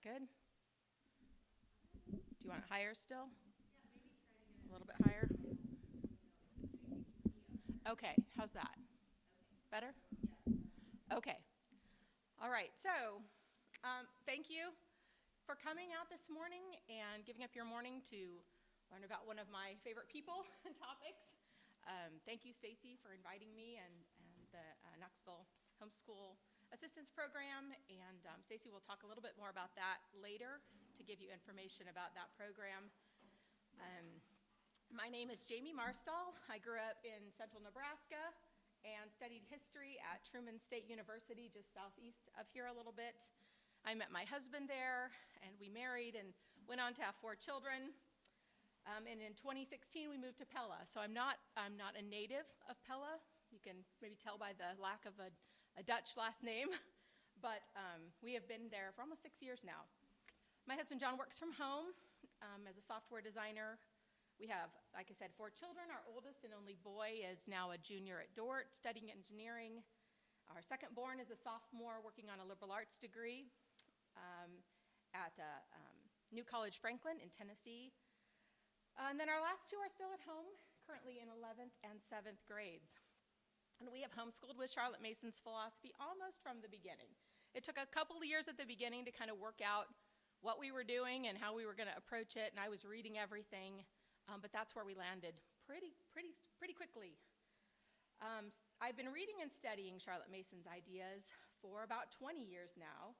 that good? Do you want it higher still? A little bit higher? Okay, how's that? Better? Okay. All right, so thank you for coming out this morning and giving up your morning to learn about one of my favorite people and topics. Thank you, Stacy, for inviting me and the Knoxville Homeschool Assistance Program. And Stacy will talk a little bit more about that later to give you information about that program. My name is Jami Marstall. I grew up in central Nebraska and studied history at Truman State University, just southeast of here a little bit. I met my husband there, and we married and went on to have 4 children. And in 2016, we moved to Pella. So I'm not a native of Pella. You can maybe tell by the lack of a Dutch last name, but we have been there for almost 6 years now. My husband John works from home as a software designer. We have, like I said, 4 children. Our oldest and only boy is now a junior at Dort, studying engineering. Our second born is a sophomore working on a liberal arts degree at New College Franklin in Tennessee. And then our last 2 are still at home, currently in 11th and 7th grades. And we have homeschooled with Charlotte Mason's philosophy almost from the beginning. It took a couple of years at the beginning to kind of work out what we were doing and how we were going to approach it, and I was reading everything. But that's where we landed pretty quickly. I've been reading and studying Charlotte Mason's ideas for about 20 years now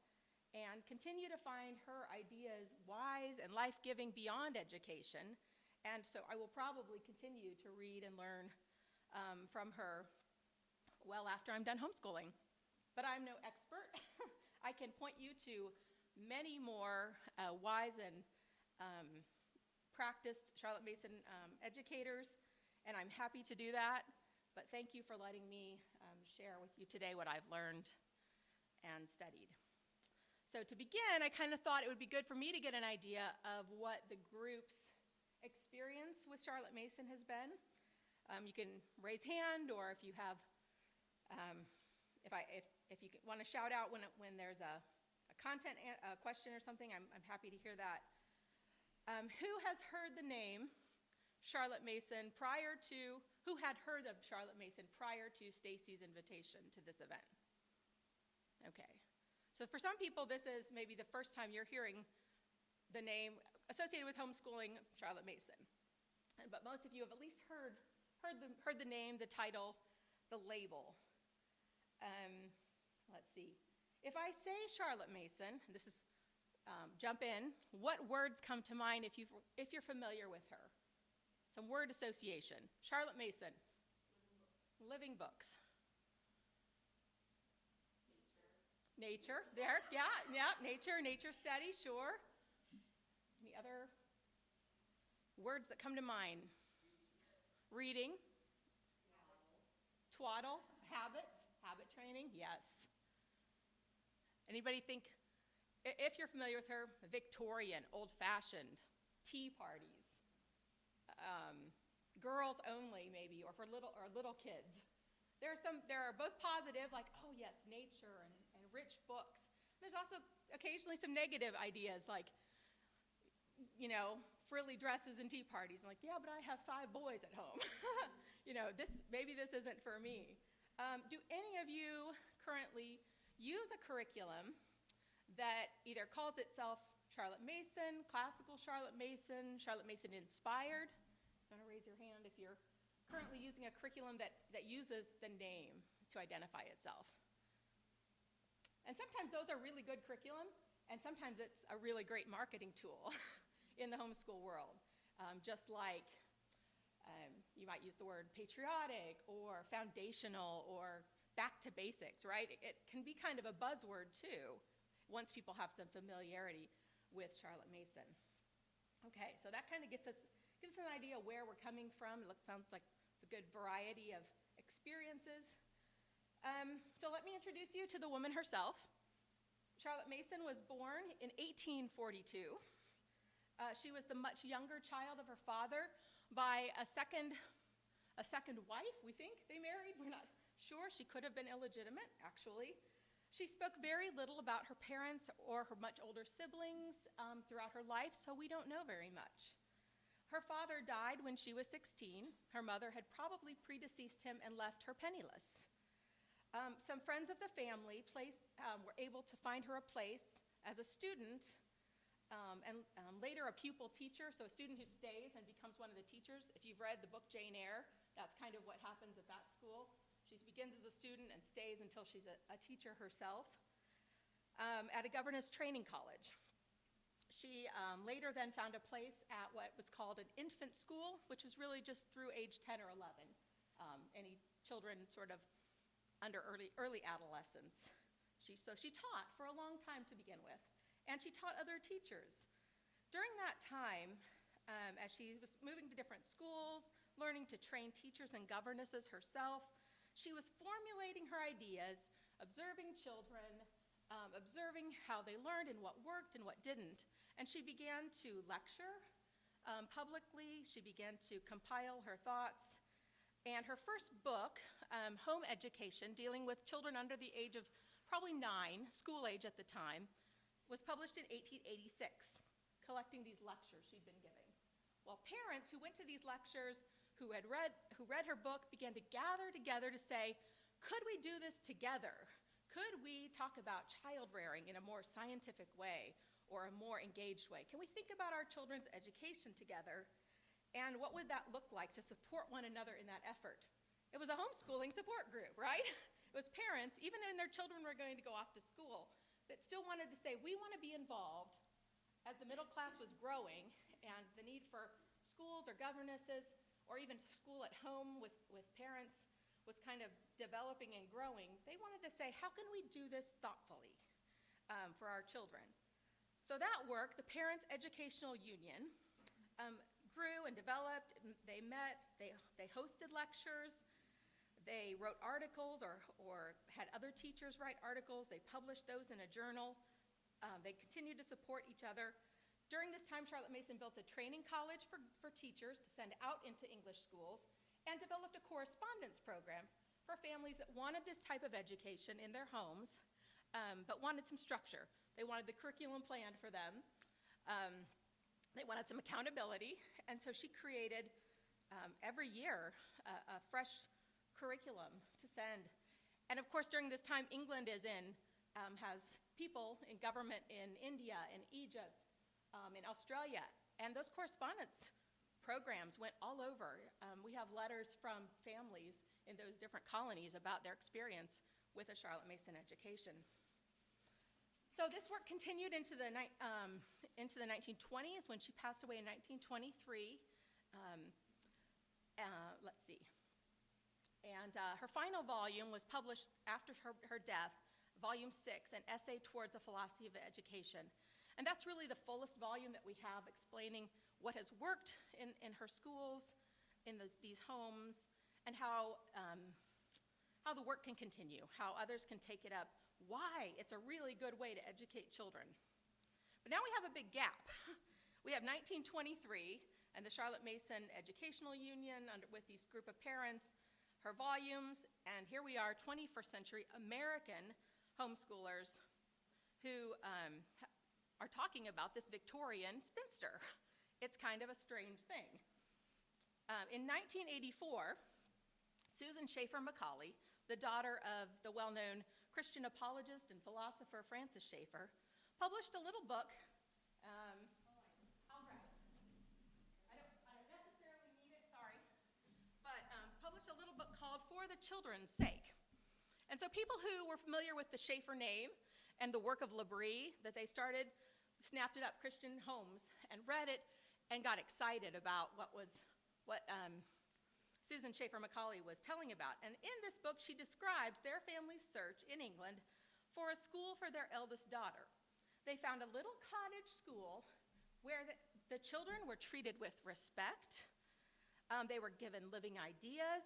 and continue to find her ideas wise and life-giving beyond education. And so I will probably continue to read and learn from her well after I'm done homeschooling. But I'm no expert. I can point you to many more wise and practiced Charlotte Mason educators, and I'm happy to do that, but thank you for letting me share with you today what I've learned and studied. So to begin, I kind of thought it would be good for me to get an idea of what the group's experience with Charlotte Mason has been. You can raise hand, or if you have, if you want to shout out when there's a content question or something, I'm happy to hear that. Who has heard the name Charlotte Mason who had heard of Charlotte Mason prior to Stacy's invitation to this event? Okay. So for some people, this is maybe the first time you're hearing the name associated with homeschooling, Charlotte Mason. But most of you have at least heard the name, the title, the label. Let's see. If I say Charlotte Mason, this is jump in. What words come to mind if you're familiar with her? Some word association. Charlotte Mason. Living books. Nature. There. Yeah. Nature study. Sure. Any other words that come to mind? Reading. Twaddle. Habits. Habit training. Yes. Anybody think? If you're familiar with her, Victorian, old-fashioned, tea parties, girls only maybe, or for little kids. There are both positive, like, oh yes, nature and rich books. There's also occasionally some negative ideas, like, frilly dresses and tea parties. I'm like, yeah, but I have 5 boys at home. Maybe this isn't for me. Do any of you currently use a curriculum that either calls itself Charlotte Mason, classical Charlotte Mason inspired? You want to raise your hand if you're currently using a curriculum that uses the name to identify itself. And sometimes those are really good curriculum, and sometimes it's a really great marketing tool in the homeschool world. Just like you might use the word patriotic or foundational or back to basics, right? It can be kind of a buzzword too, once people have some familiarity with Charlotte Mason. Okay, so that kind of gives us an idea where we're coming from. It sounds like a good variety of experiences. So let me introduce you to the woman herself. Charlotte Mason was born in 1842. She was the much younger child of her father by a second wife, we think they married. We're not sure. She could have been illegitimate, actually. She spoke very little about her parents or her much older siblings throughout her life, so we don't know very much. Her father died when she was 16. Her mother had probably predeceased him and left her penniless. Some friends of the family were able to find her a place as a student and later a pupil teacher, so a student who stays and becomes one of the teachers. If you've read the book Jane Eyre, that's kind of what happens at that school. She begins as a student and stays until she's a teacher herself at a governess training college. She later then found a place at what was called an infant school, which was really just through age 10 or 11, any children sort of under early adolescence. So she taught for a long time to begin with, and she taught other teachers. During that time, as she was moving to different schools, learning to train teachers and governesses herself, she was formulating her ideas, observing children, observing how they learned and what worked and what didn't. And she began to lecture publicly. She began to compile her thoughts. And her first book, Home Education, dealing with children under the age of probably 9, school age at the time, was published in 1886, collecting these lectures she'd been giving. Well, parents who went to these lectures, who read her book, began to gather together to say, could we do this together? Could we talk about child rearing in a more scientific way or a more engaged way? Can we think about our children's education together? And what would that look like to support one another in that effort? It was a homeschooling support group, right? It was parents, even when their children were going to go off to school, that still wanted to say, we want to be involved as the middle class was growing and the need for schools or governesses or even school at home with parents was kind of developing and growing. They wanted to say, how can we do this thoughtfully for our children? So that work, the Parents Educational Union, grew and developed. They met, they hosted lectures, they wrote articles or had other teachers write articles. They published those in a journal. They continued to support each other. During this time, Charlotte Mason built a training college for teachers to send out into English schools and developed a correspondence program for families that wanted this type of education in their homes, but wanted some structure. They wanted the curriculum planned for them. They wanted some accountability, and so she created every year a fresh curriculum to send. And of course, during this time, England has people in government in India, in Egypt, in Australia, and those correspondence programs went all over. We have letters from families in those different colonies about their experience with a Charlotte Mason education. So this work continued into the 1920s when she passed away in 1923. Let's see. And her final volume was published after her death, Volume 6, An Essay Towards a Philosophy of Education. And that's really the fullest volume that we have explaining what has worked in her schools, in these homes, and how the work can continue, how others can take it up, why it's a really good way to educate children. But now we have a big gap. We have 1923 and the Charlotte Mason Educational Union with these group of parents, her volumes, and here we are, 21st century American homeschoolers who are talking about this Victorian spinster. It's kind of a strange thing. In 1984, Susan Schaeffer Macaulay, the daughter of the well-known Christian apologist and philosopher Francis Schaeffer, published a little book. I'll grab it. I don't necessarily need it, sorry. But published a little book called For the Children's Sake. And so people who were familiar with the Schaeffer name and the work of Labrie that they started, snapped it up, Christian Homes, and read it and got excited about what Susan Schaeffer Macaulay was telling about. And in this book, she describes their family's search in England for a school for their eldest daughter. They found a little cottage school where the children were treated with respect. They were given living ideas,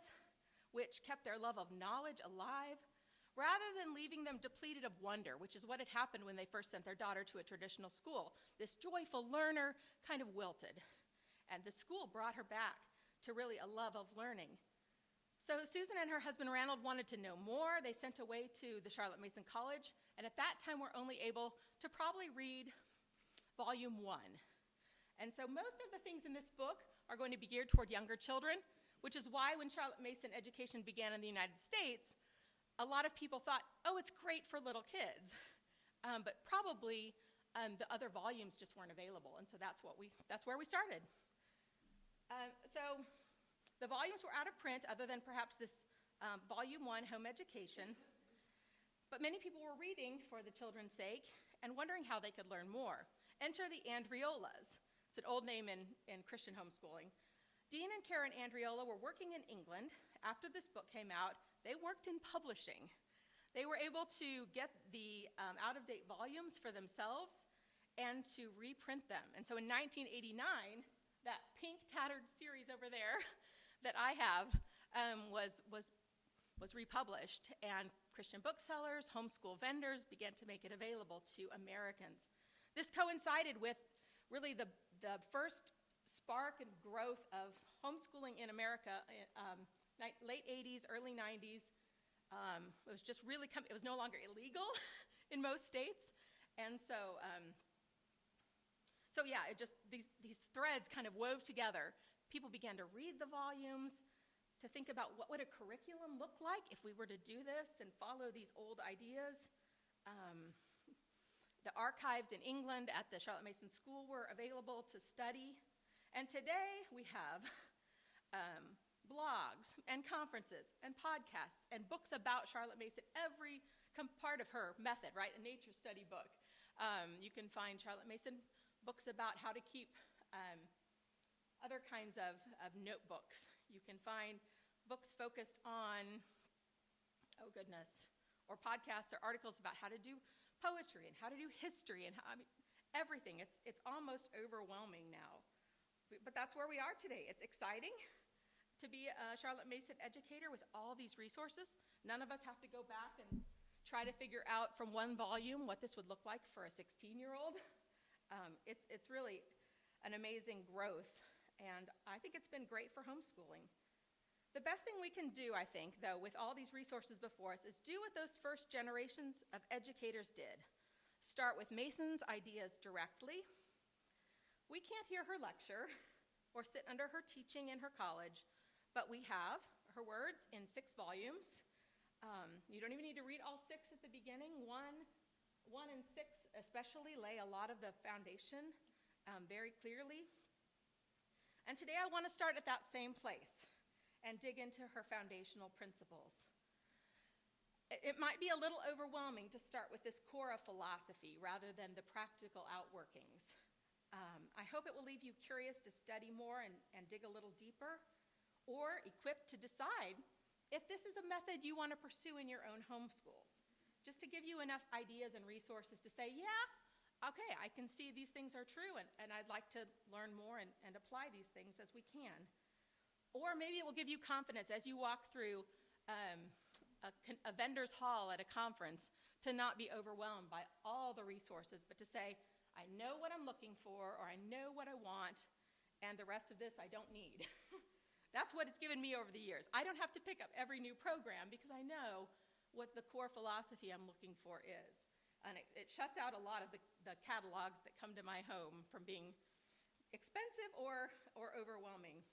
which kept their love of knowledge alive, rather than leaving them depleted of wonder, which is what had happened when they first sent their daughter to a traditional school. This joyful learner kind of wilted, and the school brought her back to really a love of learning. So Susan and her husband Ranald wanted to know more. They sent away to the Charlotte Mason College, and at that time were only able to probably read volume 1. And so most of the things in this book are going to be geared toward younger children, which is why when Charlotte Mason education began in the United States, a lot of people thought, oh, it's great for little kids. But probably the other volumes just weren't available, and so that's where we started. So the volumes were out of print, other than perhaps this volume 1, Home Education. But many people were reading for the children's sake and wondering how they could learn more. Enter the Andriolas. It's an old name in Christian homeschooling. Dean and Karen Andriola were working in England. After this book came out, they worked in publishing. They were able to get the out-of-date volumes for themselves and to reprint them. And so in 1989, that pink tattered series over there that I have was republished, and Christian booksellers, homeschool vendors began to make it available to Americans. This coincided with really the first spark and growth of homeschooling in America, late 80s, early 90s. It was just really it was no longer illegal in most states, and so yeah, it just these threads kind of wove together. People began to read the volumes, to think about what would a curriculum look like if we were to do this and follow these old ideas. The archives in England at the Charlotte Mason School were available to study, and today we have blogs and conferences and podcasts and books about Charlotte Mason, every part of her method, right? A nature study book. You can find Charlotte Mason books about how to keep other kinds of notebooks. You can find books focused on, or podcasts or articles about how to do poetry and how to do history and everything. It's almost overwhelming now. But that's where we are today. It's exciting to be a Charlotte Mason educator with all these resources. None of us have to go back and try to figure out from one volume what this would look like for a 16-year-old. It's really an amazing growth, and I think it's been great for homeschooling. The best thing we can do, I think, though, with all these resources before us, is do what those first generations of educators did. Start with Mason's ideas directly. We can't hear her lecture or sit under her teaching in her college, but we have her words in 6 volumes. You don't even need to read all 6 at the beginning. 1 and 6 especially lay a lot of the foundation very clearly. And today I want to start at that same place and dig into her foundational principles. It might be a little overwhelming to start with this core of philosophy rather than the practical outworkings. I hope it will leave you curious to study more and dig a little deeper, or equipped to decide if this is a method you want to pursue in your own homeschools. Just to give you enough ideas and resources to say, yeah, okay, I can see these things are true, and I'd like to learn more and apply these things as we can. Or maybe it will give you confidence as you walk through a vendor's hall at a conference to not be overwhelmed by all the resources, but to say, I know what I'm looking for, or I know what I want, and the rest of this I don't need. That's what it's given me over the years. I don't have to pick up every new program because I know what the core philosophy I'm looking for is. And it shuts out a lot of the catalogs that come to my home from being expensive or overwhelming.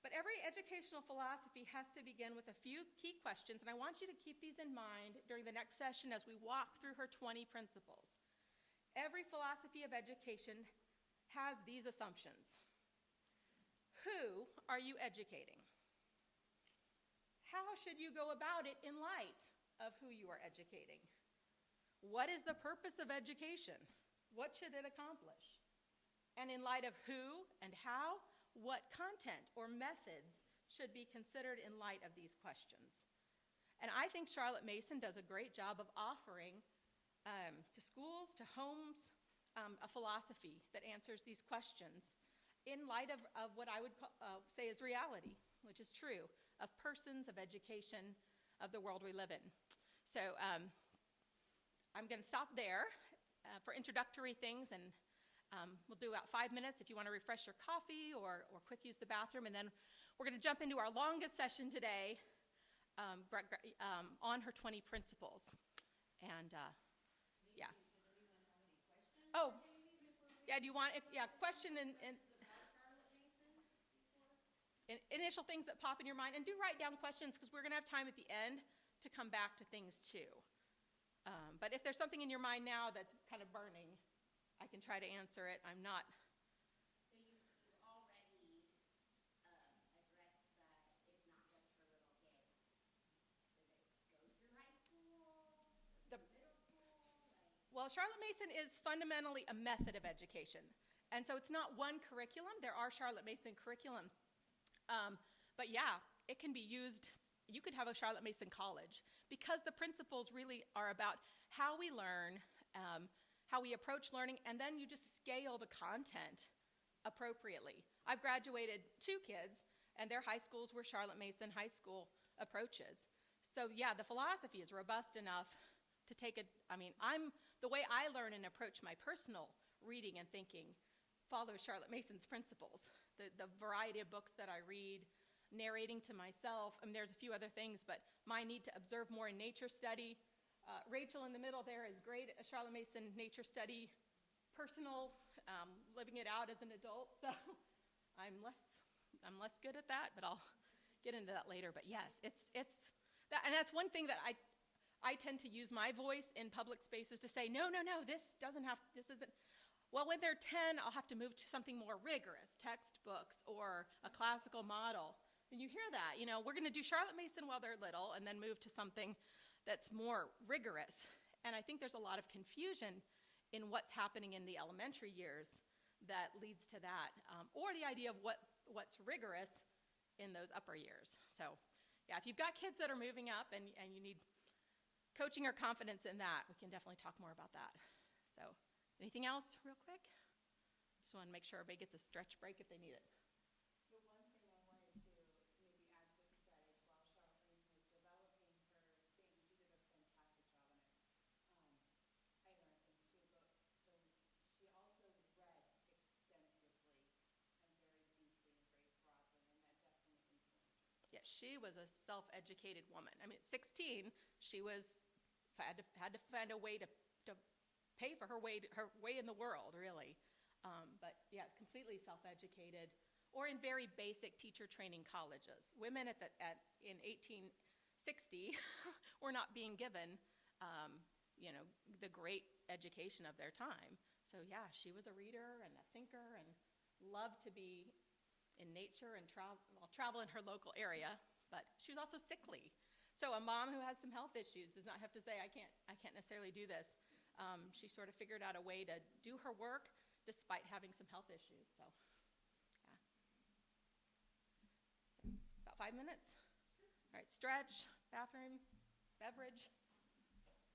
But every educational philosophy has to begin with a few key questions, and I want you to keep these in mind during the next session as we walk through her 20 principles. Every philosophy of education has these assumptions. Who are you educating? How should you go about it in light of who you are educating? What is the purpose of education? What should it accomplish? And in light of who and how, what content or methods should be considered in light of these questions? And I think Charlotte Mason does a great job of offering to schools, to homes, a philosophy that answers these questions in light of what I would say is reality, which is true, of persons, of education, of the world we live in. So I'm going to stop there for introductory things, and we'll do about 5 minutes if you want to refresh your coffee or quick use the bathroom, and then we're going to jump into our longest session today on her 20 principles. And, yeah. Oh, yeah, do you want, question and initial things that pop in your mind. And do write down questions, because we're going to have time at the end to come back to things, too. But if there's something in your mind now that's kind of burning, I can try to answer it. I'm not. So you already addressed that it's not just for little kids. Does it go through high school? The, middle school? well, Charlotte Mason is fundamentally a method of education. And so it's not one curriculum. There are Charlotte Mason curriculum. But yeah, it can be used. You could have a Charlotte Mason college, because the principles really are about how we learn, how we approach learning, and then you just scale the content appropriately. I've graduated 2 kids, and their high schools were Charlotte Mason high school approaches. So yeah, the philosophy is robust enough to take it. I mean, the way I learn and approach my personal reading and thinking follows Charlotte Mason's principles. The variety of books that I read, narrating to myself. I mean, there's a few other things, but my need to observe more in nature study. Rachel in the middle there is great at Charlotte Mason nature study, personal, living it out as an adult. So I'm less good at that, but I'll get into that later. But yes, it's that, and that's one thing that I tend to use my voice in public spaces to say, no, this isn't. Well, when they're 10, I'll have to move to something more rigorous, textbooks or a classical model. And you hear that, we're going to do Charlotte Mason while they're little and then move to something that's more rigorous. And I think there's a lot of confusion in what's happening in the elementary years that leads to that, or the idea of what's rigorous in those upper years. So, yeah, if you've got kids that are moving up and you need coaching or confidence in that, we can definitely talk more about that. So, anything else real quick? Just want to make sure everybody gets a stretch break if they need it. The one thing I wanted to maybe add to what you said is, while Charlotte Mason is developing her things, she did a fantastic job on it. I learned things too, but she also read extensively and very deeply and very broadly, and that definitely influenced her. Yeah, she was a self-educated woman. I mean, at 16, she had to find a way to pay for her way in the world, really. But yeah, completely self-educated, or in very basic teacher training colleges. Women in 1860 were not being given, the great education of their time. So yeah, she was a reader and a thinker and loved to be in nature and travel in her local area. But she was also sickly. So a mom who has some health issues does not have to say, I can't necessarily do this. She sort of figured out a way to do her work despite having some health issues. So, yeah. About 5 minutes. All right, stretch, bathroom, beverage,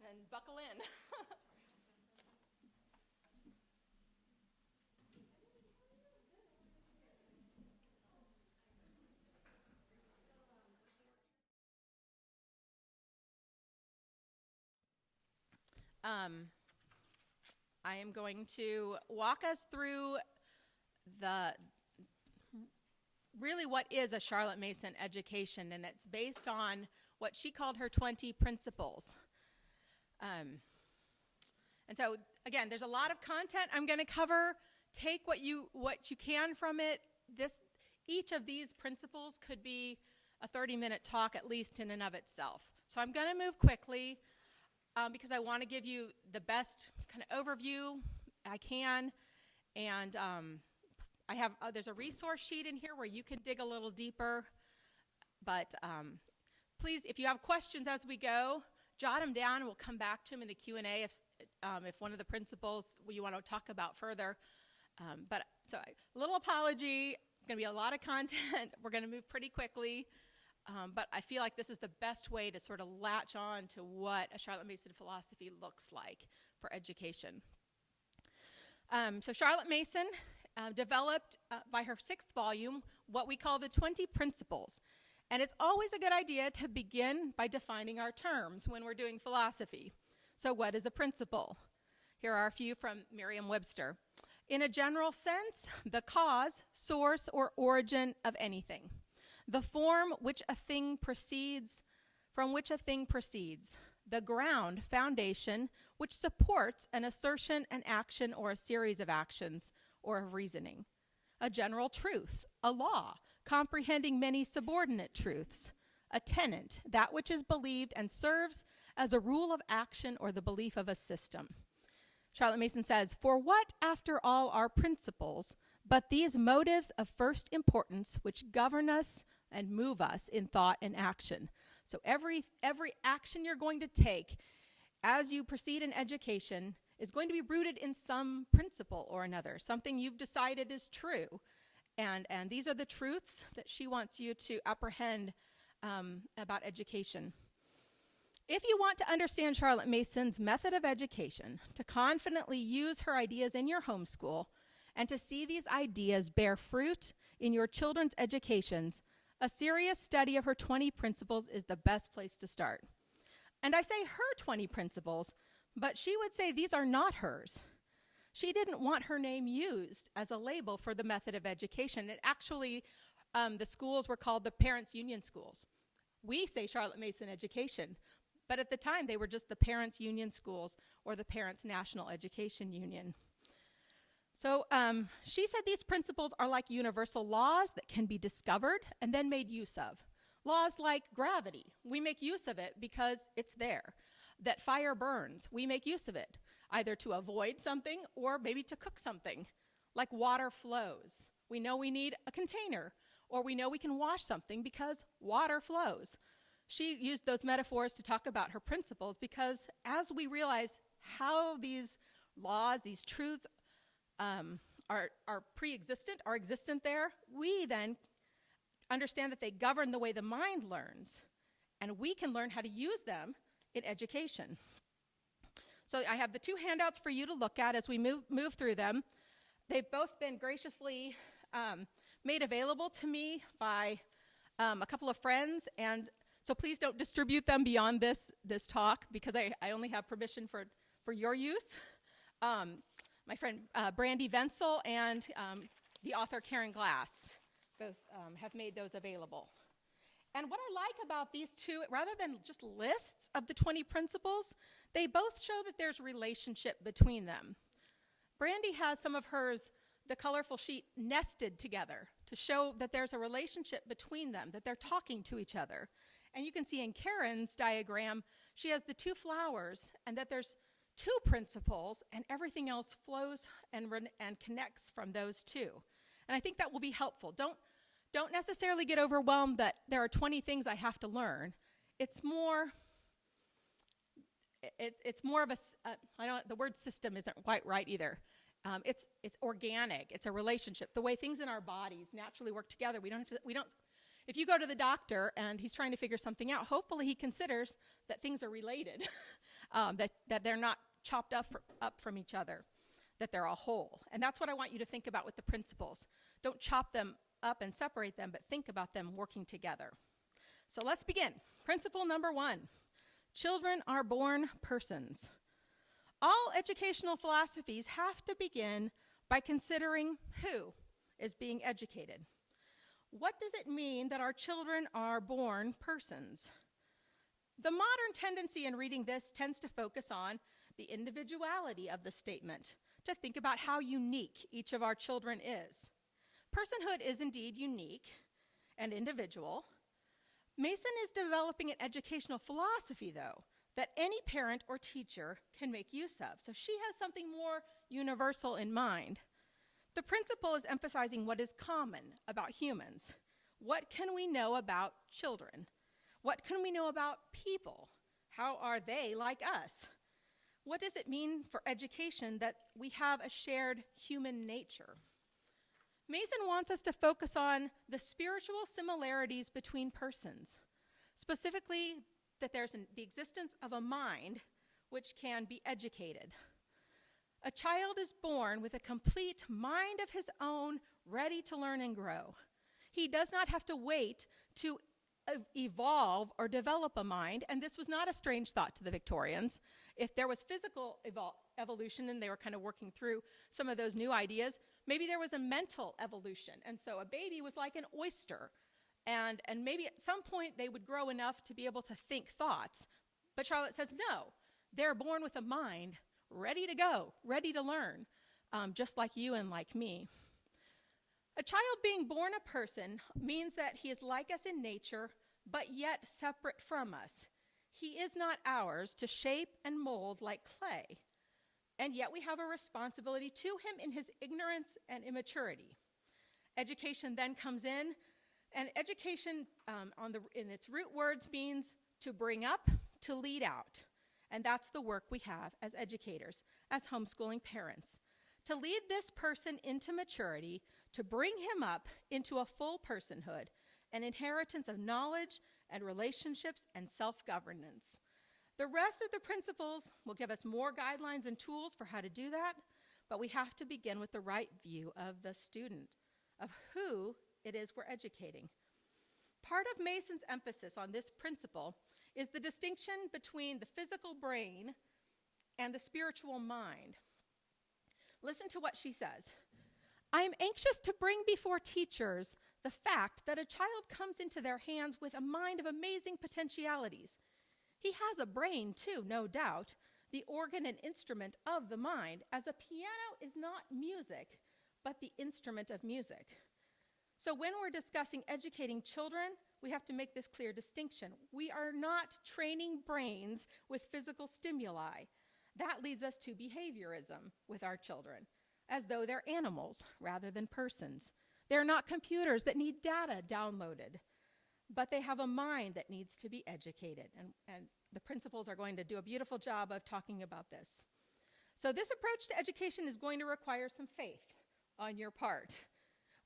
and buckle in. I am going to walk us through really what is a Charlotte Mason education, and it's based on what she called her 20 principles. And so, again, there's a lot of content I'm going to cover. Take what you can from it. Each of these principles could be a 30-minute talk, at least in and of itself. So I'm going to move quickly. Because I want to give you the best kind of overview I can. And there's a resource sheet in here where you can dig a little deeper. But please, if you have questions as we go, jot them down and we'll come back to them in the Q&A if one of the principles you want to talk about further. So a little apology. It's going to be a lot of content. We're going to move pretty quickly. But I feel like this is the best way to sort of latch on to what a Charlotte Mason philosophy looks like for education. So Charlotte Mason developed by her 6th volume what we call the 20 principles. And it's always a good idea to begin by defining our terms when we're doing philosophy. So what is a principle? Here are a few from Merriam-Webster. In a general sense, the cause, source, or origin of anything. the form which a thing proceeds, from which a thing proceeds, the ground, foundation, which supports an assertion, an action, or a series of actions, or of reasoning. A general truth, a law, comprehending many subordinate truths. A tenet, that which is believed and serves as a rule of action or the belief of a system. Charlotte Mason says, "For what, after all, are principles, but these motives of first importance which govern us and move us in thought and action?" So every action you're going to take as you proceed in education is going to be rooted in some principle or another, something you've decided is true. And these are the truths that she wants you to apprehend about education. If you want to understand Charlotte Mason's method of education, to confidently use her ideas in your homeschool, and to see these ideas bear fruit in your children's educations, a serious study of her 20 principles is the best place to start. And I say her 20 principles, but she would say these are not hers. She didn't want her name used as a label for the method of education. It actually, the schools were called the Parents Union Schools. We say Charlotte Mason Education, but at the time they were just the Parents Union Schools or the Parents National Education Union. So she said these principles are like universal laws that can be discovered and then made use of. Laws like gravity, we make use of it because it's there. That fire burns, we make use of it, either to avoid something or maybe to cook something. Like water flows, we know we need a container, or we know we can wash something because water flows. She used those metaphors to talk about her principles because as we realize how these laws, these truths are pre-existent, are existent there, we then understand that they govern the way the mind learns, and we can learn how to use them in education. So I have the two handouts for you to look at as we move through them. They've both been graciously made available to me by a couple of friends, and so please don't distribute them beyond this talk because I only have permission for your use. My friend Brandy Venzel and the author Karen Glass both have made those available. And what I like about these two, rather than just lists of the 20 principles, they both show that there's relationship between them. Brandy has some of hers, the colorful sheet, nested together to show that there's a relationship between them, that they're talking to each other. And you can see in Karen's diagram, she has the two flowers, and that there's two principles, and everything else flows and connects from those two. And I think that will be helpful. Don't necessarily get overwhelmed that there are 20 things I have to learn. It's more of the word system isn't quite right either. It's organic. It's a relationship. The way things in our bodies naturally work together. If you go to the doctor and he's trying to figure something out, hopefully he considers that things are related, that they're not chopped up from each other, that they're a whole. And that's what I want you to think about with the principles. Don't chop them up and separate them, but think about them working together. So let's begin. Principle number 1, children are born persons. All educational philosophies have to begin by considering who is being educated. What does it mean that our children are born persons? The modern tendency in reading this tends to focus on the individuality of the statement, to think about how unique each of our children is. Personhood is indeed unique and individual. Mason is developing an educational philosophy, though, that any parent or teacher can make use of. So she has something more universal in mind. The principle is emphasizing what is common about humans. What can we know about children? What can we know about people? How are they like us? What does it mean for education that we have a shared human nature? Mason wants us to focus on the spiritual similarities between persons, specifically that there's the existence of a mind which can be educated. A child is born with a complete mind of his own, ready to learn and grow. He does not have to wait to evolve or develop a mind, and this was not a strange thought to the Victorians. If there was physical evolution and they were kind of working through some of those new ideas, maybe there was a mental evolution, and so a baby was like an oyster And maybe at some point they would grow enough to be able to think thoughts. But Charlotte says, no, they're born with a mind ready to go, ready to learn, just like you and like me. A child being born a person means that he is like us in nature, but yet separate from us. He is not ours to shape and mold like clay, and yet we have a responsibility to him in his ignorance and immaturity. Education then comes in, and education in its root words means to bring up, to lead out. And that's the work we have as educators, as homeschooling parents. To lead this person into maturity, to bring him up into a full personhood, an inheritance of knowledge and relationships and self-governance. The rest of the principles will give us more guidelines and tools for how to do that, but we have to begin with the right view of the student, of who it is we're educating. Part of Mason's emphasis on this principle is the distinction between the physical brain and the spiritual mind. Listen to what she says. I am anxious to bring before teachers the fact that a child comes into their hands with a mind of amazing potentialities. He has a brain too, no doubt, the organ and instrument of the mind, as a piano is not music, but the instrument of music. So when we're discussing educating children, we have to make this clear distinction. We are not training brains with physical stimuli. That leads us to behaviorism with our children, as though they're animals rather than persons. They're not computers that need data downloaded, but they have a mind that needs to be educated. And the principals are going to do a beautiful job of talking about this. So this approach to education is going to require some faith on your part.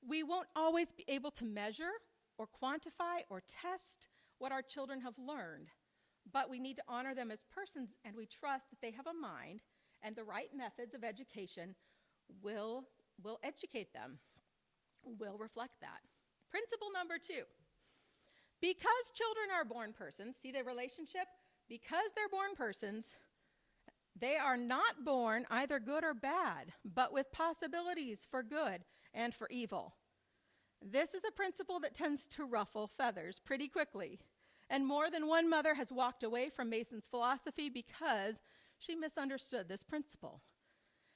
We won't always be able to measure or quantify or test what our children have learned, but we need to honor them as persons, and we trust that they have a mind, and the right methods of education will educate them, will reflect that. Principle number 2, because children are born persons, see the relationship? Because they're born persons, they are not born either good or bad, but with possibilities for good and for evil. This is a principle that tends to ruffle feathers pretty quickly. And more than one mother has walked away from Mason's philosophy because she misunderstood this principle.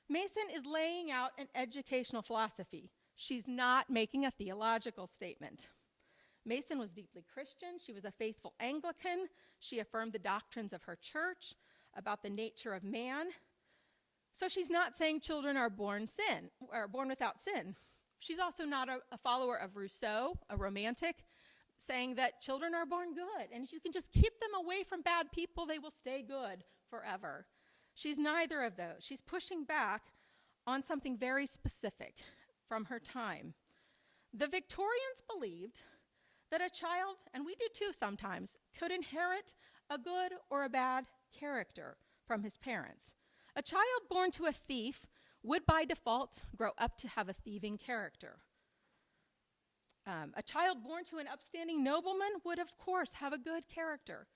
Mason is laying out an educational philosophy. She's not making a theological statement. Mason was deeply Christian. She was a faithful Anglican. She affirmed the doctrines of her church about the nature of man. So she's not saying children are born without sin. She's also not a follower of Rousseau, a romantic, saying that children are born good, and if you can just keep them away from bad people, they will stay good forever. She's neither of those. She's pushing back on something very specific from her time. The Victorians believed that a child, and we do too sometimes, could inherit a good or a bad character from his parents. A child born to a thief would by default grow up to have a thieving character. A child born to an upstanding nobleman would, of course, have a good character.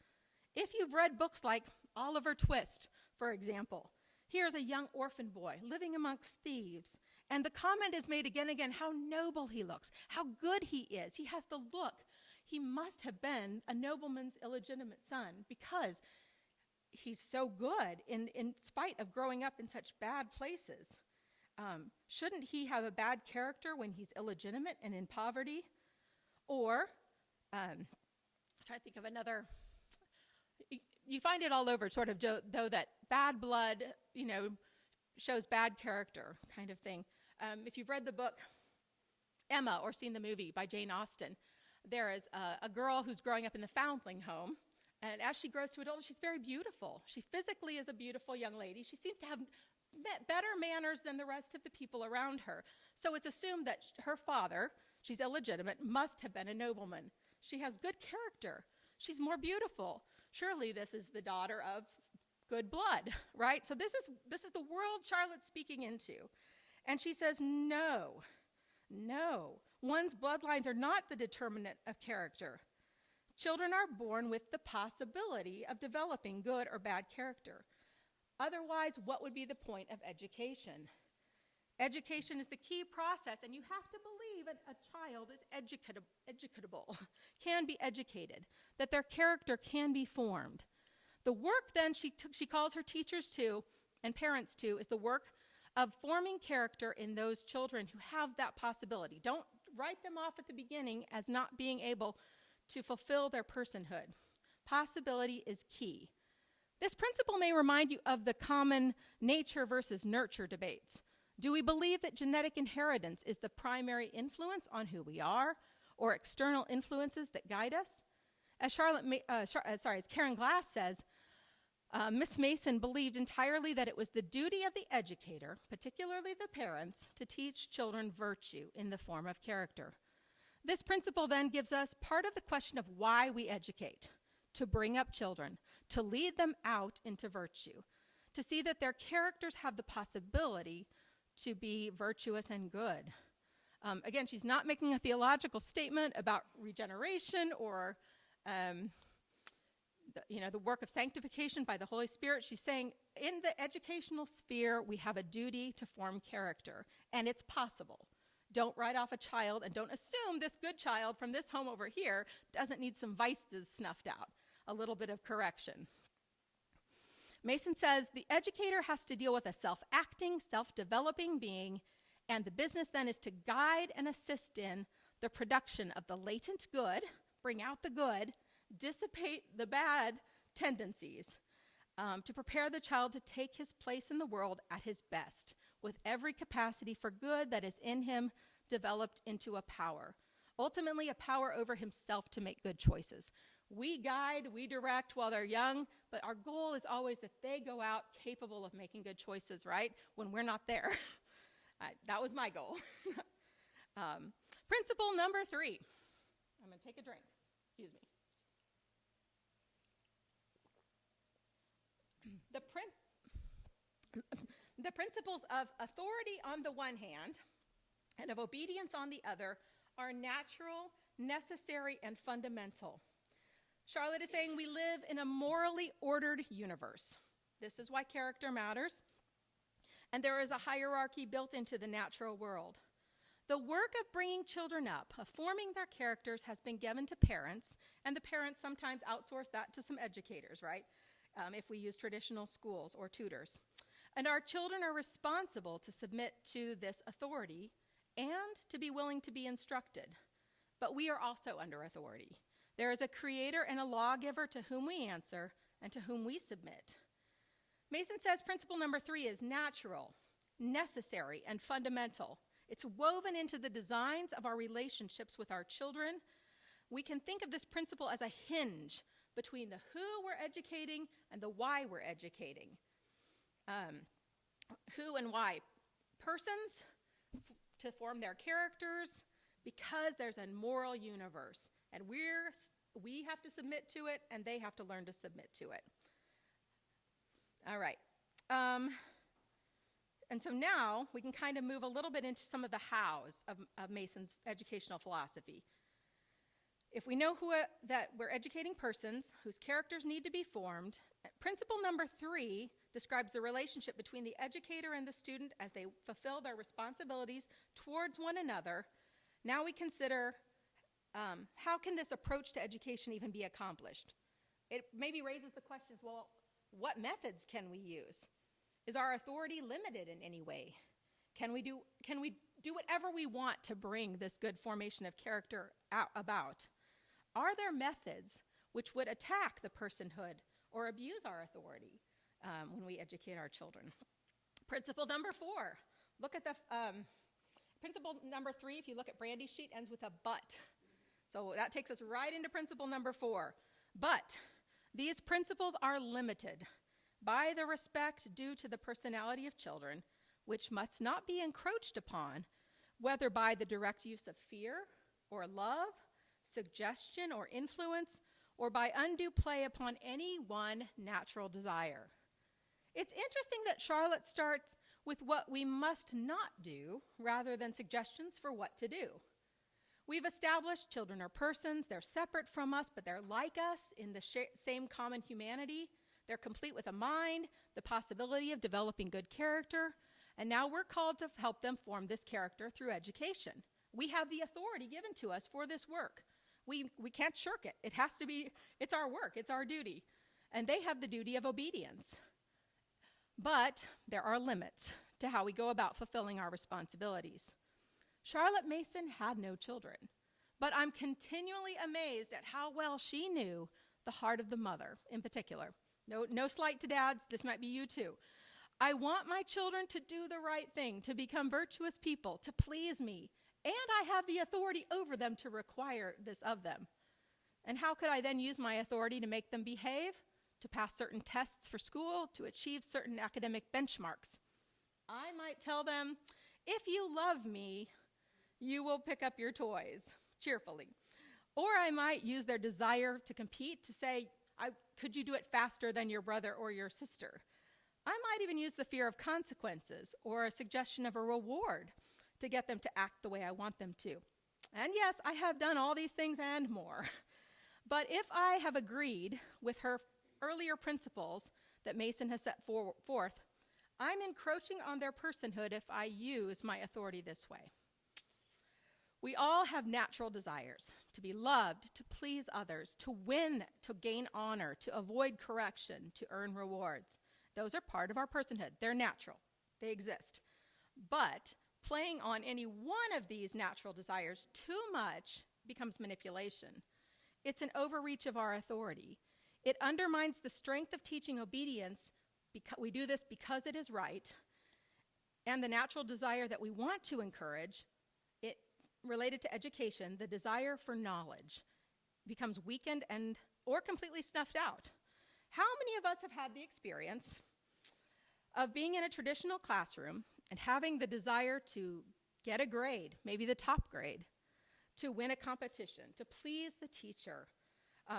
If you've read books like Oliver Twist, for example, here's a young orphan boy living amongst thieves, and the comment is made again and again how noble he looks, how good he is. He has the look. He must have been a nobleman's illegitimate son because he's so good in spite of growing up in such bad places. Shouldn't he have a bad character when he's illegitimate and in poverty? Or, I'm trying to think of another, you find it all over, sort of, though, that bad blood, shows bad character kind of thing. If you've read the book Emma or seen the movie by Jane Austen, there is a girl who's growing up in the foundling home, and as she grows to adulthood, she's very beautiful. She physically is a beautiful young lady. She seems to have better manners than the rest of the people around her. So it's assumed that her father, she's illegitimate, must have been a nobleman. She has good character. She's more beautiful. Surely this is the daughter of good blood, right? So this is the world Charlotte's speaking into. And she says, no, one's bloodlines are not the determinant of character. Children are born with the possibility of developing good or bad character. Otherwise, what would be the point of education? Education is the key process, and you have to believe a child is educatable, can be educated, that their character can be formed. The work then she calls her teachers to and parents to is the work of forming character in those children who have that possibility. Don't write them off at the beginning as not being able to fulfill their personhood. Possibility is key. This principle may remind you of the common nature versus nurture debates. Do we believe that genetic inheritance is the primary influence on who we are, or external influences that guide us? As Karen Glass says, Miss Mason believed entirely that it was the duty of the educator, particularly the parents, to teach children virtue in the form of character. This principle then gives us part of the question of why we educate: to bring up children, to lead them out into virtue, to see that their characters have the possibility to be virtuous and good. Again, she's not making a theological statement about regeneration or the work of sanctification by the Holy Spirit. She's saying in the educational sphere, we have a duty to form character, and it's possible. Don't write off a child, and don't assume this good child from this home over here doesn't need some vices snuffed out. A little bit of correction. Mason says the educator has to deal with a self-acting, self-developing being, and the business then is to guide and assist in the production of the latent good, bring out the good, dissipate the bad tendencies, to prepare the child to take his place in the world at his best, with every capacity for good that is in him developed into a power. Ultimately, a power over himself to make good choices. We guide, we direct while they're young, but our goal is always that they go out capable of making good choices, right? When we're not there. That was my goal. Principle number 3. I'm going to take a drink. Excuse me. The principles of authority on the one hand and of obedience on the other are natural, necessary, and fundamental. Charlotte is saying we live in a morally ordered universe. This is why character matters. And there is a hierarchy built into the natural world. The work of bringing children up, of forming their characters, has been given to parents, and the parents sometimes outsource that to some educators, right? If we use traditional schools or tutors. And our children are responsible to submit to this authority and to be willing to be instructed. But we are also under authority. There is a creator and a lawgiver to whom we answer and to whom we submit. Mason says principle number 3 is natural, necessary, and fundamental. It's woven into the designs of our relationships with our children. We can think of this principle as a hinge between the who we're educating and the why we're educating. Who and why? Persons to form their characters because there's a moral universe. And we have to submit to it, and they have to learn to submit to it. All right. And so now we can kind of move a little bit into some of the hows of Mason's educational philosophy. If we know that we're educating persons whose characters need to be formed, principle number 3 describes the relationship between the educator and the student as they fulfill their responsibilities towards one another. Now we consider how can this approach to education even be accomplished? It maybe raises the questions, well, what methods can we use? Is our authority limited in any way? Can we do whatever we want to bring this good formation of character about? Are there methods which would attack the personhood or abuse our authority when we educate our children? Principle number 4. Look at the principle number 3. If you look at Brandy's sheet, ends with a but. So that takes us right into principle number 4. But these principles are limited by the respect due to the personality of children, which must not be encroached upon, whether by the direct use of fear or love, suggestion or influence, or by undue play upon any one natural desire. It's interesting that Charlotte starts with what we must not do rather than suggestions for what to do. We've established children are persons, they're separate from us, but they're like us in the same common humanity. They're complete with a mind, the possibility of developing good character, And now we're called to help them form this character through education. We have the authority given to us for this work. We can't shirk it. It's our work, it's our duty. And they have the duty of obedience. But there are limits to how we go about fulfilling our responsibilities. Charlotte Mason had no children, but I'm continually amazed at how well she knew the heart of the mother in particular. No slight to dads, this might be you too. I want my children to do the right thing, to become virtuous people, to please me, and I have the authority over them to require this of them. And how could I then use my authority to make them behave, to pass certain tests for school, to achieve certain academic benchmarks? I might tell them, if you love me, you will pick up your toys cheerfully. Or I might use their desire to compete to say, could you do it faster than your brother or your sister? I might even use the fear of consequences or a suggestion of a reward to get them to act the way I want them to. And yes, I have done all these things and more. But if I have agreed with her earlier principles that Mason has set forth, I'm encroaching on their personhood if I use my authority this way. We all have natural desires to be loved, to please others, to win, to gain honor, to avoid correction, to earn rewards. Those are part of our personhood. They're natural. They exist. But playing on any one of these natural desires too much becomes manipulation. It's an overreach of our authority. It undermines the strength of teaching obedience. We do this because it is right. And the natural desire that we want to encourage, it related to education, the desire for knowledge, becomes weakened or completely snuffed out. How many of us have had the experience of being in a traditional classroom and having the desire to get a grade, maybe the top grade, to win a competition, to please the teacher,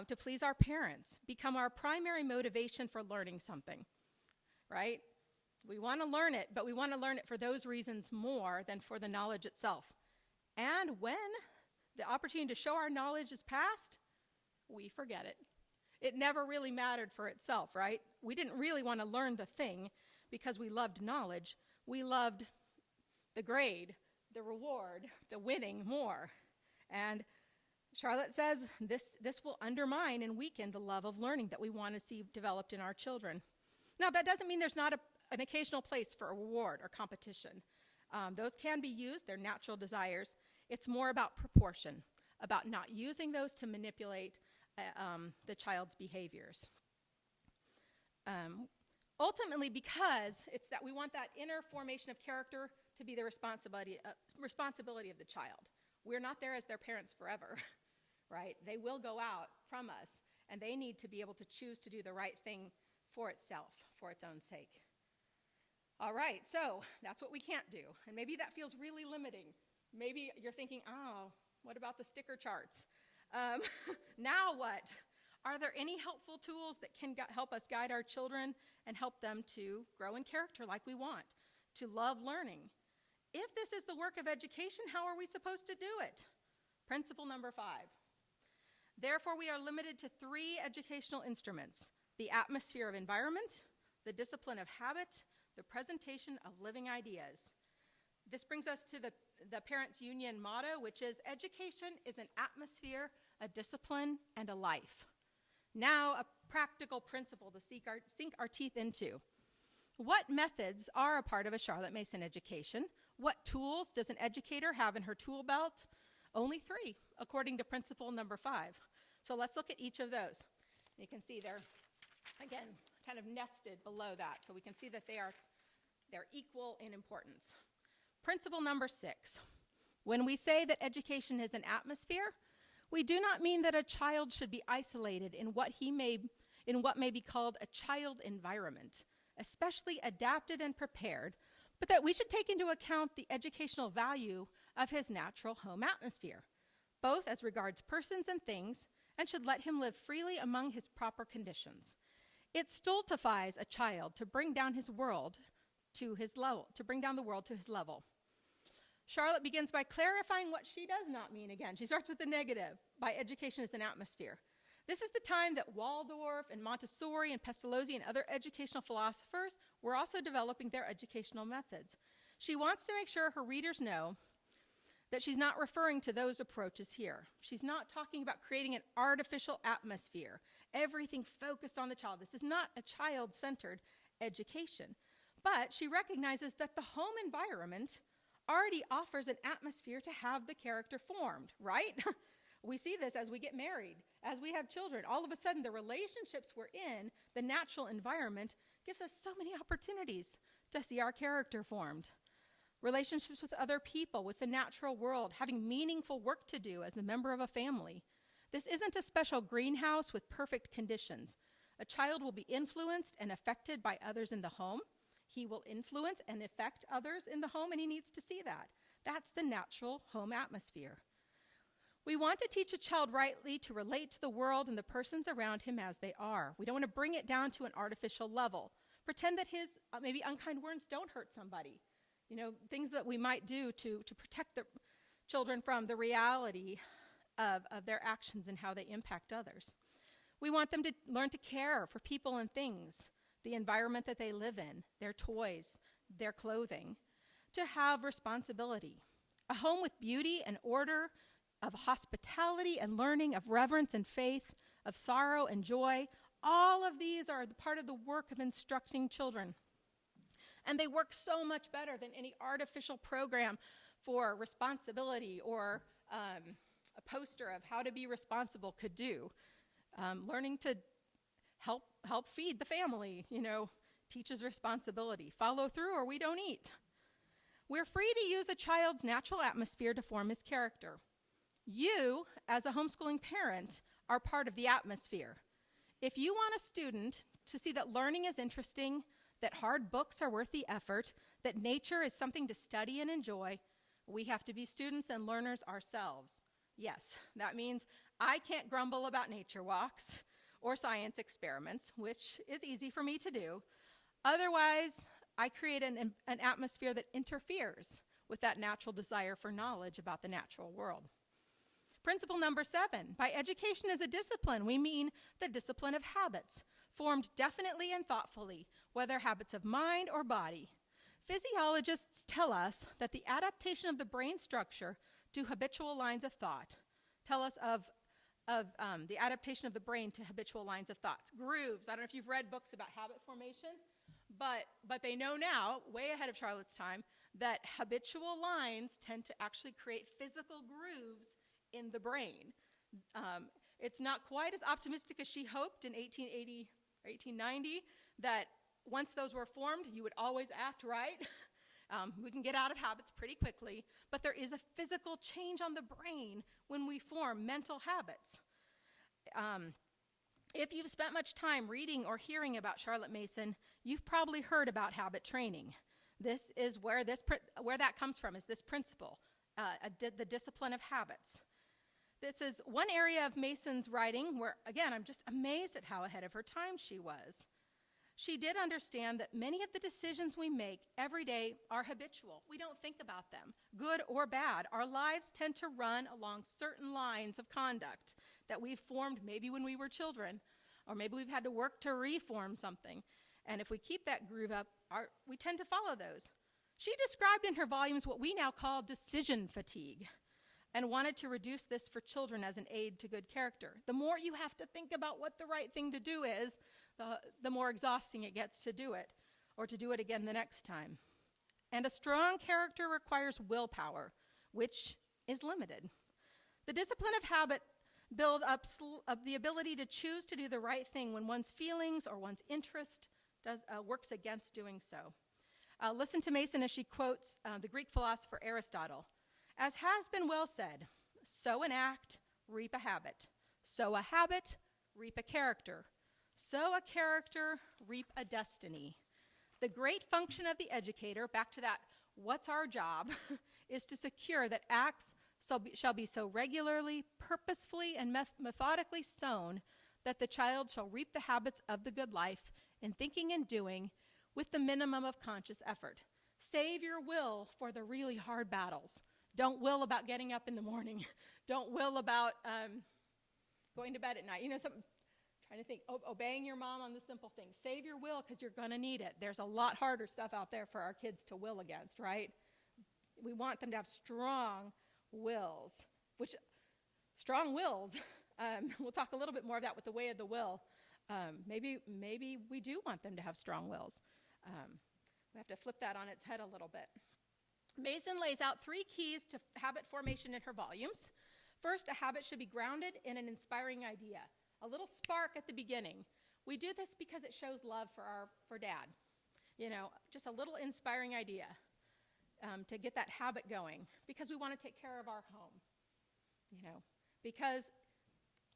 to please our parents, become our primary motivation for learning something, right? We want to learn it, but we want to learn it for those reasons more than for the knowledge itself. And when the opportunity to show our knowledge is past, we forget it. It never really mattered for itself, right? We didn't really want to learn the thing because we loved knowledge. We loved the grade, the reward, the winning more. And Charlotte says this will undermine and weaken the love of learning that we want to see developed in our children. Now, that doesn't mean there's not an occasional place for a reward or competition. Those can be used. They're natural desires. It's more about proportion, about not using those to manipulate the child's behaviors. Ultimately, because it's that we want that inner formation of character to be the responsibility of the child. We're not there as their parents forever, right? They will go out from us, and they need to be able to choose to do the right thing for itself, for its own sake. All right, so that's what we can't do. And maybe that feels really limiting. Maybe you're thinking, oh, what about the sticker charts? Now what? Are there any helpful tools that can help us guide our children and help them to grow in character like we want, to love learning? If this is the work of education, how are we supposed to do it? Principle number 5. Therefore, we are limited to 3 educational instruments: the atmosphere of environment, the discipline of habit, the presentation of living ideas. This brings us to the Parents Union motto, which is, education is an atmosphere, a discipline, and a life. Now, a practical principle to sink our teeth into. What methods are a part of a Charlotte Mason education? What tools does an educator have in her tool belt? Only 3, according to principle number 5. So let's look at each of those. You can see they're, again, kind of nested below that, so we can see that they're equal in importance. Principle number 6. When we say that education is an atmosphere, we do not mean that a child should be isolated in what may be called a child environment, especially adapted and prepared, but that we should take into account the educational value of his natural home atmosphere, both as regards persons and things, and should let him live freely among his proper conditions. It stultifies a child to bring down his world to his level, to bring down the world to his level. Charlotte begins by clarifying what she does not mean. Again, she starts with the negative, by education as an atmosphere. This is the time that Waldorf and Montessori and Pestalozzi and other educational philosophers were also developing their educational methods. She wants to make sure her readers know that she's not referring to those approaches here. She's not talking about creating an artificial atmosphere, everything focused on the child. This is not a child-centered education. But she recognizes that the home environment already offers an atmosphere to have the character formed, right? We see this as we get married, as we have children. All of a sudden, the relationships we're in, the natural environment, gives us so many opportunities to see our character formed. Relationships with other people, with the natural world, having meaningful work to do as a member of a family. This isn't a special greenhouse with perfect conditions. A child will be influenced and affected by others in the home. He will influence and affect others in the home, and he needs to see that. That's the natural home atmosphere. We want to teach a child rightly to relate to the world and the persons around him as they are. We don't want to bring it down to an artificial level. Pretend that his maybe unkind words don't hurt somebody. You know, things that we might do to protect the children from the reality of their actions and how they impact others. We want them to learn to care for people and things, the environment that they live in, their toys, their clothing, to have responsibility. A home with beauty and order, of hospitality and learning, of reverence and faith, of sorrow and joy. All of these are part of the work of instructing children. And they work so much better than any artificial program for responsibility or a poster of how to be responsible could do. Learning to help feed the family, teaches responsibility. Follow through or we don't eat. We're free to use a child's natural atmosphere to form his character. You, as a homeschooling parent, are part of the atmosphere. If you want a student to see that learning is interesting, that hard books are worth the effort, that nature is something to study and enjoy, we have to be students and learners ourselves. Yes, that means I can't grumble about nature walks or science experiments, which is easy for me to do. Otherwise, I create an atmosphere that interferes with that natural desire for knowledge about the natural world. Principle number 7, by education as a discipline, we mean the discipline of habits, formed definitely and thoughtfully, whether habits of mind or body. Physiologists tell us that the adaptation of the brain structure to habitual lines of thought, tell us of the adaptation of the brain to habitual lines of thoughts. Grooves, I don't know if you've read books about habit formation, but they know now, way ahead of Charlotte's time, that habitual lines tend to actually create physical grooves in the brain. It's not quite as optimistic as she hoped in 1880 or 1890 that once those were formed, you would always act right. We can get out of habits pretty quickly, but there is a physical change on the brain when we form mental habits. If you've spent much time reading or hearing about Charlotte Mason, you've probably heard about habit training. This is where that comes from, is this principle, the discipline of habits. This is one area of Mason's writing where, again, I'm just amazed at how ahead of her time she was. She did understand that many of the decisions we make every day are habitual. We don't think about them, good or bad. Our lives tend to run along certain lines of conduct that we've formed maybe when we were children, or maybe we've had to work to reform something. And if we keep that groove up, we tend to follow those. She described in her volumes what we now call decision fatigue, and wanted to reduce this for children as an aid to good character. The more you have to think about what the right thing to do is, the more exhausting it gets to do it, or to do it again the next time. And a strong character requires willpower, which is limited. The discipline of habit build up the ability to choose to do the right thing when one's feelings or one's interest works against doing so. Listen to Mason as she quotes the Greek philosopher Aristotle. As has been well said, sow an act, reap a habit. Sow a habit, reap a character. Sow a character, reap a destiny. The great function of the educator, back to that, what's our job, is to secure that acts shall be so regularly, purposefully, and methodically sown that the child shall reap the habits of the good life in thinking and doing with the minimum of conscious effort. Save your will for the really hard battles. Don't will about getting up in the morning. Don't will about going to bed at night. Something, trying to think, obeying your mom on the simple things. Save your will because you're going to need it. There's a lot harder stuff out there for our kids to will against, right? We want them to have strong wills, which strong wills, we'll talk a little bit more of that with the way of the will. Maybe we do want them to have strong wills. We have to flip that on its head a little bit. Mason lays out 3 keys to habit formation in her volumes. First, a habit should be grounded in an inspiring idea, a little spark at the beginning. We do this because it shows love for Dad. Just a little inspiring idea to get that habit going, because we want to take care of our home. Because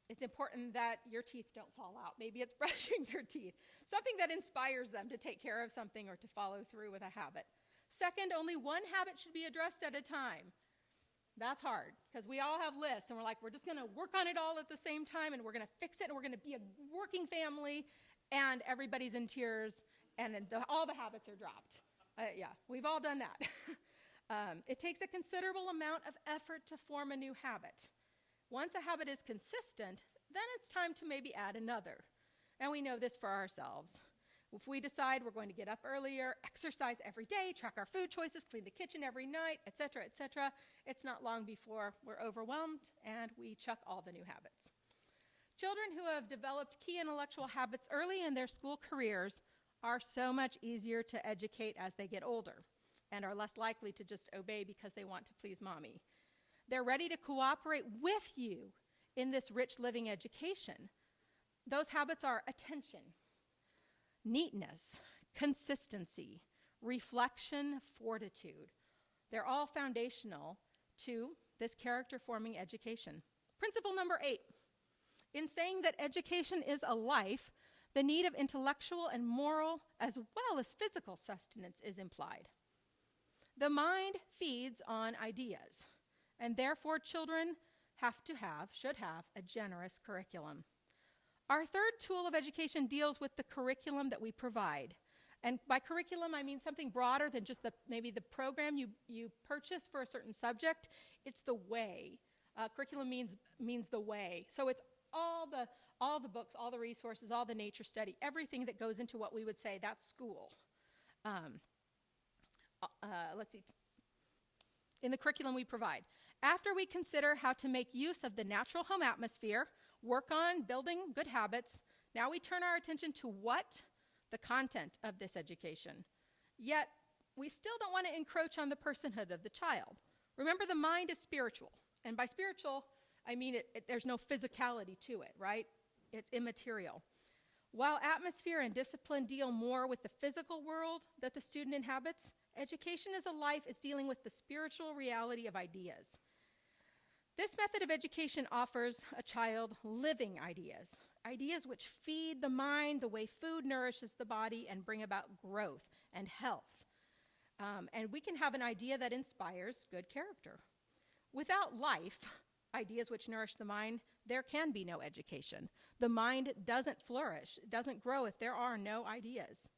it's important that your teeth don't fall out. Maybe it's brushing your teeth. Something that inspires them to take care of something or to follow through with a habit. Second, only one habit should be addressed at a time. That's hard, because we all have lists, and we're just going to work on it all at the same time, and we're going to fix it, and we're going to be a working family, and everybody's in tears, and then all the habits are dropped. Yeah, we've all done that. It takes a considerable amount of effort to form a new habit. Once a habit is consistent, then it's time to maybe add another. And we know this for ourselves. If we decide we're going to get up earlier, exercise every day, track our food choices, clean the kitchen every night, etc., it's not long before we're overwhelmed and we chuck all the new habits. Children who have developed key intellectual habits early in their school careers are so much easier to educate as they get older and are less likely to just obey because they want to please mommy. They're ready to cooperate with you in this rich living education. Those habits are attention, neatness, consistency, reflection, fortitude. They're all foundational to this character-forming education. Principle number 8. In saying that education is a life, the need of intellectual and moral as well as physical sustenance is implied. The mind feeds on ideas, and therefore children should have a generous curriculum. Our third tool of education deals with the curriculum that we provide. And by curriculum, I mean something broader than just maybe the program you purchase for a certain subject. It's the way. Curriculum means the way. So it's all the books, all the resources, all the nature study, everything that goes into what we would say that's school. Let's see. In the curriculum we provide. After we consider how to make use of the natural home atmosphere, work on building good habits, now we turn our attention to what? The content of this education. Yet, we still don't want to encroach on the personhood of the child. Remember, the mind is spiritual. And by spiritual, I mean there's no physicality to it, right? It's immaterial. While atmosphere and discipline deal more with the physical world that the student inhabits, education as a life is dealing with the spiritual reality of ideas. This method of education offers a child living ideas, ideas which feed the mind the way food nourishes the body and bring about growth and health. And we can have an idea that inspires good character. Without life, ideas which nourish the mind, there can be no education. The mind doesn't flourish, it doesn't grow if there are no ideas.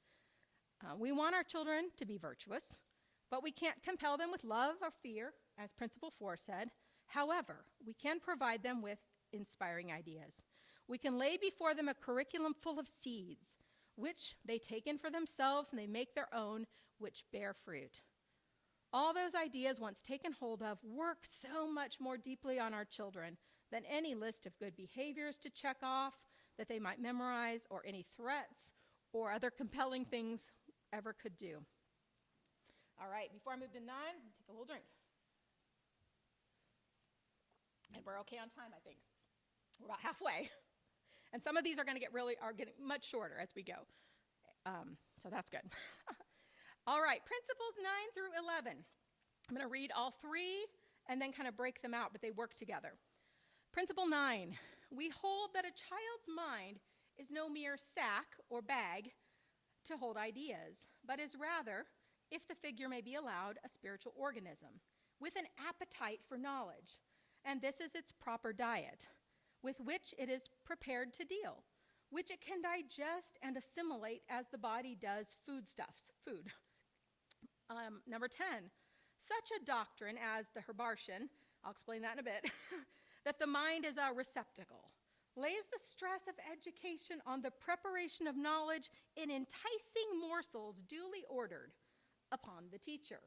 We want our children to be virtuous, but we can't compel them with love or fear, as Principle 4 said. However, we can provide them with inspiring ideas. We can lay before them a curriculum full of seeds, which they take in for themselves and they make their own, which bear fruit. All those ideas, once taken hold of, work so much more deeply on our children than any list of good behaviors to check off that they might memorize or any threats or other compelling things ever could do. All right, before I move to 9, take a little drink. And we're okay on time, I think. We're about halfway. And some of these are getting much shorter as we go. So that's good. All right, principles 9 through 11. I'm going to read all 3 and then kind of break them out, but they work together. Principle 9, we hold that a child's mind is no mere sack or bag to hold ideas, but is rather, if the figure may be allowed, a spiritual organism with an appetite for knowledge. And this is its proper diet, with which it is prepared to deal, which it can digest and assimilate as the body does food. Number 10, such a doctrine as the Herbartian, I'll explain that in a bit, that the mind is a receptacle, lays the stress of education on the preparation of knowledge in enticing morsels duly ordered upon the teacher.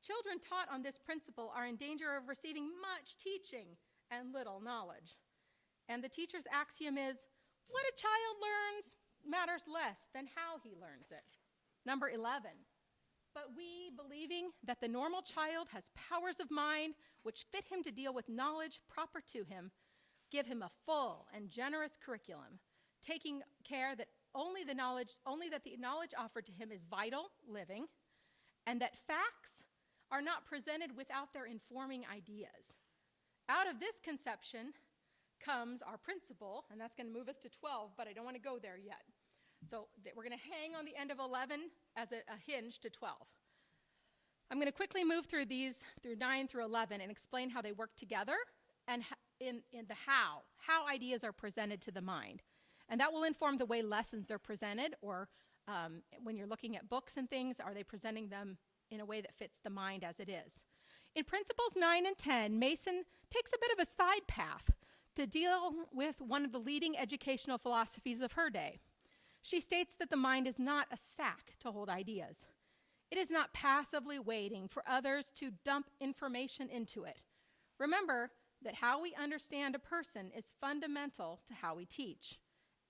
Children taught on this principle are in danger of receiving much teaching and little knowledge. And the teacher's axiom is, what a child learns matters less than how he learns it. Number 11, but we, believing that the normal child has powers of mind which fit him to deal with knowledge proper to him, give him a full and generous curriculum, taking care that only that the knowledge offered to him is vital, living, and that facts are not presented without their informing ideas. Out of this conception comes our principle, and that's going to move us to 12, but I don't want to go there yet. So we're going to hang on the end of 11 as a hinge to 12. I'm going to quickly move through these, through 9 through 11, and explain how they work together and in the how ideas are presented to the mind. And that will inform the way lessons are presented, or when you're looking at books and things, are they presenting them in a way that fits the mind as it is. In Principles 9 and 10, Mason takes a bit of a side path to deal with one of the leading educational philosophies of her day. She states that the mind is not a sack to hold ideas. It is not passively waiting for others to dump information into it. Remember that how we understand a person is fundamental to how we teach.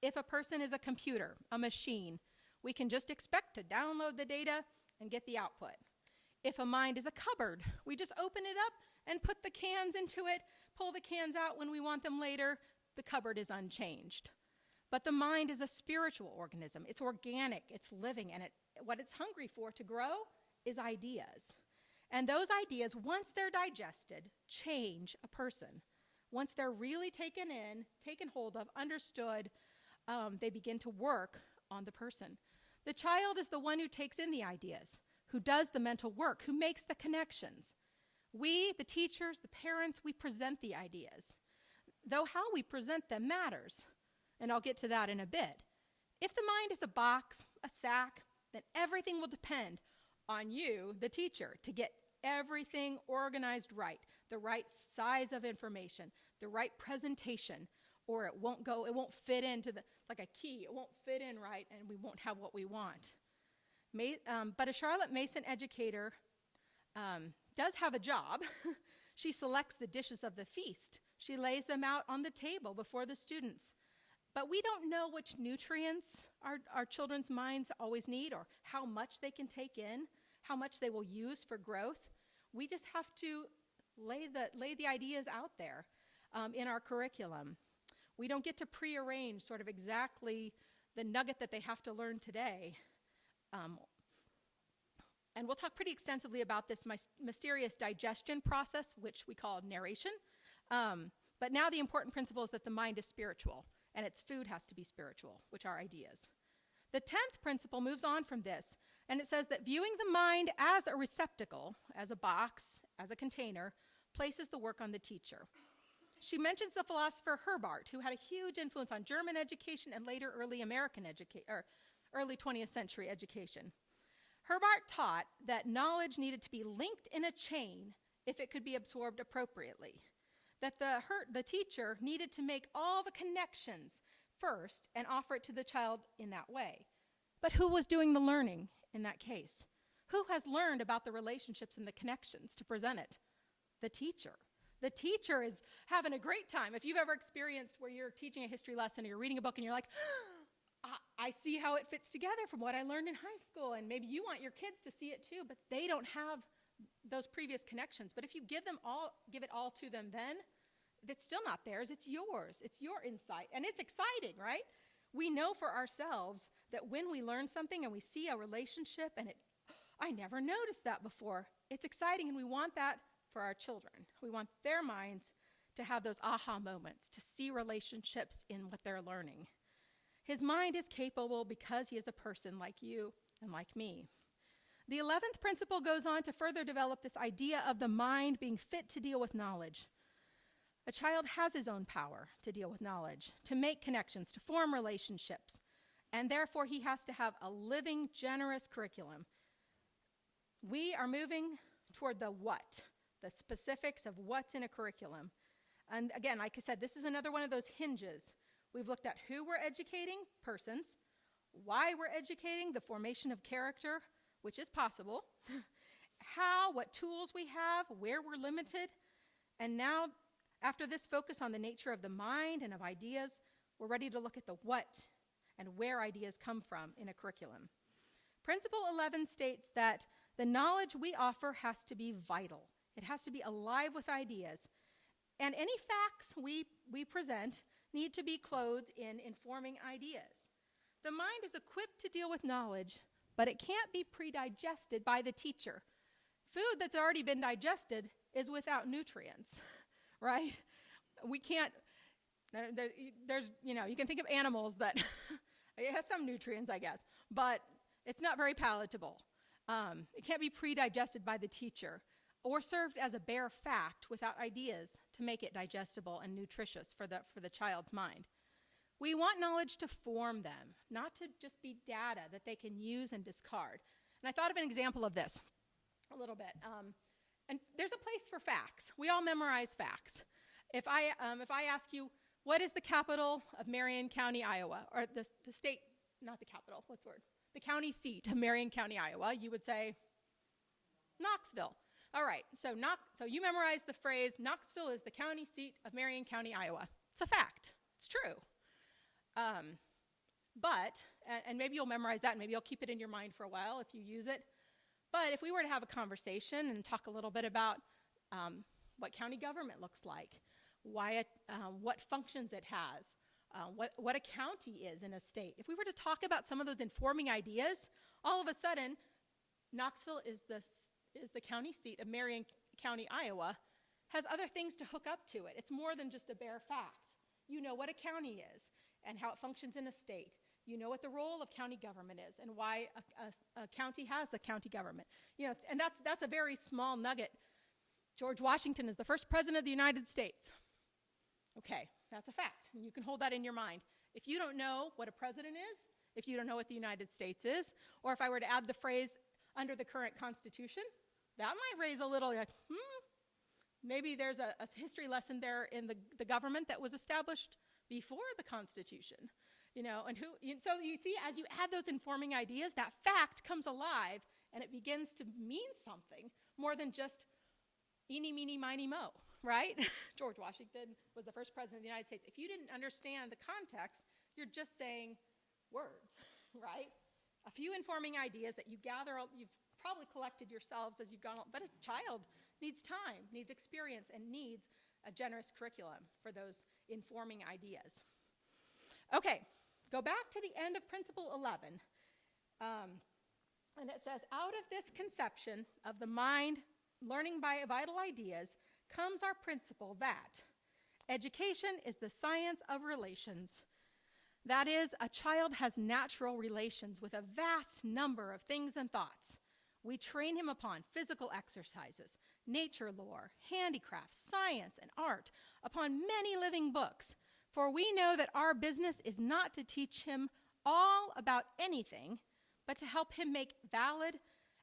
If a person is a computer, a machine, we can just expect to download the data and get the output. If a mind is a cupboard, we just open it up and put the cans into it, pull the cans out when we want them later. The cupboard is unchanged. But the mind is a spiritual organism. It's organic, it's living, and what it's hungry for to grow is ideas. And those ideas, once they're digested, change a person. Once they're really taken in, taken hold of, understood, they begin to work on the person. The child is the one who takes in the ideas, who does the mental work, who makes the connections. We, the teachers, the parents, we present the ideas, though how we present them matters, and I'll get to that in a bit. If the mind is a box, a sack, then everything will depend on you, the teacher, to get everything organized right, the right size of information, the right presentation, or it won't fit into like a key, it won't fit in right, and we won't have what we want. But a Charlotte Mason educator does have a job. She selects the dishes of the feast. She lays them out on the table before the students. But we don't know which nutrients our children's minds always need, or how much they can take in, how much they will use for growth. We just have to lay the ideas out there in our curriculum. We don't get to prearrange sort of exactly the nugget that they have to learn today. And we'll talk pretty extensively about this mysterious digestion process, which we call narration. But now the important principle is that the mind is spiritual, and its food has to be spiritual, which are ideas. The 10th principle moves on from this, and it says that viewing the mind as a receptacle, as a box, as a container, places the work on the teacher. She mentions the philosopher Herbart, who had a huge influence on German education and later early 20th century education. Herbart taught that knowledge needed to be linked in a chain if it could be absorbed appropriately, that the teacher needed to make all the connections first and offer it to the child in that way. But who was doing the learning in that case? Who has learned about the relationships and the connections to present it? The teacher. The teacher is having a great time. If you've ever experienced where you're teaching a history lesson or you're reading a book and you're like, I see how it fits together from what I learned in high school, and maybe you want your kids to see it too, but they don't have those previous connections. But if you give it all to them then, it's still not theirs, it's yours. It's your insight, and it's exciting, right? We know for ourselves that when we learn something and we see a relationship and I never noticed that before, it's exciting, and we want that for our children. We want their minds to have those aha moments, to see relationships in what they're learning. His mind is capable because he is a person like you and like me. The 11th principle goes on to further develop this idea of the mind being fit to deal with knowledge. A child has his own power to deal with knowledge, to make connections, to form relationships, and therefore he has to have a living, generous curriculum. We are moving toward the what, the specifics of what's in a curriculum. And again, like I said, this is another one of those hinges. We've looked at who we're educating, persons, why we're educating, the formation of character, which is possible, how, what tools we have, where we're limited, and now, after this focus on the nature of the mind and of ideas, we're ready to look at the what and where ideas come from in a curriculum. Principle 11 states that the knowledge we offer has to be vital. It has to be alive with ideas. And any facts we present need to be clothed in informing ideas. The mind is equipped to deal with knowledge, but it can't be pre-digested by the teacher. Food that's already been digested is without nutrients, right? We can't, there's, you can think of animals that, it has some nutrients, I guess, but it's not very palatable. It can't be pre-digested by the teacher or served as a bare fact without ideas to make it digestible and nutritious for the child's mind. We want knowledge to form them, not to just be data that they can use and discard. And I thought of an example of this a little bit. And there's a place for facts. We all memorize facts. If I ask you, what is the capital of Marion County, Iowa? Or the state, not the capital, what's the word? The county seat of Marion County, Iowa, you would say Knoxville. All right, so you memorize the phrase, Knoxville is the county seat of Marion County, Iowa. It's a fact. It's true. But maybe you'll memorize that, and maybe you'll keep it in your mind for a while if you use it. But if we were to have a conversation and talk a little bit about what county government looks like, what functions it has, what a county is in a state, if we were to talk about some of those informing ideas, all of a sudden, Knoxville is the county seat of Marion County, Iowa, has other things to hook up to it. It's more than just a bare fact. You know what a county is and how it functions in a state. You know what the role of county government is and why a county has a county government. And that's a very small nugget. George Washington is the first president of the United States. Okay, that's a fact. And you can hold that in your mind. If you don't know what a president is, if you don't know what the United States is, or if I were to add the phrase under the current Constitution, that might raise a little, maybe there's a history lesson there in the government that was established before the Constitution. So you see, as you add those informing ideas, that fact comes alive and it begins to mean something more than just eeny, meeny, miny, mo, right? George Washington was the first president of the United States. If you didn't understand the context, you're just saying words, right? A few informing ideas that you gather, you've probably collected yourselves as you've gone on, but a child needs time, needs experience, and needs a generous curriculum for those informing ideas. Okay, go back to the end of Principle 11. And it says, out of this conception of the mind learning by vital ideas comes our principle that education is the science of relations. That is, a child has natural relations with a vast number of things and thoughts. We train him upon physical exercises, nature lore, handicrafts, science, and art, upon many living books. For we know that our business is not to teach him all about anything, but to help him make valid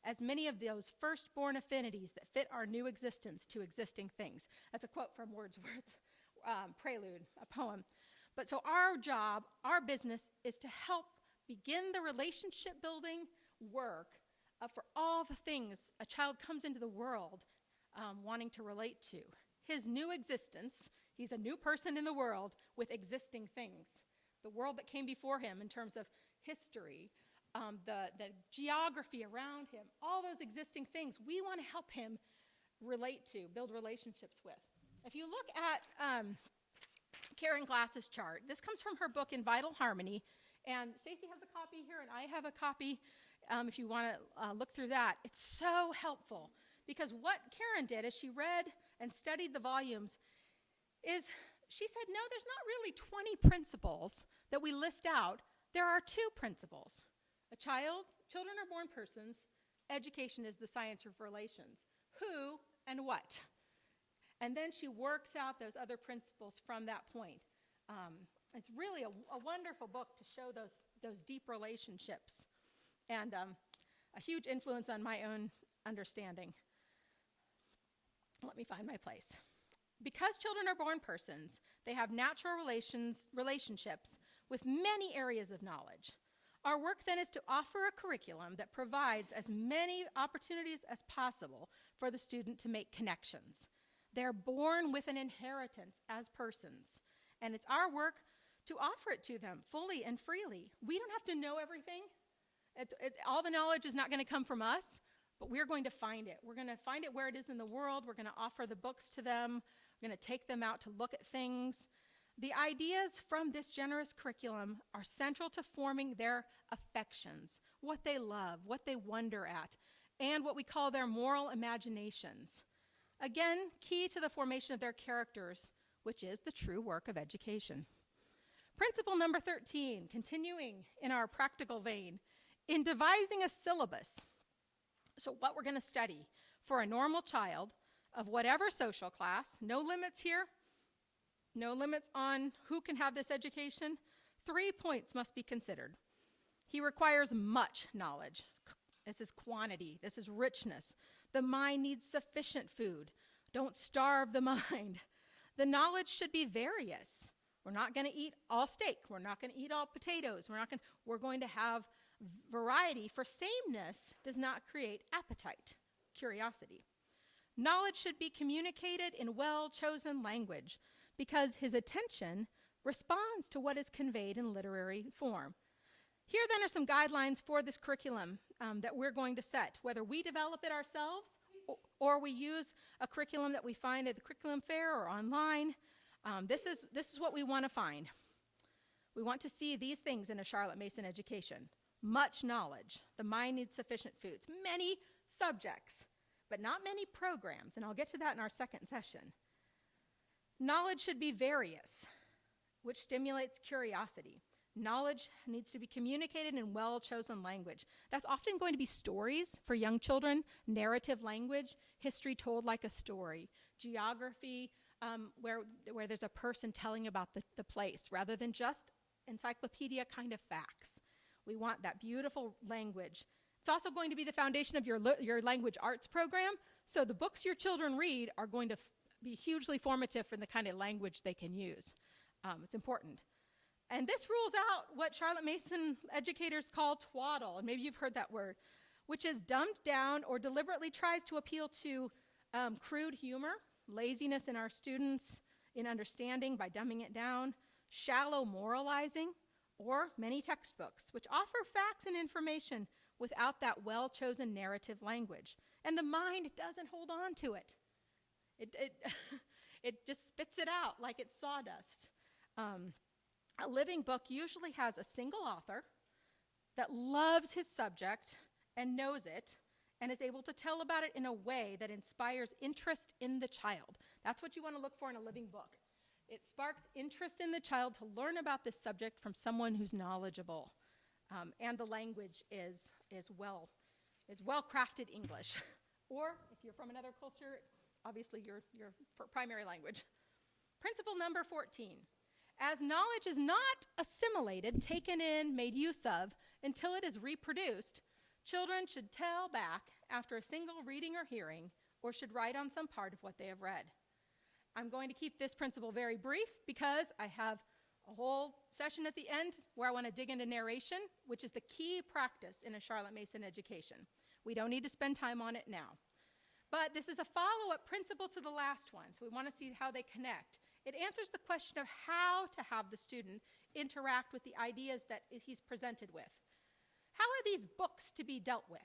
as many of those firstborn affinities that fit our new existence to existing things. That's a quote from Wordsworth's Prelude, a poem. But so our job, our business, is to help begin the relationship building work for all the things a child comes into the world wanting to relate to. His new existence, he's a new person in the world with existing things. The world that came before him in terms of history, the geography around him, all those existing things we want to help him relate to, build relationships with. If you look at Karen Glass's chart, this comes from her book In Vital Harmony, and Stacey has a copy here and I have a copy if you want to look through that. It's so helpful because what Karen did as she read and studied the volumes is she said, no, there's not really 20 principles that we list out. There are 2 principles. Children are born persons. Education is the science of relations. Who and what? And then she works out those other principles from that point. It's really a wonderful book to show those deep relationships and a huge influence on my own understanding. Let me find my place. Because children are born persons, they have natural relationships with many areas of knowledge. Our work then is to offer a curriculum that provides as many opportunities as possible for the student to make connections. They're born with an inheritance as persons, and it's our work to offer it to them fully and freely. We don't have to know everything. All the knowledge is not going to come from us, but we're going to find it. We're going to find it where it is in the world. We're going to offer the books to them. We're going to take them out to look at things. The ideas from this generous curriculum are central to forming their affections, what they love, what they wonder at, and what we call their moral imaginations. Again, key to the formation of their characters, which is the true work of education. Principle number 13, continuing in our practical vein, in devising a syllabus, so what we're going to study for a normal child of whatever social class, no limits here, no limits on who can have this education, 3 points must be considered. He requires much knowledge. This is quantity. This is richness. The mind needs sufficient food. Don't starve the mind. The knowledge should be various. We're not going to eat all steak. We're not going to eat all potatoes. We're going to have variety, for sameness does not create appetite, curiosity. Knowledge should be communicated in well-chosen language because his attention responds to what is conveyed in literary form. Here then are some guidelines for this curriculum that we're going to set, whether we develop it ourselves or we use a curriculum that we find at the curriculum fair or online. This is what we want to find. We want to see these things in a Charlotte Mason education. Much knowledge. The mind needs sufficient foods. Many subjects, but not many programs, and I'll get to that in our second session. Knowledge should be various, which stimulates curiosity. Knowledge needs to be communicated in well-chosen language. That's often going to be stories for young children, narrative language, history told like a story, geography, where there's a person telling about the place rather than just encyclopedia kind of facts. We want that beautiful language. It's also going to be the foundation of your language arts program, so the books your children read are going to be hugely formative for the kind of language they can use. It's important. And this rules out what Charlotte Mason educators call twaddle, and maybe you've heard that word, which is dumbed down or deliberately tries to appeal to crude humor, laziness in our students in understanding by dumbing it down, shallow moralizing, or many textbooks, which offer facts and information without that well-chosen narrative language. And the mind doesn't hold on to it. It just spits it out like it's sawdust. A living book usually has a single author that loves his subject and knows it and is able to tell about it in a way that inspires interest in the child. That's what you want to look for in a living book. It sparks interest in the child to learn about this subject from someone who's knowledgeable. And the language is well-crafted English. Or if you're from another culture, obviously your primary language. Principle number 14. As knowledge is not assimilated, taken in, made use of, until it is reproduced, children should tell back after a single reading or hearing, or should write on some part of what they have read. I'm going to keep this principle very brief because I have a whole session at the end where I want to dig into narration, which is the key practice in a Charlotte Mason education. We don't need to spend time on it now. But this is a follow-up principle to the last one, so we want to see how they connect. It answers the question of how to have the student interact with the ideas that he's presented with. How are these books to be dealt with?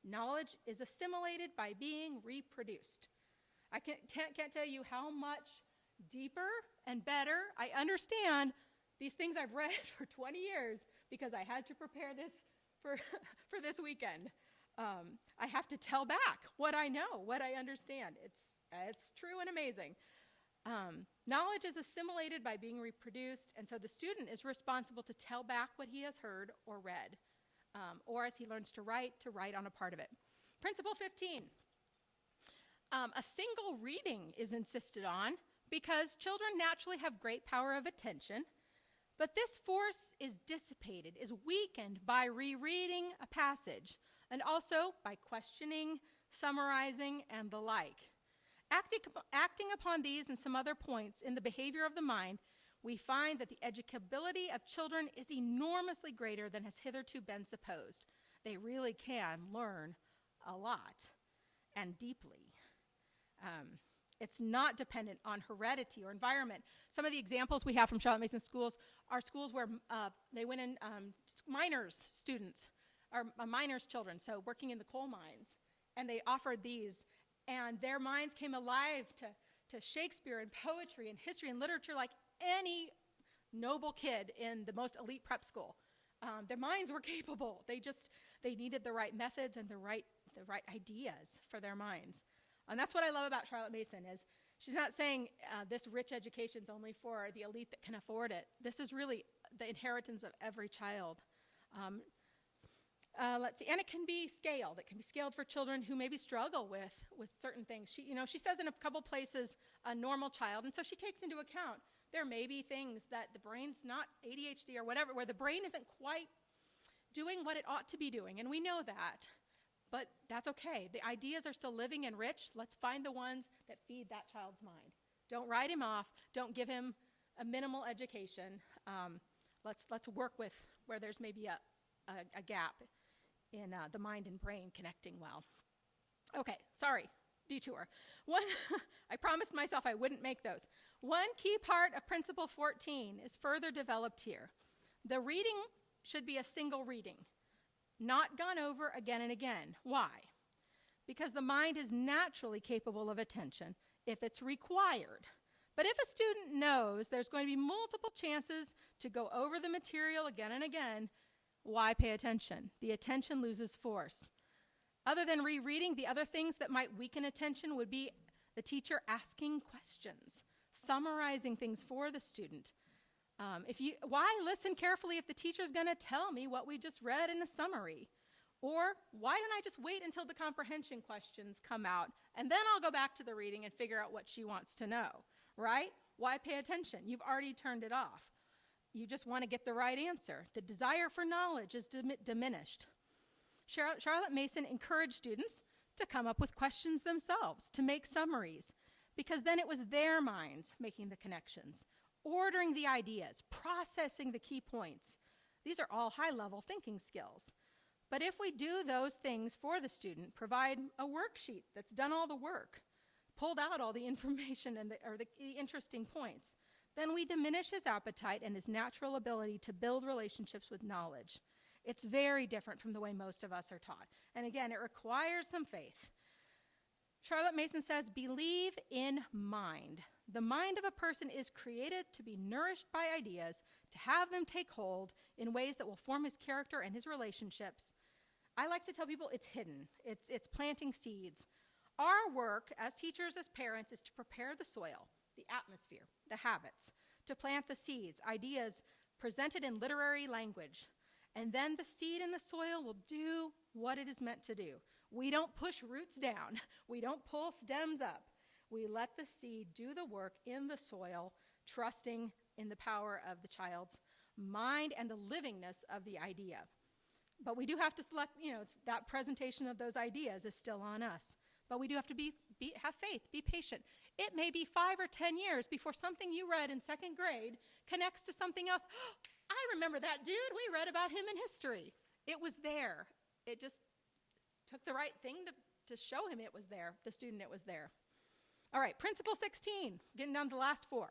Knowledge is assimilated by being reproduced. I can't tell you how much deeper and better I understand these things I've read for 20 years because I had to prepare this for this weekend. I have to tell back what I know, what I understand. It's true and amazing. Knowledge is assimilated by being reproduced, and so the student is responsible to tell back what he has heard or read, or as he learns to write on a part of it. Principle 15. A single reading is insisted on because children naturally have great power of attention, but this force is dissipated, is weakened by rereading a passage, and also by questioning, summarizing, and the like. Acting upon these and some other points in the behavior of the mind, we find that the educability of children is enormously greater than has hitherto been supposed. They really can learn a lot and deeply. It's not dependent on heredity or environment. Some of the examples we have from Charlotte Mason schools are schools where they went in miners students, or miners children, so working in the coal mines, and they offered these, and their minds came alive to Shakespeare and poetry and history and literature like any noble kid in the most elite prep school. Their minds were capable. They needed the right methods and the right ideas for their minds. And that's what I love about Charlotte Mason is she's not saying this rich education is only for the elite that can afford it. This is really the inheritance of every child. Let's see, and it can be scaled. It can be scaled for children who maybe struggle with certain things. She says in a couple places a normal child, and so she takes into account there may be things that the brain's not ADHD or whatever, where the brain isn't quite doing what it ought to be doing, and we know that. But that's okay. The ideas are still living and rich. Let's find the ones that feed that child's mind. Don't write him off. Don't give him a minimal education. Let's work with where there's maybe a gap in the mind and brain connecting well. Okay, sorry, detour. I promised myself I wouldn't make those. One key part of Principle 14 is further developed here. The reading should be a single reading, not gone over again and again. Why? Because the mind is naturally capable of attention if it's required. But if a student knows there's going to be multiple chances to go over the material again and again, why pay attention? The attention loses force. Other than rereading, the other things that might weaken attention would be the teacher asking questions, summarizing things for the student. Why listen carefully if the teacher's going to tell me what we just read in a summary? Or why don't I just wait until the comprehension questions come out, and then I'll go back to the reading and figure out what she wants to know, right? Why pay attention? You've already turned it off. You just want to get the right answer. The desire for knowledge is diminished. Charlotte Mason encouraged students to come up with questions themselves, to make summaries, because then it was their minds making the connections, ordering the ideas, processing the key points. These are all high-level thinking skills. But if we do those things for the student, provide a worksheet that's done all the work, pulled out all the information or the interesting points, then we diminish his appetite and his natural ability to build relationships with knowledge. It's very different from the way most of us are taught. And again, it requires some faith. Charlotte Mason says, believe in mind. The mind of a person is created to be nourished by ideas, to have them take hold in ways that will form his character and his relationships. I like to tell people it's hidden. It's planting seeds. Our work as teachers, as parents, is to prepare the soil, the atmosphere, the habits, to plant the seeds, ideas presented in literary language. And then the seed in the soil will do what it is meant to do. We don't push roots down. We don't pull stems up. We let the seed do the work in the soil, trusting in the power of the child's mind and the livingness of the idea. But we do have to select, that presentation of those ideas is still on us. But we do have to have faith, be patient. It may be 5 or 10 years before something you read in second grade connects to something else. I remember that dude. We read about him in history. It was there. It just took the right thing to show him it was there, the student it was there. All right, Principle 16, getting down to the last 4.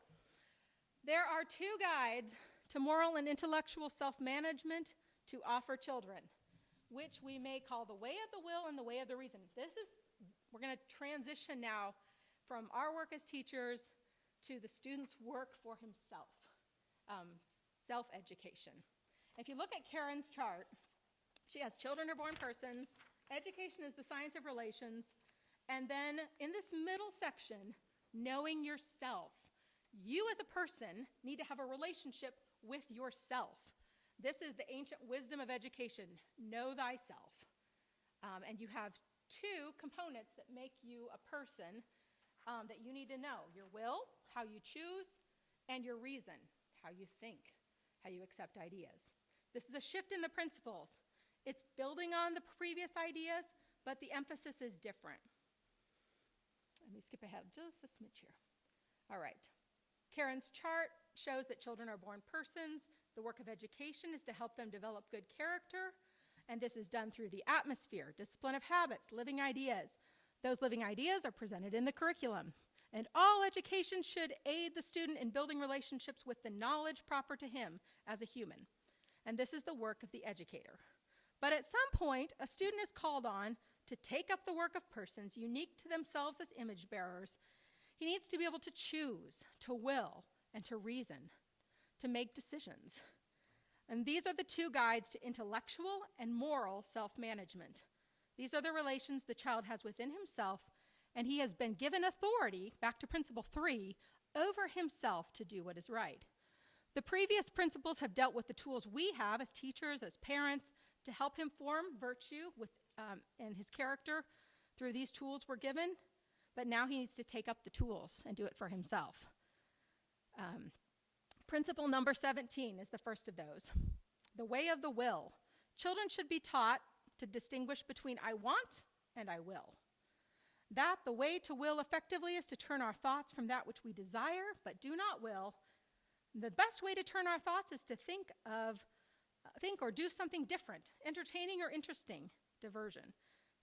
There are 2 guides to moral and intellectual self-management to offer children, which we may call the way of the will and the way of the reason. We're going to transition now from our work as teachers to the student's work for himself, self-education. If you look at Karen's chart, she has children are born persons, education is the science of relations, and then in this middle section, knowing yourself. You as a person need to have a relationship with yourself. This is the ancient wisdom of education, know thyself. And you have 2 components that make you a person that you need to know. Your will, how you choose, and your reason, how you think, how you accept ideas. This is a shift in the principles. It's building on the previous ideas, but the emphasis is different. Let me skip ahead just a smidge here. All right. Karen's chart shows that children are born persons. The work of education is to help them develop good character, and this is done through the atmosphere, discipline of habits, living ideas. Those living ideas are presented in the curriculum. And all education should aid the student in building relationships with the knowledge proper to him as a human. And this is the work of the educator. But at some point, a student is called on to take up the work of persons unique to themselves as image bearers. He needs to be able to choose, to will, and to reason, to make decisions. And these are the two guides to intellectual and moral self-management. These are the relations the child has within himself, and he has been given authority, back to principle 3, over himself to do what is right. The previous principles have dealt with the tools we have as teachers, as parents, to help him form virtue and his character through these tools we're given, but now he needs to take up the tools and do it for himself. Principle number 17 is the first of those. The way of the will. Children should be taught to distinguish between I want and I will. That the way to will effectively is to turn our thoughts from that which we desire but do not will. The best way to turn our thoughts is to think or do something different, entertaining or interesting, diversion.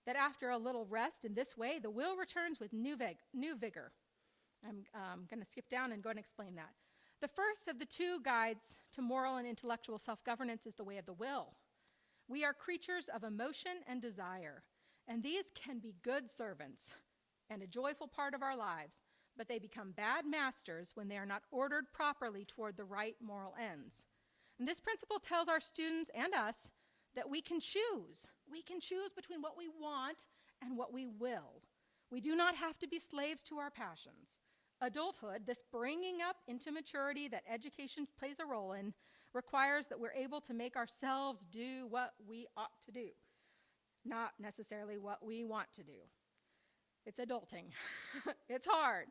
That after a little rest in this way, the will returns with new vigor. I'm going to skip down and go and explain that. The first of the two guides to moral and intellectual self-governance is the way of the will. We are creatures of emotion and desire, and these can be good servants and a joyful part of our lives, but they become bad masters when they are not ordered properly toward the right moral ends. And this principle tells our students and us that we can choose. We can choose between what we want and what we will. We do not have to be slaves to our passions. Adulthood, this bringing up into maturity that education plays a role in, requires that we're able to make ourselves do what we ought to do, not necessarily what we want to do. It's adulting. It's hard.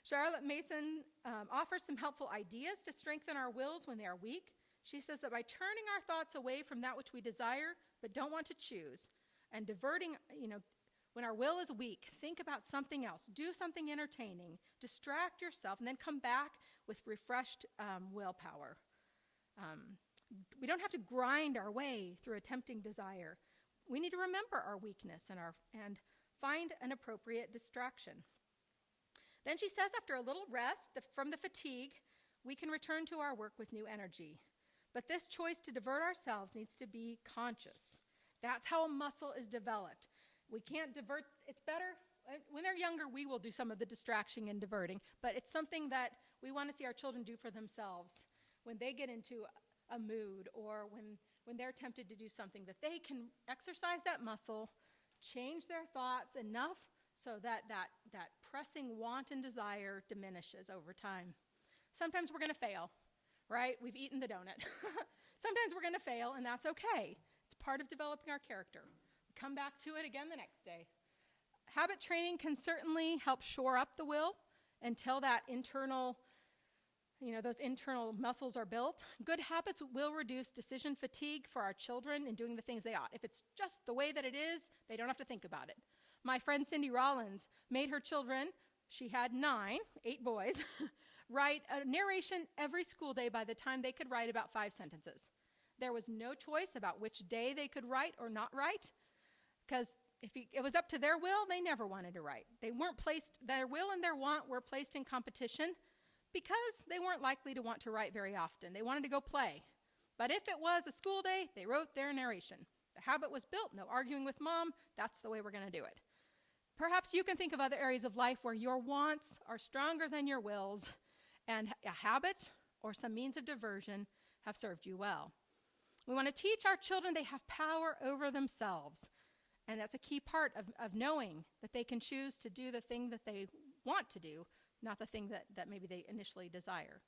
Charlotte Mason offers some helpful ideas to strengthen our wills when they are weak. She says that by turning our thoughts away from that which we desire but don't want to choose, and diverting, when our will is weak, think about something else, do something entertaining, distract yourself, and then come back with refreshed willpower. We don't have to grind our way through a tempting desire. We need to remember our weakness and find an appropriate distraction. Then she says after a little rest from the fatigue, we can return to our work with new energy. But this choice to divert ourselves needs to be conscious. That's how a muscle is developed. We can't divert. It's better, when they're younger, we will do some of the distracting and diverting, but it's something that we want to see our children do for themselves when they get into a mood or when they're tempted to do something, that they can exercise that muscle, change their thoughts enough so that pressing want and desire diminishes over time. Sometimes we're going to fail, right? We've eaten the donut. Sometimes we're going to fail, and that's okay. It's part of developing our character. Come back to it again the next day. Habit training can certainly help shore up the will until that those internal muscles are built. Good habits will reduce decision fatigue for our children in doing the things they ought. If it's just the way that it is, they don't have to think about it. My friend Cindy Rollins made her children, she had 8 boys, write a narration every school day by the time they could write about 5 sentences. There was no choice about which day they could write or not write, because if it was up to their will, they never wanted to write. Their will and their want were placed in competition because they weren't likely to want to write very often. They wanted to go play. But if it was a school day, they wrote their narration. The habit was built, no arguing with mom, that's the way we're going to do it. Perhaps you can think of other areas of life where your wants are stronger than your wills, and a habit or some means of diversion have served you well. We want to teach our children they have power over themselves. And that's a key part of knowing that they can choose to do the thing that they want to do, not the thing that maybe they initially desire.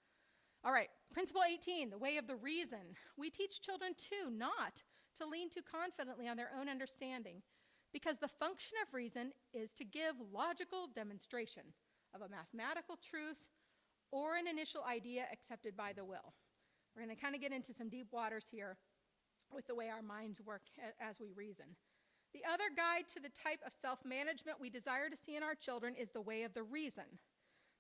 All right, principle 18, the way of the reason. We teach children, too, not to lean too confidently on their own understanding, because the function of reason is to give logical demonstration of a mathematical truth or an initial idea accepted by the will. We're going to kind of get into some deep waters here with the way our minds work as we reason. The other guide to the type of self-management we desire to see in our children is the way of the reason.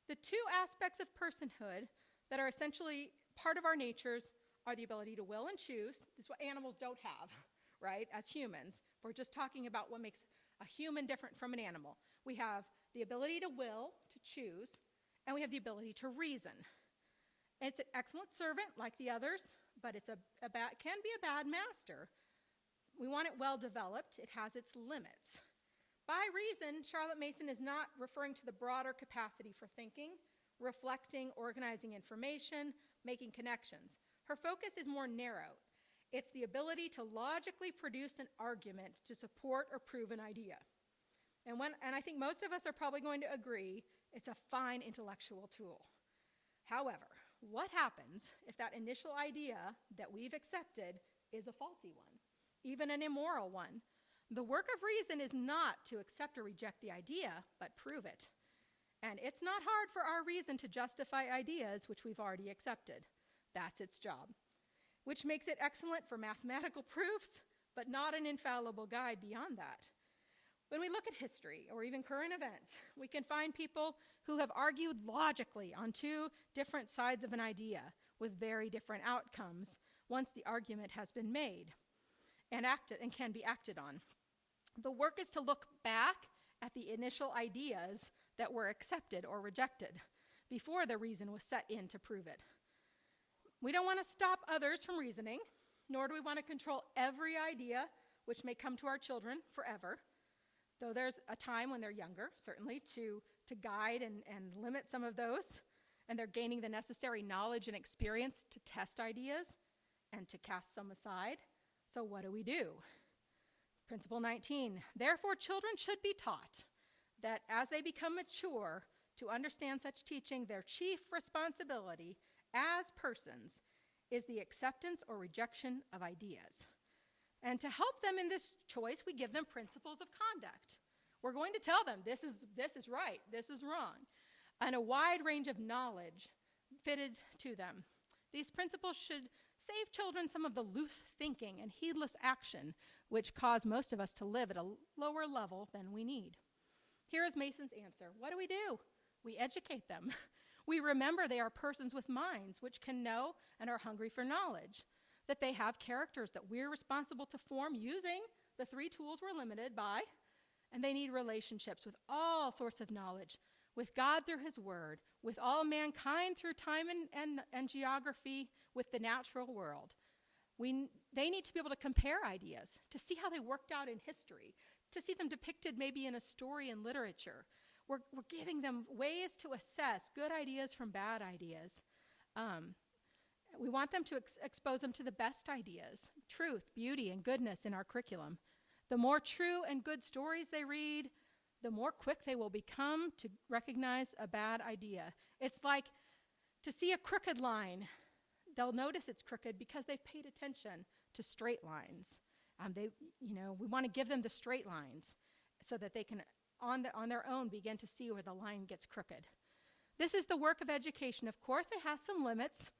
The two aspects of personhood that are essentially part of our natures are the ability to will and choose. This is what animals don't have, right, as humans. If we're just talking about what makes a human different from an animal. We have the ability to will, to choose, and we have the ability to reason. It's an excellent servant like the others, but it can be a bad master. We want it well developed. It has its limits. By reason, Charlotte Mason is not referring to the broader capacity for thinking, reflecting, organizing information, making connections. Her focus is more narrow. It's the ability to logically produce an argument to support or prove an idea. And I think most of us are probably going to agree it's a fine intellectual tool. However, what happens if that initial idea that we've accepted is a faulty one, even an immoral one? The work of reason is not to accept or reject the idea, but prove it. And it's not hard for our reason to justify ideas which we've already accepted. That's its job, which makes it excellent for mathematical proofs, but not an infallible guide beyond that. When we look at history or even current events, we can find people who have argued logically on two different sides of an idea with very different outcomes once the argument has been made and can be acted on. The work is to look back at the initial ideas that were accepted or rejected before the reason was set in to prove it. We don't want to stop others from reasoning, nor do we want to control every idea which may come to our children forever, though there's a time when they're younger, certainly, to guide and limit some of those, and they're gaining the necessary knowledge and experience to test ideas and to cast some aside. So what do? Principle 19, therefore children should be taught that as they become mature to understand such teaching, their chief responsibility as persons is the acceptance or rejection of ideas. And to help them in this choice, we give them principles of conduct. We're going to tell them this is right, this is wrong, and a wide range of knowledge fitted to them. These principles should save children some of the loose thinking and heedless action which cause most of us to live at a lower level than we need. Here is Mason's answer. What do? We educate them. We remember they are persons with minds which can know and are hungry for knowledge, that they have characters that we're responsible to form using the three tools we're limited by, and they need relationships with all sorts of knowledge, with God through his word, with all mankind through time and geography, with the natural world. They need to be able to compare ideas, to see how they worked out in history, to see them depicted maybe in a story in literature. We're giving them ways to assess good ideas from bad ideas. We want them to expose them to the best ideas, truth, beauty, and goodness in our curriculum. The more true and good stories they read, the more quick they will become to recognize a bad idea. It's like to see a crooked line. They'll notice it's crooked because they've paid attention to straight lines. We want to give them the straight lines so that they can, on their own, begin to see where the line gets crooked. This is the work of education. Of course, it has some limits.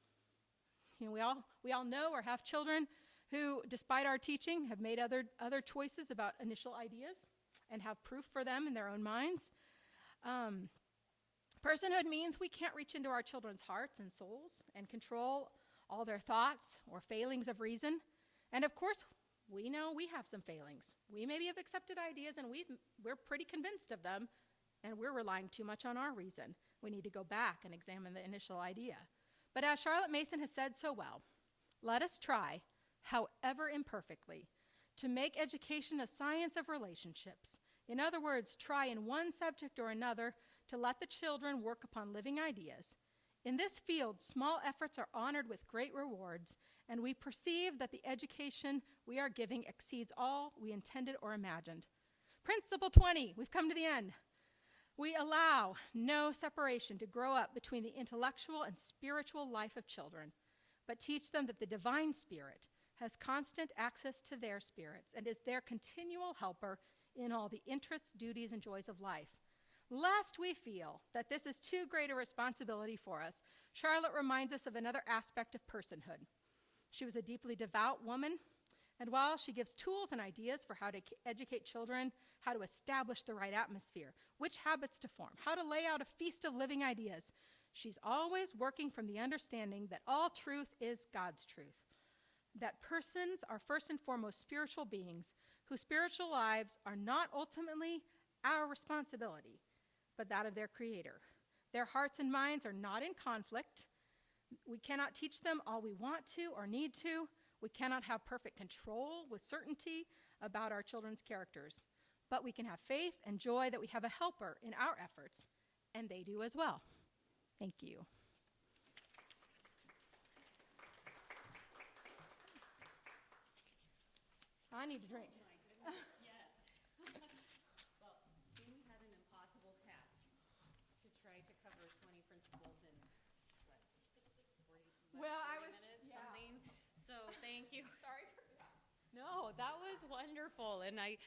We all know or have children who, despite our teaching, have made other choices about initial ideas and have proof for them in their own minds. Personhood means we can't reach into our children's hearts and souls and control all their thoughts or failings of reason. And of course, we know we have some failings. We maybe have accepted ideas and we're pretty convinced of them, and we're relying too much on our reason. We need to go back and examine the initial idea. But as Charlotte Mason has said so well, let us try, however imperfectly, to make education a science of relationships. In other words, try in one subject or another to let the children work upon living ideas. In this field, small efforts are honored with great rewards, and we perceive that the education we are giving exceeds all we intended or imagined. Principle 20, we've come to the end. We allow no separation to grow up between the intellectual and spiritual life of children, but teach them that the divine spirit has constant access to their spirits and is their continual helper in all the interests, duties, and joys of life. Lest we feel that this is too great a responsibility for us, Charlotte reminds us of another aspect of personhood. She was a deeply devout woman, And while she gives tools and ideas for how to educate children, how to establish the right atmosphere, which habits to form, how to lay out a feast of living ideas, she's always working from the understanding that all truth is God's truth, that persons are first and foremost spiritual beings whose spiritual lives are not ultimately our responsibility, but that of their Creator. Their hearts and minds are not in conflict. We cannot teach them all we want to or need to. We cannot have perfect control with certainty about our children's characters, but we can have faith and joy that we have a helper in our efforts, and they do as well. Thank you. I need a drink. Yes. Well, Jami had an impossible task to try to cover 20 principles in, what, 40, Well, I 40 was- minutes, yeah. something? So thank you. Sorry for that. No, that was wonderful, and I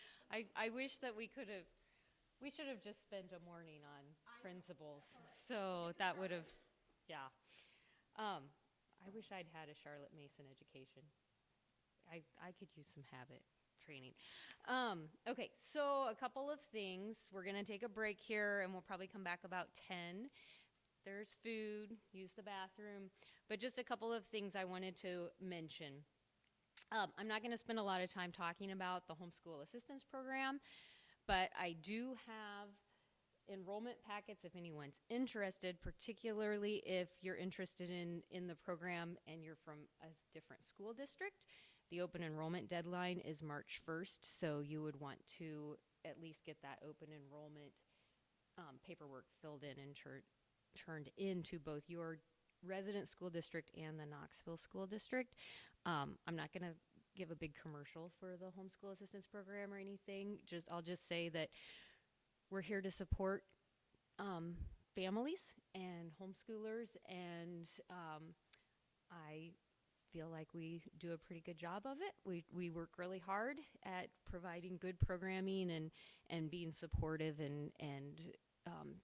wish that we should have just spent a morning on principles. So that would have, yeah. I wish I'd had a Charlotte Mason education. I could use some habit training. Okay, so a couple of things. We're going to take a break here, and we'll probably come back about 10. There's food, use the bathroom, but just a couple of things I wanted to mention. I'm not going to spend a lot of time talking about the homeschool assistance program, but I do have enrollment packets if anyone's interested, particularly if you're interested in the program and you're from a different school district. The open enrollment deadline is March 1st, so you would want to at least get that open enrollment paperwork filled in and turned into both your resident school district and the Knoxville School District. I'm not going to give a big commercial for the homeschool assistance program or anything. I'll just say that we're here to support families and homeschoolers, and I feel like we do a pretty good job of it. We work really hard at providing good programming and being supportive and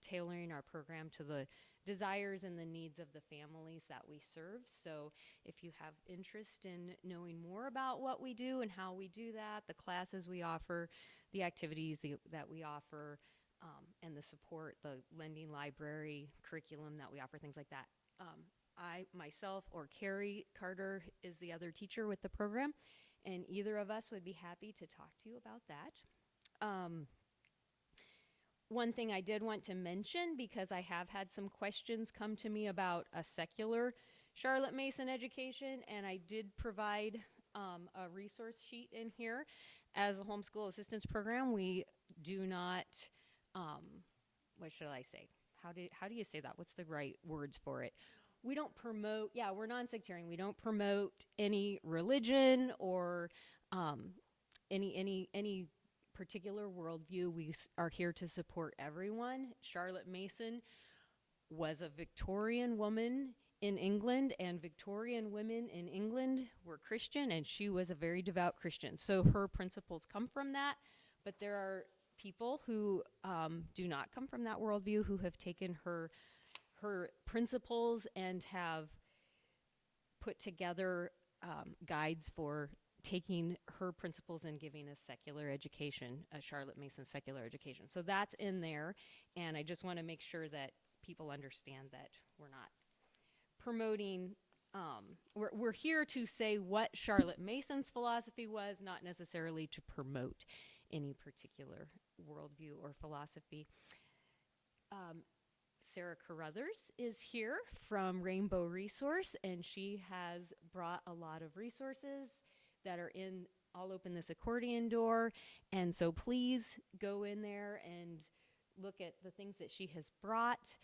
tailoring our program to the desires and the needs of the families that we serve. So if you have interest in knowing more about what we do and how we do that, the classes we offer, the activities that we offer, and the support, the lending library curriculum that we offer, things like that. I, myself, or Carrie Carter is the other teacher with the program, and either of us would be happy to talk to you about that. One thing I did want to mention, because I have had some questions come to me about a secular Charlotte Mason education, and I did provide a resource sheet in here. As a homeschool assistance program, we do not, what should I say? How do you say that? What's the right words for it? We don't promote, we're non-sectarian. We don't promote any religion or any particular worldview. We are here to support everyone. Charlotte Mason was a Victorian woman in England, and Victorian women in England were Christian, and she was a very devout Christian. So her principles come from that, but there are people who do not come from that worldview, who have taken her principles and have put together guides for taking her principles and giving a secular education, a Charlotte Mason secular education. So that's in there, and I just want to make sure that people understand that we're not promoting, we're here to say what Charlotte Mason's philosophy was, not necessarily to promote any particular worldview or philosophy. Sarah Carruthers is here from Rainbow Resource, and she has brought a lot of resources that are all open this accordion door, and so please go in there and look at the things that she has brought.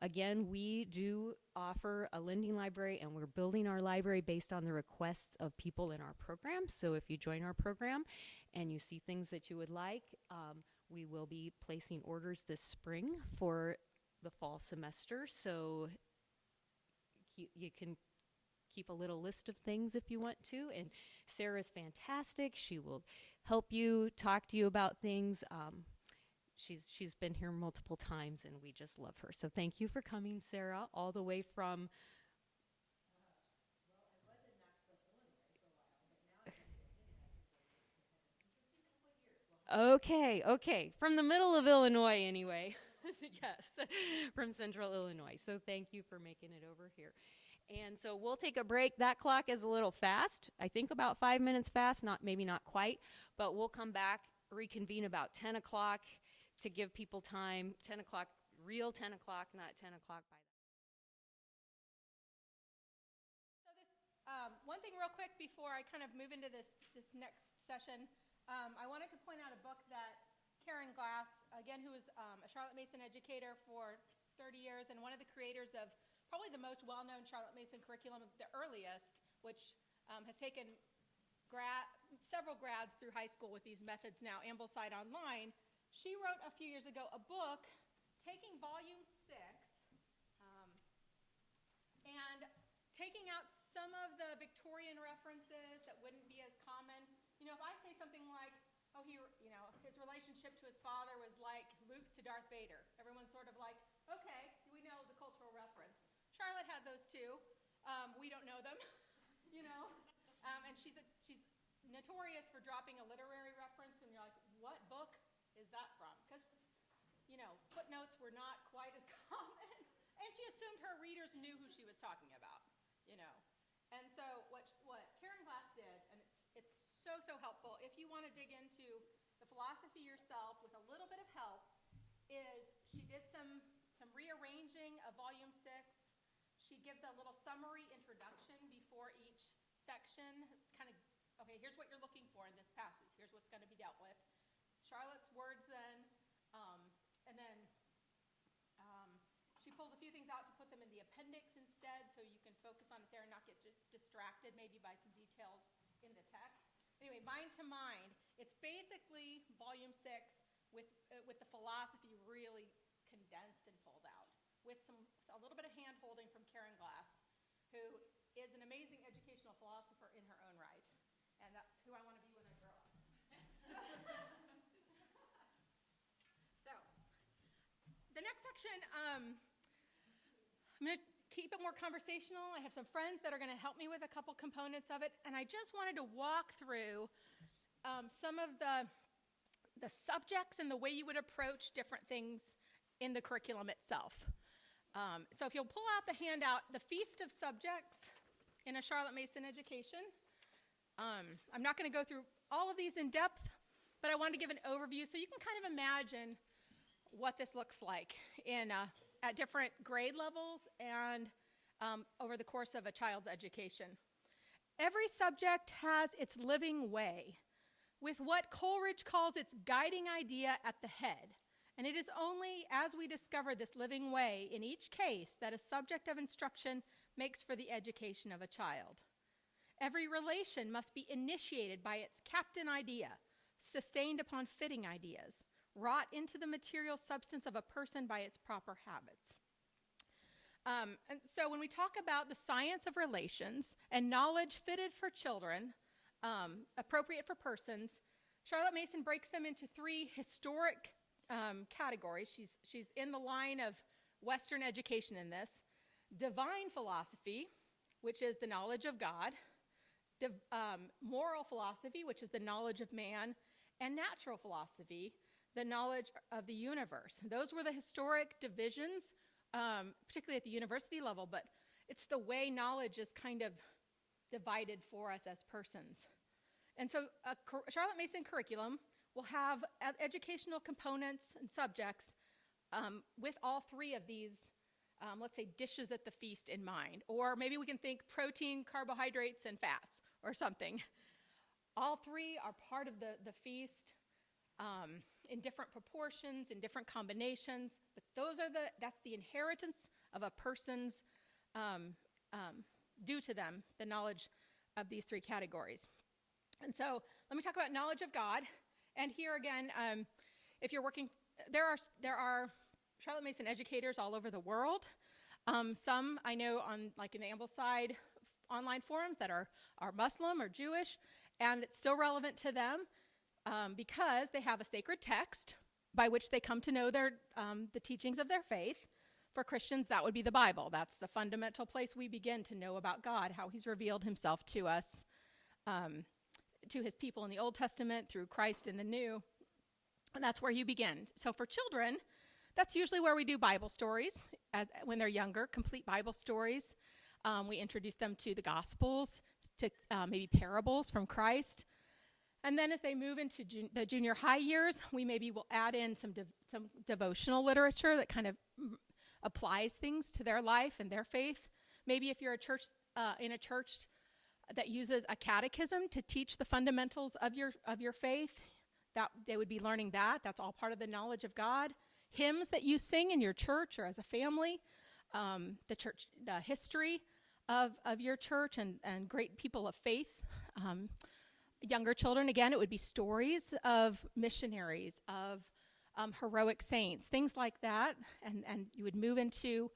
Again, we do offer a lending library, and we're building our library based on the requests of people in our program. So if you join our program and you see things that you would like, we will be placing orders this spring for the fall semester. So you can keep a little list of things if you want to. And Sarah's fantastic. She will help you, talk to you about things. She's been here multiple times, and we just love her. So thank you for coming, Sarah, all the way from. Well, I was in Knoxville, Illinois for a while, but now I'm in Okay. From the middle of Illinois, anyway. Yes, from central Illinois. So thank you for making it over here. And so we'll take a break. That clock is a little fast. I think about 5 minutes fast, maybe not quite, but we'll come back, reconvene about 10 o'clock to give people time. 10 o'clock, real 10 o'clock, not 10 o'clock by So one thing real quick before I kind of move into this next session, I wanted to point out a book that Karen Glass, again, who was a Charlotte Mason educator for 30 years and one of the creators of probably the most well-known Charlotte Mason curriculum, the earliest, which has taken several grads through high school with these methods now, Ambleside Online. She wrote a few years ago a book taking volume 6 and taking out some of the Victorian references that wouldn't be as common. You know, if I say something like, oh, his relationship to his father was like Luke's to Darth Vader, everyone's sort of like, okay, we know the cultural reference. Charlotte had those too. We don't know them, and she's notorious for dropping a literary reference, and you're like, what book is that from? Because, footnotes were not quite as common, and she assumed her readers knew who she was talking about, And so what Karen Glass did, and it's so helpful, if you want to dig into the philosophy yourself with a little bit of help, is she did some rearranging of volume 6. She gives a little summary introduction before each section, kind of, okay, here's what you're looking for in this passage. Here's what's going to be dealt with. Charlotte's words then, and then she pulls a few things out to put them in the appendix instead so you can focus on it there and not get just distracted maybe by some details in the text. Anyway, Mind to Mind, it's basically volume 6 with the philosophy really condensed and pulled out, with a little bit of hand-holding from Karen Glass, who is an amazing educational philosopher in her own right. And that's who I want to be when I grow up. So, the next section, I'm going to keep it more conversational. I have some friends that are going to help me with a couple components of it. And I just wanted to walk through some of the subjects and the way you would approach different things in the curriculum itself. So if you'll pull out the handout, the Feast of Subjects in a Charlotte Mason education. I'm not going to go through all of these in depth, but I wanted to give an overview so you can kind of imagine what this looks like at different grade levels and over the course of a child's education. Every subject has its living way, with what Coleridge calls its guiding idea at the head. And it is only as we discover this living way in each case that a subject of instruction makes for the education of a child. Every relation must be initiated by its captain idea, sustained upon fitting ideas, wrought into the material substance of a person by its proper habits. And so when we talk about the science of relations and knowledge fitted for children, appropriate for persons, Charlotte Mason breaks them into 3 historic categories. She's in the line of Western education in this. Divine philosophy, which is the knowledge of God. Moral philosophy, which is the knowledge of man. And natural philosophy, the knowledge of the universe. Those were the historic divisions, particularly at the university level, but it's the way knowledge is kind of divided for us as persons. And so a Charlotte Mason curriculum will have educational components and subjects with all 3 of these, let's say, dishes at the feast in mind. Or maybe we can think protein, carbohydrates, and fats or something. All 3 are part of the feast in different proportions, in different combinations. But that's the inheritance of a person's, due to them, the knowledge of these 3 categories. And so let me talk about knowledge of God. And here again, if you're working, there are Charlotte Mason educators all over the world. Some I know in the Ambleside online forums that are Muslim or Jewish, and it's still relevant to them because they have a sacred text by which they come to know the teachings of their faith. For Christians, that would be the Bible. That's the fundamental place we begin to know about God, how he's revealed himself to us, to his people in the Old Testament, through Christ in the New. And that's where you begin. So for children, that's usually where we do Bible stories when they're younger, complete Bible stories. We introduce them to the Gospels, to maybe parables from Christ. And then as they move into the junior high years, we maybe will add in some devotional literature that kind of applies things to their life and their faith. Maybe if you're in a church that uses a catechism to teach the fundamentals of your faith, that they would be learning that. That's all part of the knowledge of God. Hymns that you sing in your church or as a family, the history of your church and great people of faith. Younger children, again, it would be stories of missionaries, of heroic saints, things like that. And you would move into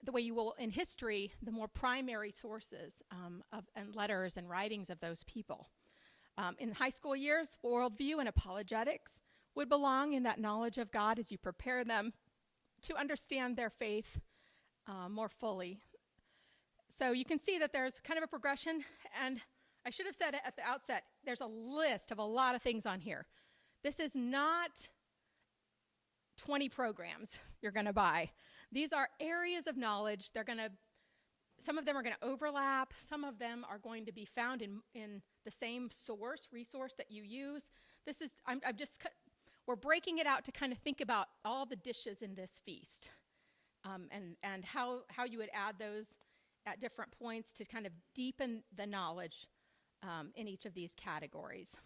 the way you will in history, the more primary sources and letters and writings of those people. In high school years, worldview and apologetics would belong in that knowledge of God as you prepare them to understand their faith more fully. So you can see that there's kind of a progression, and I should have said it at the outset, there's a list of a lot of things on here. This is not 20 programs you're going to buy. These are areas of knowledge. Some of them are going to overlap. Some of them are going to be found in the same resource that you use. We're breaking it out to kind of think about all the dishes in this feast, and how you would add those at different points to kind of deepen the knowledge in each of these categories.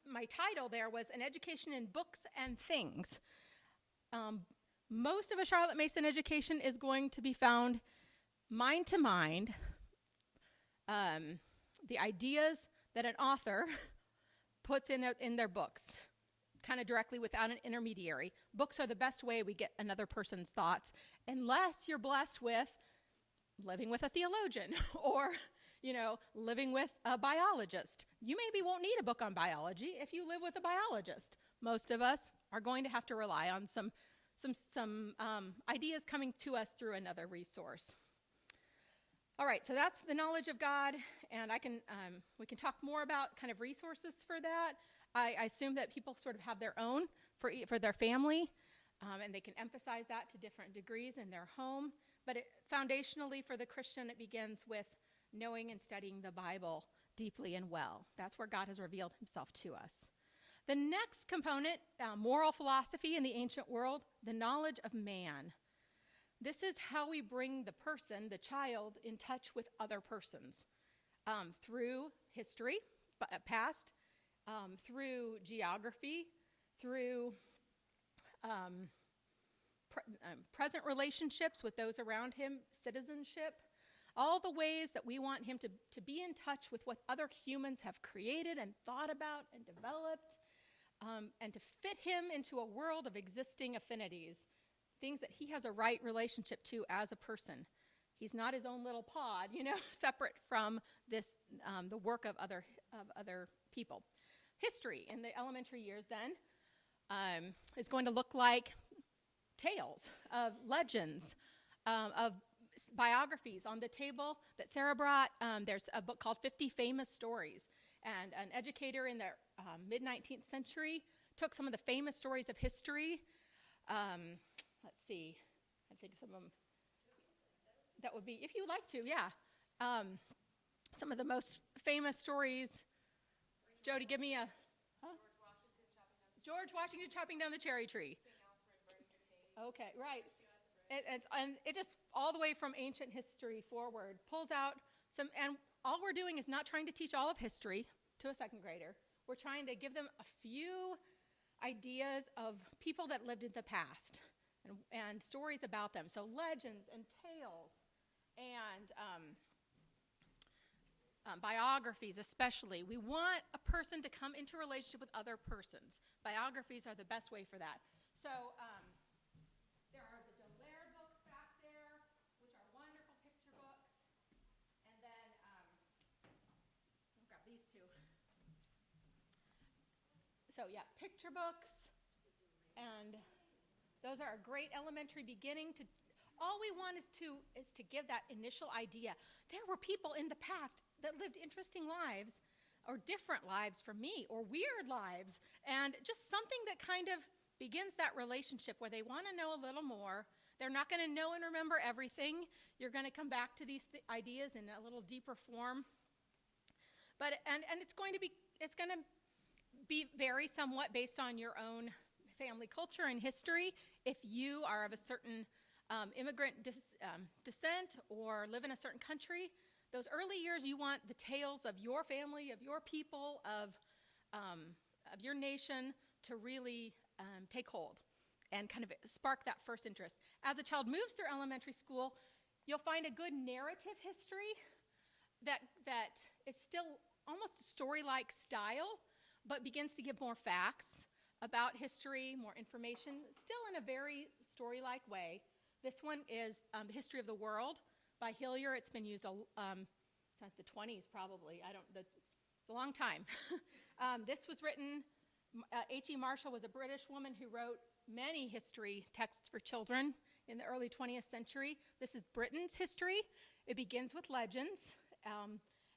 My title there was An Education in Books and Things. Most of a Charlotte Mason education is going to be found mind to mind. The ideas that an author puts in their books, kind of directly without an intermediary. Books are the best way we get another person's thoughts, unless you're blessed with living with a theologian or living with a biologist. You maybe won't need a book on biology if you live with a biologist. Most of us are going to have to rely on some ideas coming to us through another resource. All right, so that's the knowledge of God, and we can talk more about kind of resources for that. I assume that people sort of have their own for their family, and they can emphasize that to different degrees in their home. But foundationally for the Christian, it begins with knowing and studying the Bible deeply and well. That's where God has revealed himself to us. The next component, moral philosophy in the ancient world, the knowledge of man. This is how we bring the person, the child, in touch with other persons through history, past, through geography, through present relationships with those around him, citizenship, all the ways that we want him to be in touch with what other humans have created and thought about and developed, and to fit him into a world of existing affinities, things that he has a right relationship to as a person. He's not his own little pod, separate from this, the work of other people. History in the elementary years then is going to look like tales of legends, of biographies. On the table that Sarah brought, there's a book called 50 Famous Stories. And an educator in the mid-19th century took some of the famous stories of history. Let's see. I think some of them. That would be, if you'd like to, yeah. Some of the most famous stories. Jody, give me a. Huh? George Washington chopping down the cherry tree. Okay, right. And it just, all the way from ancient history forward, pulls out some, and all we're doing is not trying to teach all of history to a second grader. We're trying to give them a few ideas of people that lived in the past and stories about them. So legends and tales and biographies especially. We want a person to come into relationship with other persons. Biographies are the best way for that. So there are the Delaire books back there, which are wonderful picture books. And then, I'll grab these two. So yeah, picture books. And those are a great elementary beginning to, all we want is to give that initial idea. There were people in the past that lived interesting lives, or different lives from me, or weird lives, and just something that kind of begins that relationship where they want to know a little more. They're not going to know and remember everything. You're going to come back to these ideas in a little deeper form. But it's going to be vary somewhat based on your own family culture and history. If you are of a certain immigrant descent or live in a certain country, those early years you want the tales of your family, of your people, of your nation to really take hold and kind of spark that first interest. As a child moves through elementary school, you'll find a good narrative history that is still almost a story-like style, but begins to give more facts about history, more information, still in a very story-like way. This one is The History of the World by Hillier. It's been used since the 20s probably. It's a long time. This was written, H.E. Marshall was a British woman who wrote many history texts for children in the early 20th century. This is Britain's history. It begins with legends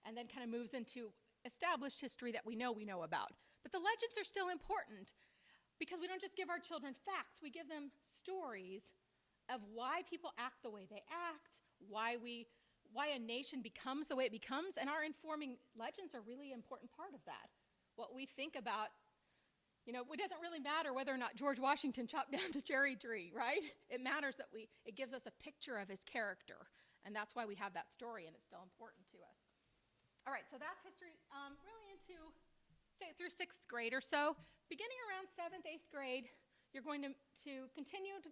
and then kind of moves into established history that we know about. But the legends are still important because we don't just give our children facts. We give them stories of why people act the way they act, why a nation becomes the way it becomes, and our informing legends are really an important part of that. What we think about, it doesn't really matter whether or not George Washington chopped down the cherry tree, right? It matters that it gives us a picture of his character, and that's why we have that story, and it's still important to us. All right, so that's history really through 6th grade or so. Beginning around 7th, 8th grade, you're going to continue to,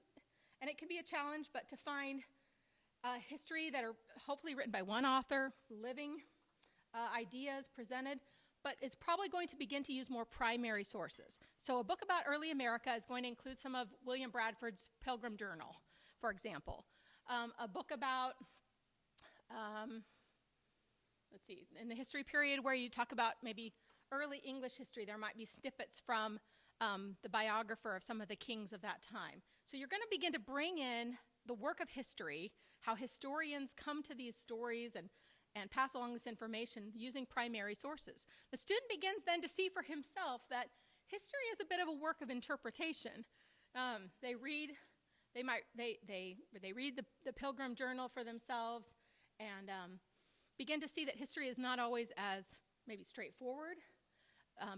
and it can be a challenge, but to find history that are hopefully written by one author, living ideas presented, but it's probably going to begin to use more primary sources. So a book about early America is going to include some of William Bradford's Pilgrim Journal, for example. A book about, in the history period where you talk about maybe early English history, there might be snippets from the biographer of some of the kings of that time. So you're going to begin to bring in the work of history, how historians come to these stories and pass along this information using primary sources. The student begins then to see for himself that history is a bit of a work of interpretation. They read the Pilgrim Journal for themselves and begin to see that history is not always as maybe straightforward,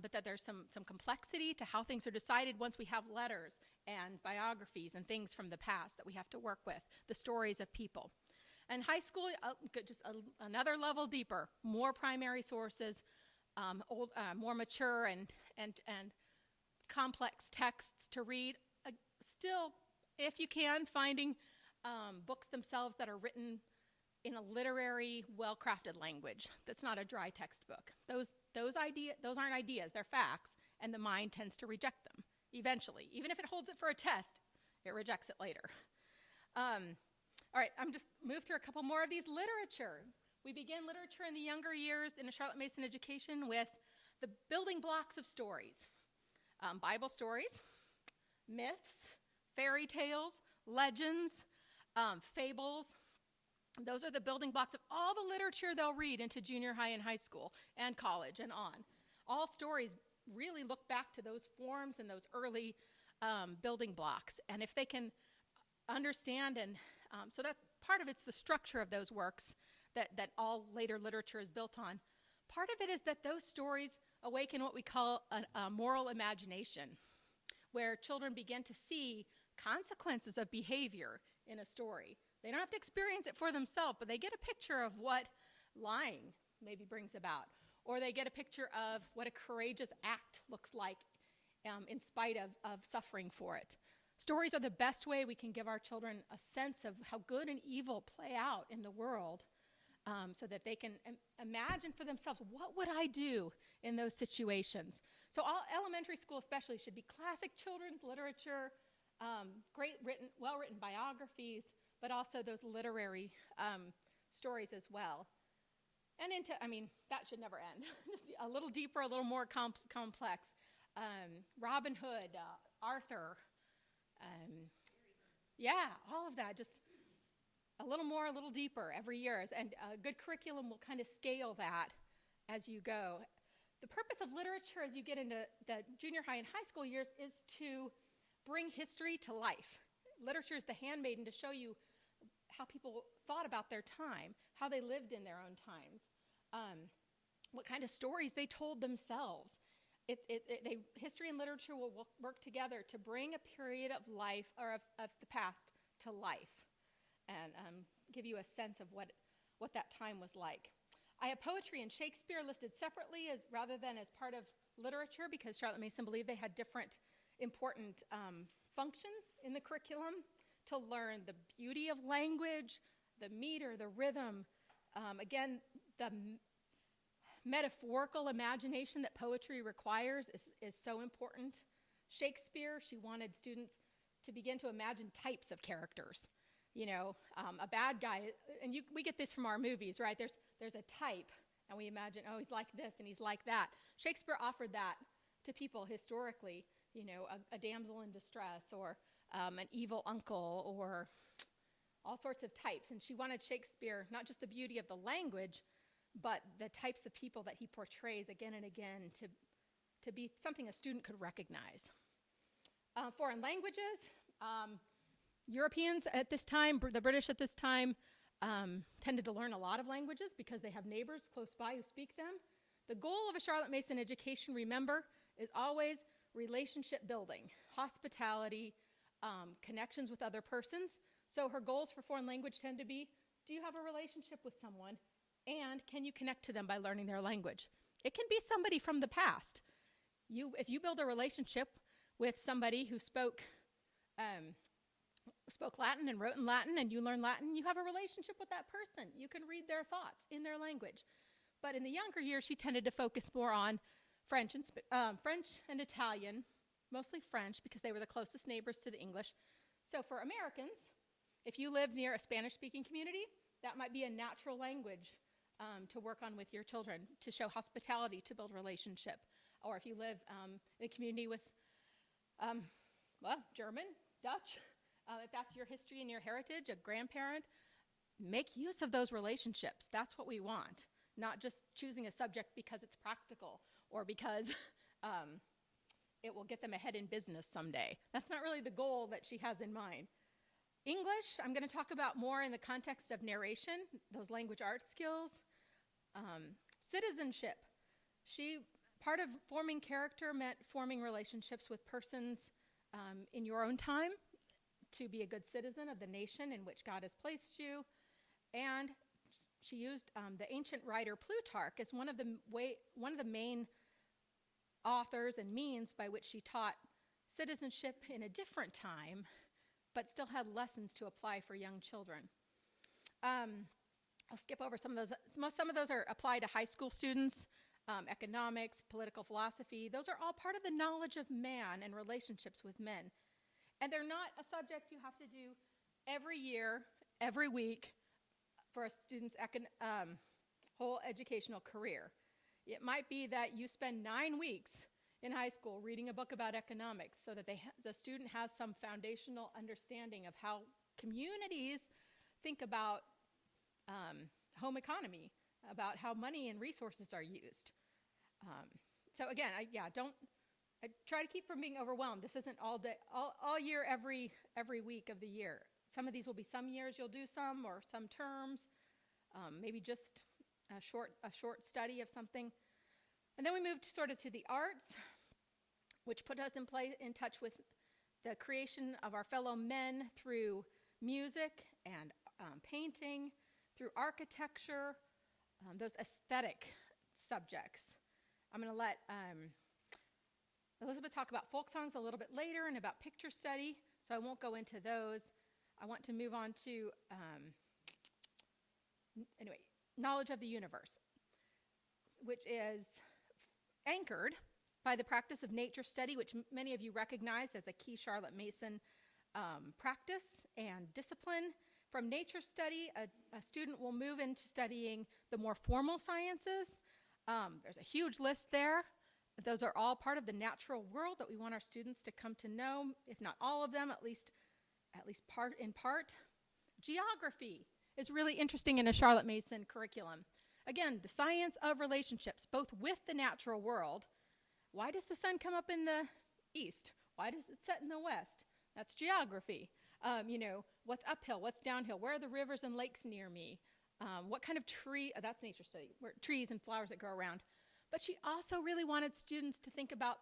but that there's some complexity to how things are decided once we have letters and biographies and things from the past that we have to work with, the stories of people. And high school, another level deeper, more primary sources, more mature and complex texts to read. Still, if you can, finding books themselves that are written in a literary, well-crafted language that's not a dry textbook. Those aren't ideas, they're facts, and the mind tends to reject them eventually. Even if it holds it for a test, it rejects it later. All right, I'm just move through a couple more of these. Literature. We begin literature in the younger years in a Charlotte Mason education with the building blocks of stories. Bible stories, myths, fairy tales, legends, fables. Those are the building blocks of all the literature they'll read into junior high and high school and college and on. All stories really look back to those forms and those early building blocks. And if they can understand so that part of it's the structure of those works that all later literature is built on. Part of it is that those stories awaken what we call a moral imagination, where children begin to see consequences of behavior in a story. They don't have to experience it for themselves, but they get a picture of what lying maybe brings about, or they get a picture of what a courageous act looks like in spite of suffering for it. Stories are the best way we can give our children a sense of how good and evil play out in the world, so that they can imagine for themselves, what would I do in those situations? So all elementary school especially should be classic children's literature, well-written biographies, but also those literary stories as well. And that should never end. Just a little deeper, a little more complex. Robin Hood, Arthur, all of that, just a little more, a little deeper every year. And a good curriculum will kind of scale that as you go. The purpose of literature as you get into the junior high and high school years is to bring history to life. Literature is the handmaiden to show you how people thought about their time, how they lived in their own times, what kind of stories they told themselves. History and literature will work together to bring a period of life or of the past to life and give you a sense of what that time was like. I have poetry and Shakespeare listed separately rather than as part of literature because Charlotte Mason believed they had different important functions in the curriculum to learn the beauty of language, the meter, the rhythm. Again, the metaphorical imagination that poetry requires is so important. Shakespeare, she wanted students to begin to imagine types of characters. A bad guy, and we get this from our movies, right? There's a type, and we imagine, oh, he's like this and he's like that. Shakespeare offered that to people historically, a damsel in distress or an evil uncle or all sorts of types. And she wanted Shakespeare, not just the beauty of the language, but the types of people that he portrays again and again to be something a student could recognize. Foreign languages. Europeans at this time, the British at this time, tended to learn a lot of languages because they have neighbors close by who speak them. The goal of a Charlotte Mason education, remember, is always relationship building, hospitality, connections with other persons. So her goals for foreign language tend to be, do you have a relationship with someone? And can you connect to them by learning their language? It can be somebody from the past. If you build a relationship with somebody who spoke Latin and wrote in Latin and you learn Latin, you have a relationship with that person. You can read their thoughts in their language. But in the younger years, she tended to focus more on French and Italian, mostly French because they were the closest neighbors to the English. So for Americans, if you live near a Spanish-speaking community, that might be a natural language to work on with your children, to show hospitality, to build relationship. Or if you live in a community with, German, Dutch, if that's your history and your heritage, a grandparent, make use of those relationships. That's what we want, not just choosing a subject because it's practical or because it will get them ahead in business someday. That's not really the goal that she has in mind. English, I'm going to talk about more in the context of narration, those language arts skills. Citizenship. Part of forming character meant forming relationships with persons in your own time to be a good citizen of the nation in which God has placed you. And she used the ancient writer Plutarch as one of the main authors and means by which she taught citizenship in a different time, but still had lessons to apply for young children. I'll skip over some of those. Some of those are applied to high school students, economics, political philosophy. Those are all part of the knowledge of man and relationships with men. And they're not a subject you have to do every year, every week for a student's whole educational career. It might be that you spend 9 weeks in high school reading a book about economics so that the student has some foundational understanding of how communities think about home economy, about how money and resources are used. So again, I try to keep from being overwhelmed. This isn't all day, all year, every week of the year. Some of these will be some years you'll do some, or some terms, maybe just a short study of something. And then we moved sort of to the arts, which put us in touch with the creation of our fellow men through music and painting, through architecture, those aesthetic subjects. I'm going to let Elizabeth talk about folk songs a little bit later and about picture study, so I won't go into those. I want to move on to, knowledge of the universe, which is anchored by the practice of nature study, which many of you recognize as a key Charlotte Mason practice and discipline. From nature study, a student will move into studying the more formal sciences. There's a huge list there. Those are all part of the natural world that we want our students to come to know, if not all of them, at least in part. Geography is really interesting in a Charlotte Mason curriculum. Again, the science of relationships, both with the natural world. Why does the sun come up in the east? Why does it set in the west? That's geography. What's uphill? What's downhill? Where are the rivers and lakes near me? What kind of tree? That's nature study, where trees and flowers that grow around. But she also really wanted students to think about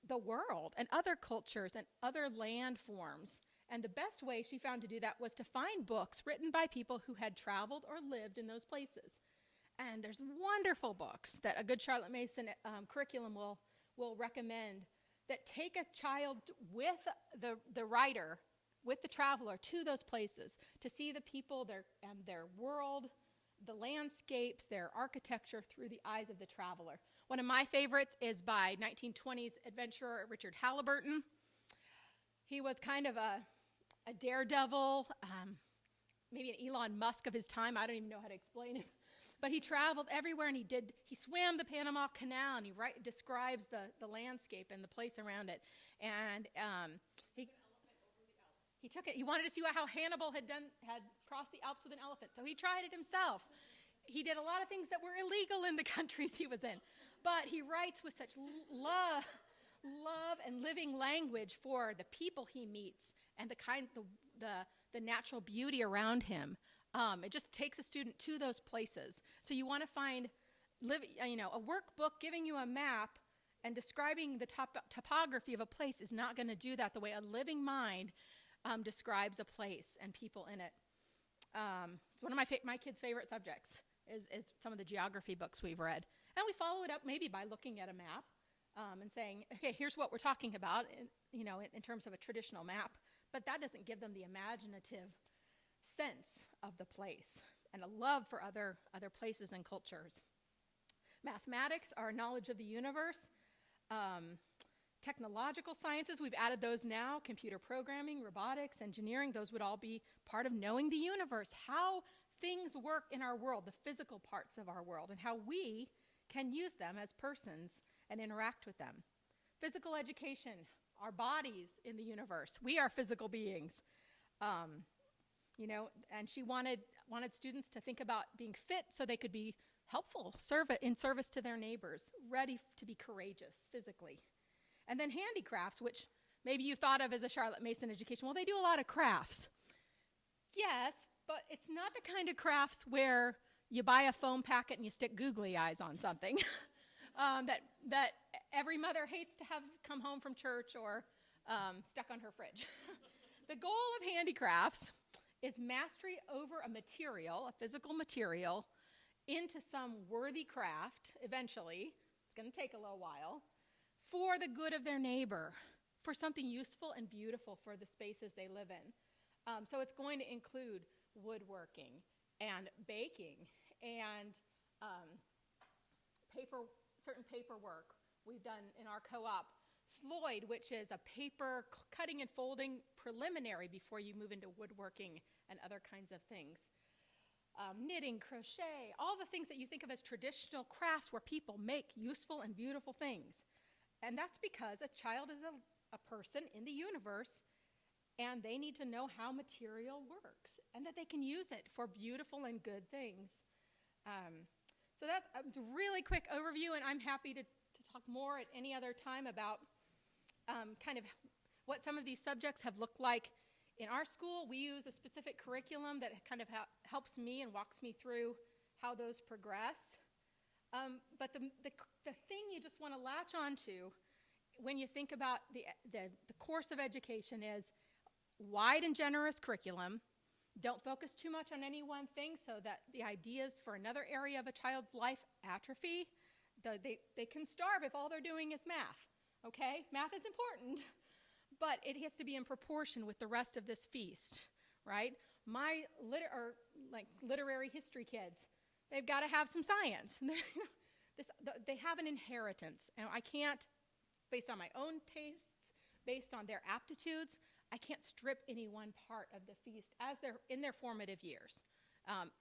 the world and other cultures and other land forms. And the best way she found to do that was to find books written by people who had traveled or lived in those places. And there's wonderful books that a good Charlotte Mason curriculum will recommend that take a child with the writer, with the traveler, to those places to see the people, their world, the landscapes, their architecture through the eyes of the traveler. One of my favorites is by 1920s adventurer Richard Halliburton. He was kind of a daredevil, maybe an Elon Musk of his time. I don't even know how to explain him. But he traveled everywhere, and he swam the Panama Canal, and he describes the landscape and the place around it. And he took it. He wanted to see how Hannibal had crossed the Alps with an elephant, so he tried it himself. He did a lot of things that were illegal in the countries he was in, but he writes with such love and living language for the people he meets and the natural beauty around him. It just takes a student to those places. So you want to find a workbook giving you a map and describing the topography of a place is not going to do that the way a living mind describes a place and people in it. It's one of my kids' favorite subjects is some of the geography books we've read. And we follow it up maybe by looking at a map and saying, okay, here's what we're talking about in terms of a traditional map. But that doesn't give them the imaginative sense of the place and a love for other places and cultures. Mathematics, our knowledge of the universe. Technological sciences, we've added those now. Computer programming, robotics, engineering, those would all be part of knowing the universe, how things work in our world, the physical parts of our world, and how we can use them as persons and interact with them. Physical education, our bodies in the universe. We are physical beings. And she wanted students to think about being fit so they could be helpful, in service to their neighbors, ready to be courageous physically. And then handicrafts, which maybe you thought of as a Charlotte Mason education. Well, they do a lot of crafts. Yes, but it's not the kind of crafts where you buy a foam packet and you stick googly eyes on something that every mother hates to have come home from church or stuck on her fridge. The goal of handicrafts is mastery over a material, a physical material, into some worthy craft eventually. It's going to take a little while, for the good of their neighbor, for something useful and beautiful for the spaces they live in. So it's going to include woodworking and baking and certain paperwork we've done in our co-op. Sloyd, which is a paper cutting and folding preliminary before you move into woodworking and other kinds of things. Knitting, crochet, all the things that you think of as traditional crafts where people make useful and beautiful things. And that's because a child is a person in the universe, and they need to know how material works and that they can use it for beautiful and good things. So that's a really quick overview, and I'm happy to talk more at any other time about kind of what some of these subjects have looked like. In our school, we use a specific curriculum that kind of helps me and walks me through how those progress. But the thing you just want to latch onto when you think about the course of education is wide and generous curriculum. Don't focus too much on any one thing so that the ideas for another area of a child's life atrophy. They can starve if all they're doing is math, okay? Math is important, but it has to be in proportion with the rest of this feast, right? My literary history kids, they've got to have some science. They have an inheritance, and I can't, based on my own tastes, based on their aptitudes, I can't strip any one part of the feast as they're in their formative years.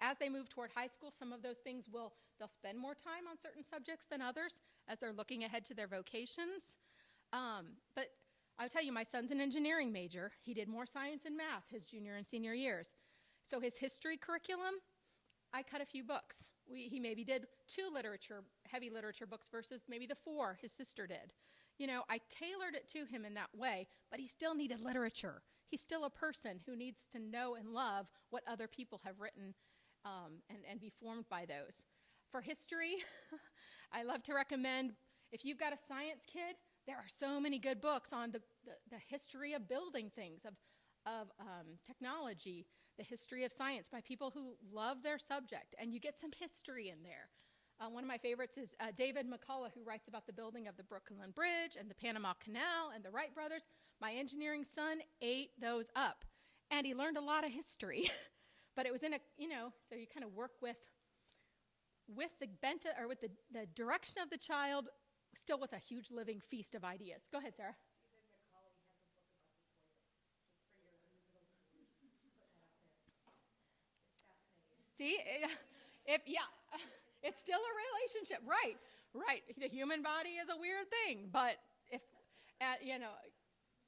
As they move toward high school, some of those things they'll spend more time on certain subjects than others as they're looking ahead to their vocations. But I'll tell you, my son's an engineering major. He did more science and math his junior and senior years. So his history curriculum I cut a few books. He maybe did 2 heavy literature books versus maybe the 4 his sister did. I tailored it to him in that way, but he still needed literature. He's still a person who needs to know and love what other people have written, and be formed by those. For history, I love to recommend, if you've got a science kid, there are so many good books on the history of building things, of technology, the history of science by people who love their subject, and you get some history in there. One of my favorites is David McCullough, who writes about the building of the Brooklyn Bridge and the Panama Canal and the Wright brothers. My engineering son ate those up, and he learned a lot of history. But it was in so you kind of work with the bent, or with the direction of the child, still with a huge living feast of ideas. Go ahead, Sarah. See, it's still a relationship, right? The human body is a weird thing, but if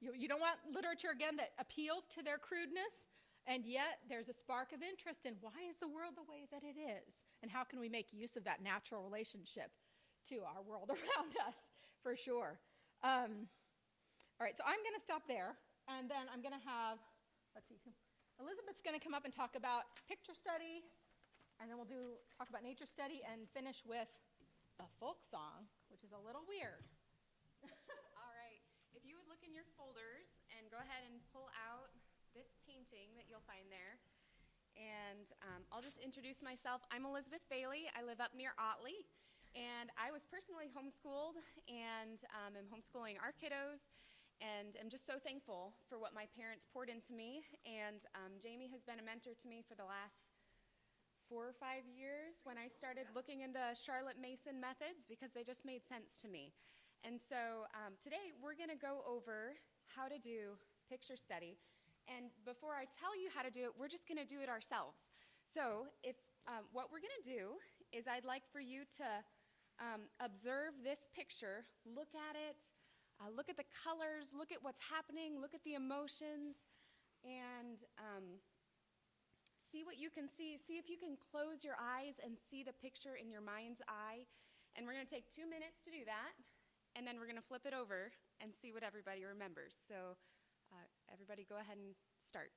you don't want literature again that appeals to their crudeness, and yet there's a spark of interest in why is the world the way that it is, and how can we make use of that natural relationship to our world around us, for sure. All right, so I'm going to stop there, and then I'm going to have, Elizabeth's going to come up and talk about picture study, and then we'll talk about nature study and finish with a folk song, which is a little weird. All right. If you would look in your folders and go ahead and pull out this painting that you'll find there. And I'll just introduce myself. I'm Elizabeth Bailey. I live up near Otley. And I was personally homeschooled, and am homeschooling our kiddos. And I'm just so thankful for what my parents poured into me. And Jami has been a mentor to me for the last 4 or 5 years when I started looking into Charlotte Mason methods, because they just made sense to me. And so today we're going to go over how to do picture study. And before I tell you how to do it, we're just going to do it ourselves. So what we're going to do is I'd like for you to observe this picture, look at it, look at the colors, look at what's happening, look at the emotions, and see what you can see. See if you can close your eyes and see the picture in your mind's eye. And we're going to take 2 minutes to do that, and then we're going to flip it over and see what everybody remembers. So everybody go ahead and start.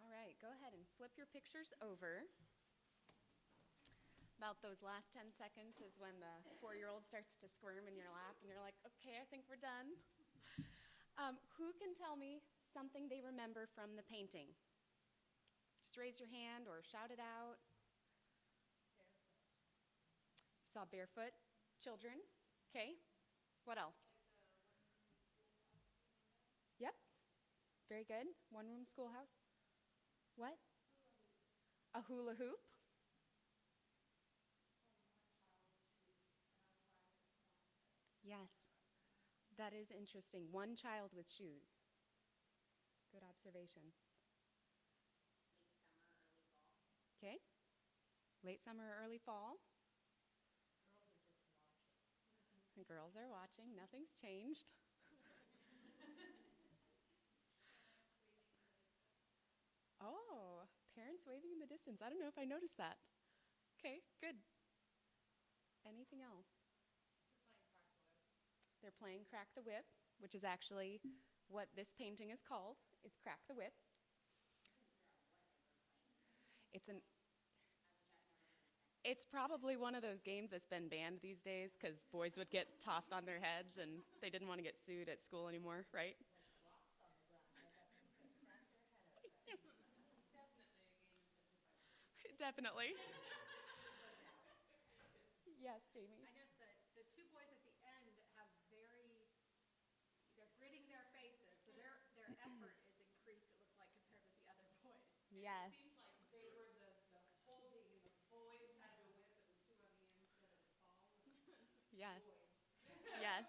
All right, go ahead and flip your pictures over. About those last 10 seconds is when the 4-year-old starts to squirm in your lap, and you're like, okay, I think we're done. Who can tell me something they remember from the painting? Just raise your hand or shout it out. saw barefoot children. Okay. What else? Yep. Very good. One-room schoolhouse. What? A hula hoop. Yes. That is interesting. One child with shoes. Good observation. Okay. Late summer, early fall. The girls are watching. Nothing's changed. Oh, parents waving in the distance. I don't know if I noticed that. Okay, good. Anything else? They're playing Crack the Whip, which is actually what this painting is called, is Crack the Whip. It's probably one of those games that's been banned these days because boys would get tossed on their heads and they didn't want to get sued at school anymore, right? Definitely. Yes, Jamie. I noticed that the two boys at the end have they're gritting their faces, so their effort is increased, it looks like, compared with the other boys. Yes. It seems like they were the holding, and the boys had to whip, and the two on the end said it would fall. Yes. Yes.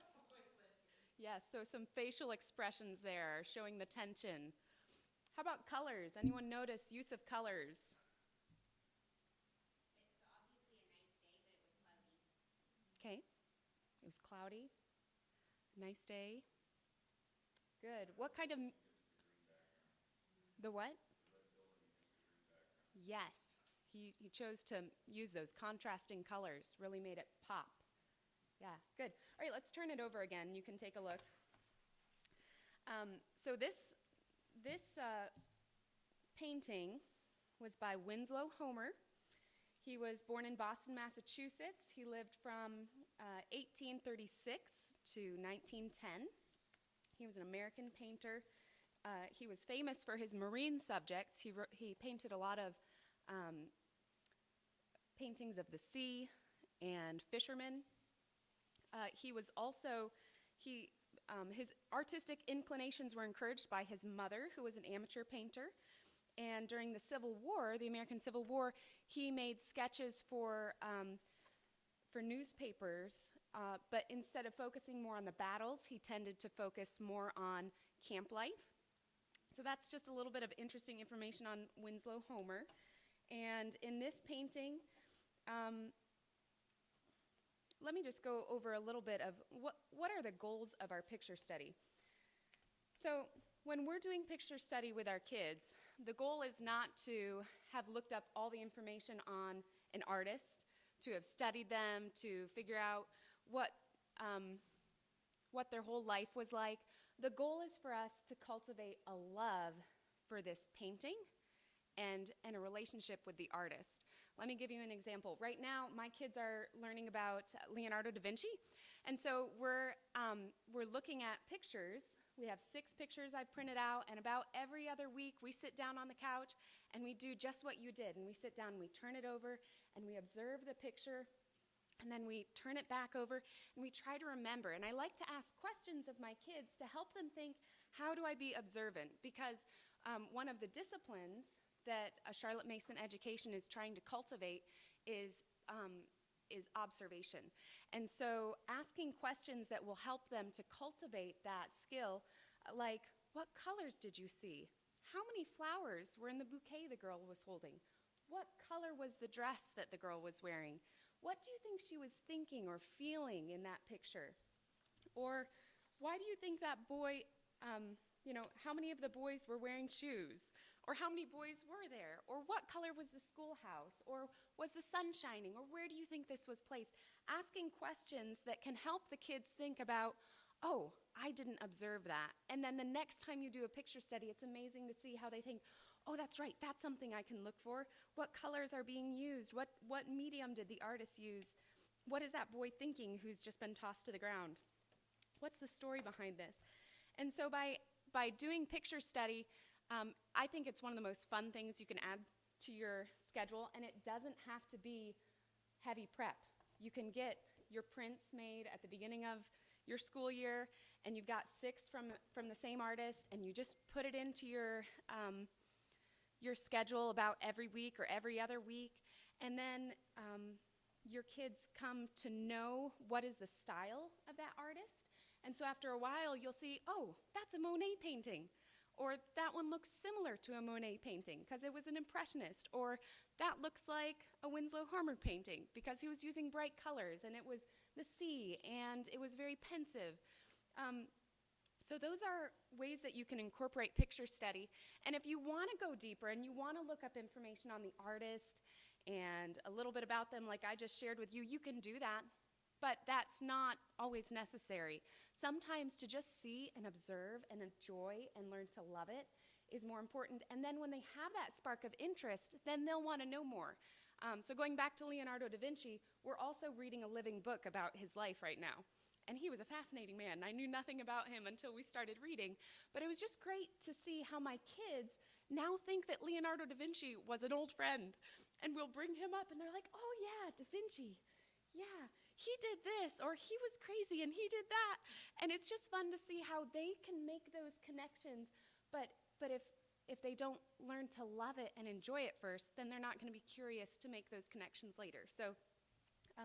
Yes, so some facial expressions there showing the tension. How about colors? Anyone notice use of colors? It's obviously a nice day, but it was cloudy. Okay. It was cloudy. Nice day. Good. What kind of... The what? Yes. He chose to use those contrasting colors, really made it pop. Yeah, good. All right, let's turn it over again. You can take a look. So this painting was by Winslow Homer. He was born in Boston, Massachusetts. He lived from 1836 to 1910. He was an American painter. He was famous for his marine subjects. He painted a lot of paintings of the sea and fishermen. He was also, his artistic inclinations were encouraged by his mother, who was an amateur painter. And during the Civil War, the American Civil War, he made sketches for newspapers, but instead of focusing more on the battles, he tended to focus more on camp life. So that's just a little bit of interesting information on Winslow Homer. And in this painting, let me just go over a little bit of what are the goals of our picture study. So when we're doing picture study with our kids, the goal is not to have looked up all the information on an artist, to have studied them, to figure out what their whole life was like. The goal is for us to cultivate a love for this painting and a relationship with the artist. Let me give you an example. Right now, my kids are learning about Leonardo da Vinci, and so we're looking at pictures. We have 6 pictures I've printed out, and about every other week, we sit down on the couch, and we do just what you did. And we sit down, and we turn it over, and we observe the picture, and then we turn it back over, and we try to remember. And I like to ask questions of my kids to help them think, how do I be observant? Because one of the disciplines that a Charlotte Mason education is trying to cultivate is observation. And so asking questions that will help them to cultivate that skill, like, what colors did you see? How many flowers were in the bouquet the girl was holding? What color was the dress that the girl was wearing? What do you think she was thinking or feeling in that picture? Or why do you think that boy, how many of the boys were wearing shoes? Or how many boys were there? Or what color was the schoolhouse? Or was the sun shining? Or where do you think this was placed? Asking questions that can help the kids think about, oh, I didn't observe that. And then the next time you do a picture study, it's amazing to see how they think, oh, that's right, that's something I can look for. What colors are being used? What medium did the artist use? What is that boy thinking who's just been tossed to the ground? What's the story behind this? And so by doing picture study, I think it's one of the most fun things you can add to your schedule, and it doesn't have to be heavy prep. You can get your prints made at the beginning of your school year, and you've got 6 from the same artist, and you just put it into your schedule about every week or every other week, and then your kids come to know what is the style of that artist. And so after a while, you'll see, oh, that's a Monet painting. Or that one looks similar to a Monet painting because it was an impressionist. Or that looks like a Winslow Harmer painting because he was using bright colors and it was the sea and it was very pensive. So those are ways that you can incorporate picture study. And if you want to go deeper and you want to look up information on the artist and a little bit about them like I just shared with you, you can do that. But that's not always necessary. Sometimes to just see and observe and enjoy and learn to love it is more important. And then when they have that spark of interest, then they'll want to know more. So going back to Leonardo da Vinci, we're also reading a living book about his life right now. And he was a fascinating man. I knew nothing about him until we started reading. But it was just great to see how my kids now think that Leonardo da Vinci was an old friend. And we'll bring him up and they're like, oh yeah, da Vinci. Yeah, he did this, or he was crazy and he did that. And it's just fun to see how they can make those connections. But if they don't learn to love it and enjoy it first, then they're not going to be curious to make those connections later. So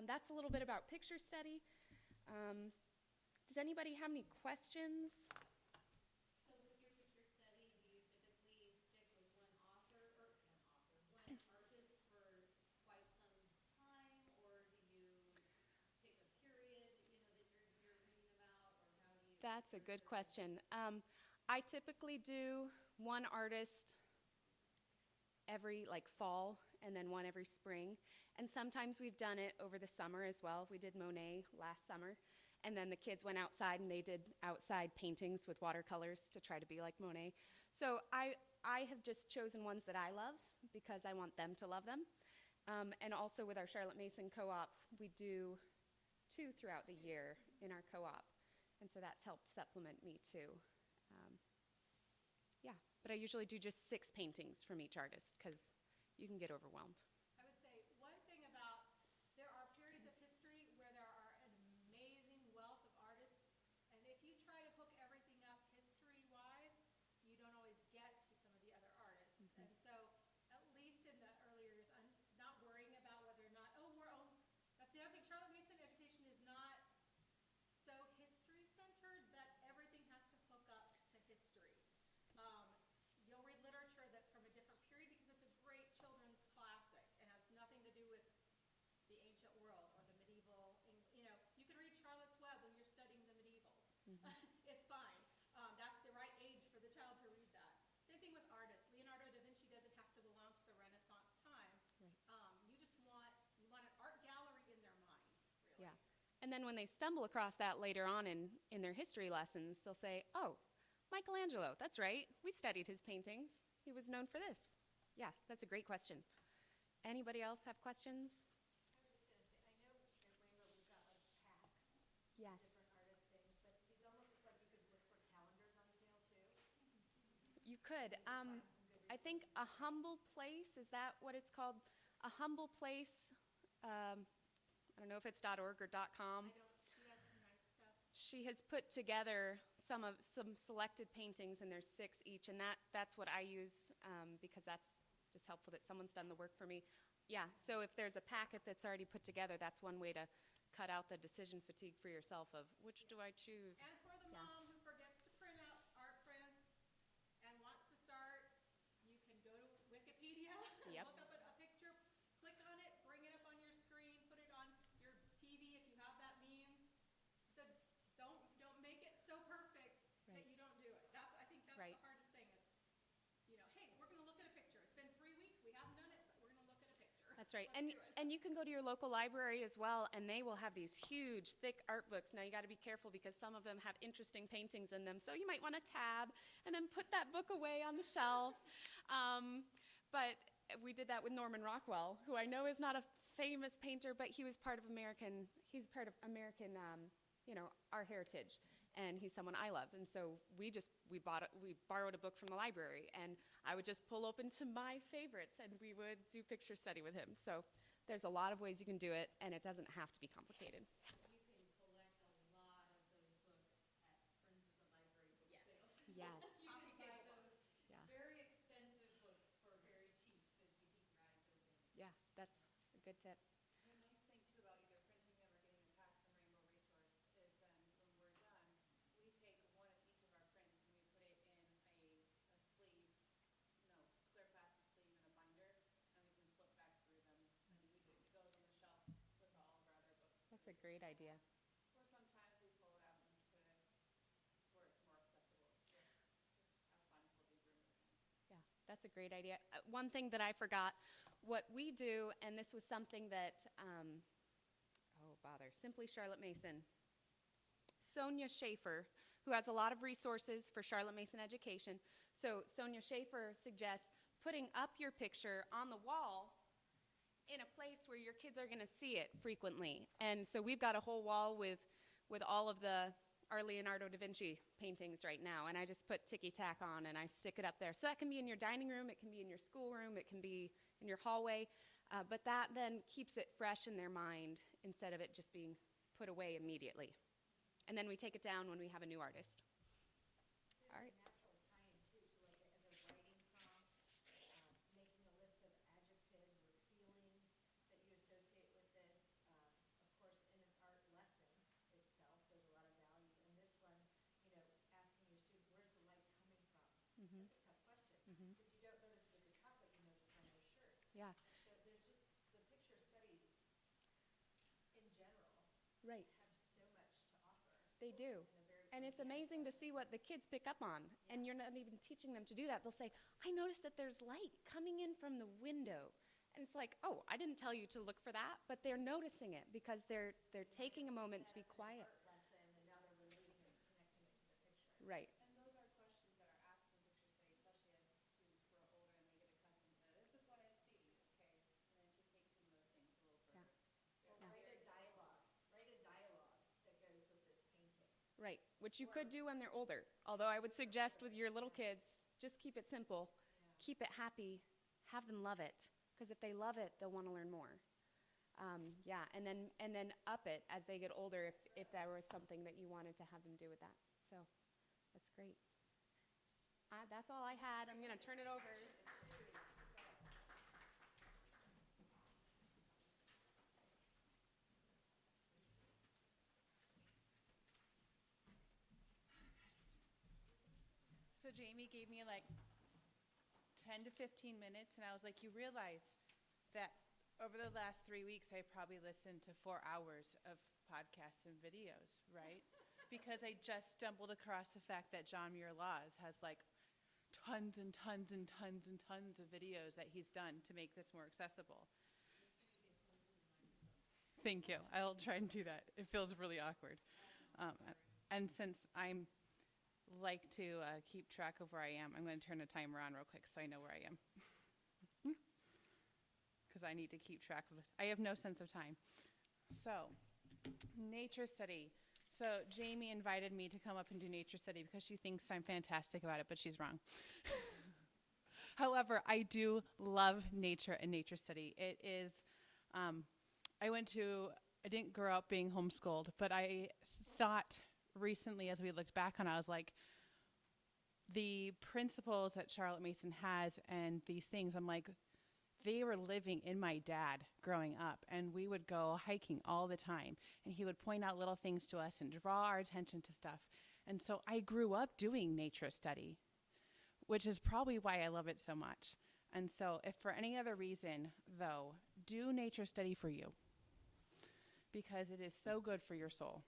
that's a little bit about picture study. Does anybody have any questions? So with your picture study, do you typically stick with one author or one artist for quite some time, or do you pick a period, that you're reading about, or how do you? That's a good question. I typically do one artist every fall and then one every spring. And sometimes we've done it over the summer as well. We did Monet last summer. And then the kids went outside and they did outside paintings with watercolors to try to be like Monet. So I have just chosen ones that I love because I want them to love them. And also with our Charlotte Mason co-op, we do 2 throughout the year in our co-op. And so that's helped supplement me too. Yeah, but I usually do just 6 paintings from each artist because you can get overwhelmed. I would say one thing about, there are periods of history where there are an amazing wealth of artists, and if you try to hook everything up history-wise, you don't always get to some of the other artists. Mm-hmm. And so, at least in the earlier years, I'm not worrying about whether or not, that's the other thing, Charlotte Mason education is not so history-centered that everything has to hook up to history. You'll read literature that's from a different period because it's a great children's classic and has nothing to do with the ancient world or the medieval. You can read Charlotte's Web when you're studying the medievals. Mm-hmm. It's fine. That's the right age for the child to read that. Same thing with artists. Leonardo da Vinci doesn't have to belong to the Renaissance time. Right. You just want an art gallery in their minds, really. Yeah. And then when they stumble across that later on in their history lessons, they'll say, oh, Michelangelo, that's right. We studied his paintings. He was known for this. Yeah, that's a great question. Anybody else have questions? I was just going to say, I know at Rainbow we've got packs, Yes. different artist things, but these almost look like you could look for calendars on sale too. You could. I think A Humble Place, is that what it's called? A Humble Place, I don't know if it's .org or .com. She has some nice stuff. She has put together some selected paintings, and there's 6 each, and that's what I use because that's just helpful that someone's done the work for me. Yeah, so if there's a packet that's already put together, that's one way to cut out the decision fatigue for yourself of which do I choose. And for the mom who forgets to print out art prints and wants to start, you can go to Wikipedia, Yep. look up a picture, click on it, bring it up on your screen, put it on your TV if you have that means. Don't make it so perfect that you don't do it. I think that's Right. the hardest thing is, hey, we're going to look at a picture. It's been 3 weeks, we haven't done it, but we're going to look at a picture. That's right. Let's do it. And you can go to your local library as well, and they will have these huge, thick art books. Now, you got to be careful because some of them have interesting paintings in them, so you might want to tab and then put that book away on the shelf. But we did that with Norman Rockwell, who I know is not a famous painter, but he's part of American, our heritage. And he's someone I love. And so we borrowed a book from the library, and I would just pull open to my favorites, and we would do picture study with him. So There's a lot of ways you can do it, and it doesn't have to be complicated. Yes. Coffee table books. Yeah. Very expensive books for very cheap that you keep your eyes open. Yeah, that's a good tip. The nice thing too about either printing them or getting the pack from Rainbow Resource is then when we're done, we take one of each of our prints and we put it in a sleeve, clear plastic sleeve in a binder, and we can flip back through them. And it goes on the shelf with all of our other books. That's a great idea. Or sometimes we pull it out and put it where it's more accessible. Just have fun flipping through them. Yeah, that's a great idea. One thing that I forgot, what we do, and this was something that, Simply Charlotte Mason. Sonia Schaefer, who has a lot of resources for Charlotte Mason education. So Sonia Schaefer suggests putting up your picture on the wall in a place where your kids are going to see it frequently. And so we've got a whole wall with all of our Leonardo da Vinci paintings right now, and I just put ticky-tack on and I stick it up there. So that can be in your dining room, it can be in your schoolroom, it can be in your hallway, but that then keeps it fresh in their mind instead of it just being put away immediately. And then we take it down when we have a new artist. All right. Natural tie-in too to like as a writing prompt, making a list of adjectives or feelings that you associate with this. Of course, in an art lesson itself, there's a lot of value. In this one, asking your student, where's the light coming from? That's a tough question because you don't notice it at the top, but you notice it on their shirts. Yeah. So there's just the picture studies in general Right. have so much to offer. They do. And it's amazing to see what the kids pick up on. And you're not even teaching them to do that. They'll say, I noticed that there's light coming in from the window. And it's like, oh, I didn't tell you to look for that, but they're noticing it because they're taking a moment to be quiet. Lesson, and now they're relating it and connecting it to the picture. Right. And those are questions that are asked in picture study, especially as students grow older and they get accustomed to, this is what I see, okay? And then to take some of those things a little further. Or write a dialogue that goes with this painting. Right. Which you could do when they're older. Although I would suggest with your little kids, just keep it simple, keep it happy, have them love it. Because if they love it, they'll want to learn more. And then up it as they get older if there was something that you wanted to have them do with that. So that's great. That's all I had. I'm going to turn it over. So Jami gave me like 10 to 15 minutes, and I was like, you realize that over the last 3 weeks, I probably listened to 4 hours of podcasts and videos, right? Because I just stumbled across the fact that Jami Marstall has like tons and tons and tons and tons of videos that he's done to make this more accessible. Thank you. I'll try and do that. It feels really awkward. And since I'm like to keep track of where I am, I'm going to turn the timer on real quick so I know where I am. Because I need to keep track of it. I have no sense of time. So, nature study. So Jami invited me to come up and do nature study because she thinks I'm fantastic about it, but she's wrong. However, I do love nature and nature study. It is, I didn't grow up being homeschooled, but I thought recently as we looked back on it, I was like, the principles that Charlotte Mason has and these things, I'm like, they were living in my dad growing up, and we would go hiking all the time, and he would point out little things to us and draw our attention to stuff. And so I grew up doing nature study, which is probably why I love it so much. And so if for any other reason, though, do nature study for you, because it is so good for your soul.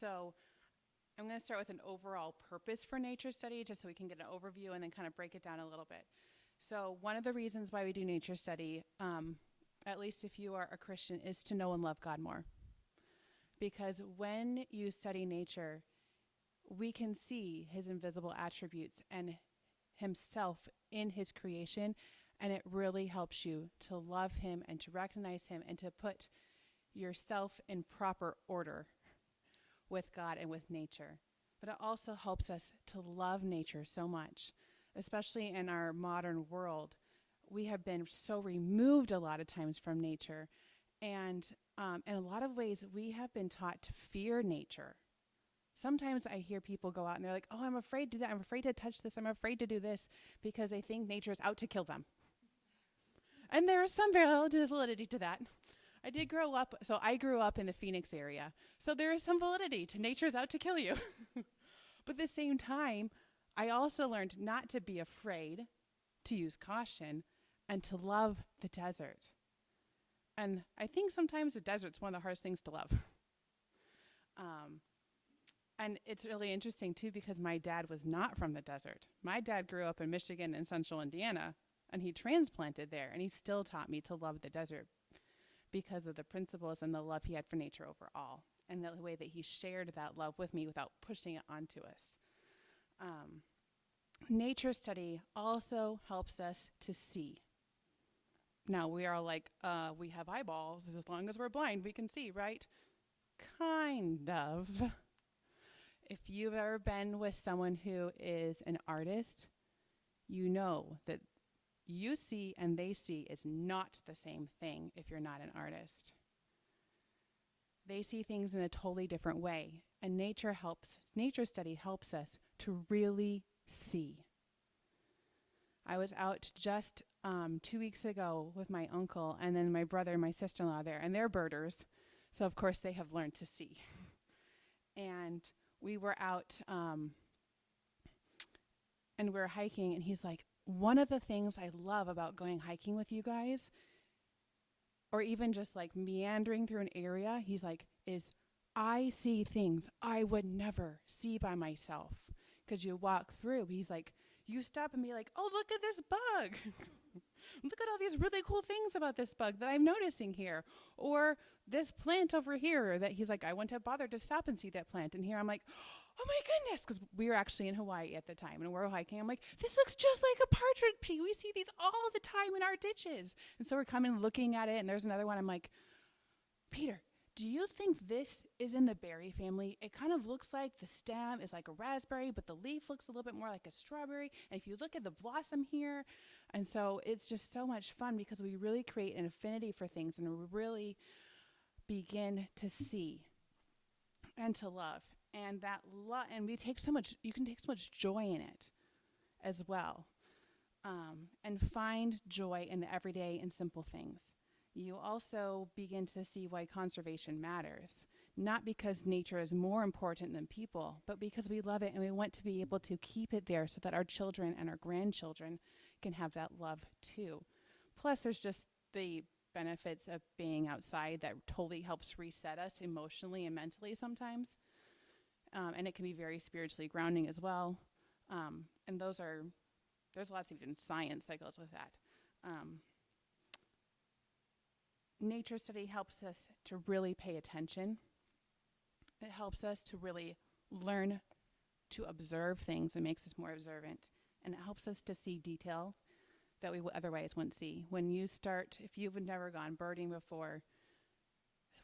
So I'm going to start with an overall purpose for nature study, just so we can get an overview and then kind of break it down a little bit. So one of the reasons why we do nature study, at least if you are a Christian, is to know and love God more. Because when you study nature, we can see his invisible attributes and himself in his creation, and it really helps you to love him and to recognize him and to put yourself in proper order with God and with nature. But it also helps us to love nature so much, especially in our modern world we have been so removed a lot of times from nature. And in a lot of ways, we have been taught to fear nature. Sometimes I hear people go out and they're like, oh, I'm afraid to do that. I'm afraid to touch this. I'm afraid to do this because they think nature is out to kill them. And there is some validity to that. I grew up in the Phoenix area. So there is some validity to nature's out to kill you. But at the same time, I also learned not to be afraid, to use caution, and to love the desert. And I think sometimes the desert's one of the hardest things to love. And it's really interesting, too, because my dad was not from the desert. My dad grew up in Michigan and central Indiana, and he transplanted there, and he still taught me to love the desert because of the principles and the love he had for nature overall, and the way that he shared that love with me without pushing it onto us. Nature study also helps us to see. Now, we are like, we have eyeballs. As long as we're blind, we can see, right? Kind of. If you've ever been with someone who is an artist, you know that you see and they see is not the same thing if you're not an artist. They see things in a totally different way, and nature study helps us to really see. I was out just 2 weeks ago with my uncle and then my brother and my sister-in-law there, and they're birders, so of course they have learned to see. And we were out and we were hiking, and he's like, one of the things I love about going hiking with you guys, or even just like meandering through an area, he's like, is I see things I would never see by myself. Because you walk through, he's like, you stop and be like, oh, look at this bug. Look at all these really cool things about this bug that I'm noticing here. Or this plant over here that he's like, I wouldn't have bothered to stop and see that plant. And here I'm like, oh my goodness, because we were actually in Hawaii at the time, and we're hiking. I'm like, this looks just like a partridge pea. We see these all the time in our ditches. And so we're coming looking at it, and there's another one. I'm like, Peter, do you think this is in the berry family? It kind of looks like the stem is like a raspberry, but the leaf looks a little bit more like a strawberry. And if you look at the blossom here, and so it's just so much fun because we really create an affinity for things and we really begin to see and to love. And that and you can take so much joy in it as well. And find joy in the everyday and simple things. You also begin to see why conservation matters. Not because nature is more important than people, but because we love it and we want to be able to keep it there so that our children and our grandchildren can have that love too. Plus, there's just the benefits of being outside that totally helps reset us emotionally and mentally sometimes. And it can be very spiritually grounding as well. And there's lots of even science that goes with that. Nature study helps us to really pay attention. It helps us to really learn to observe things. It makes us more observant. And it helps us to see detail that we otherwise wouldn't see. If you've never gone birding before,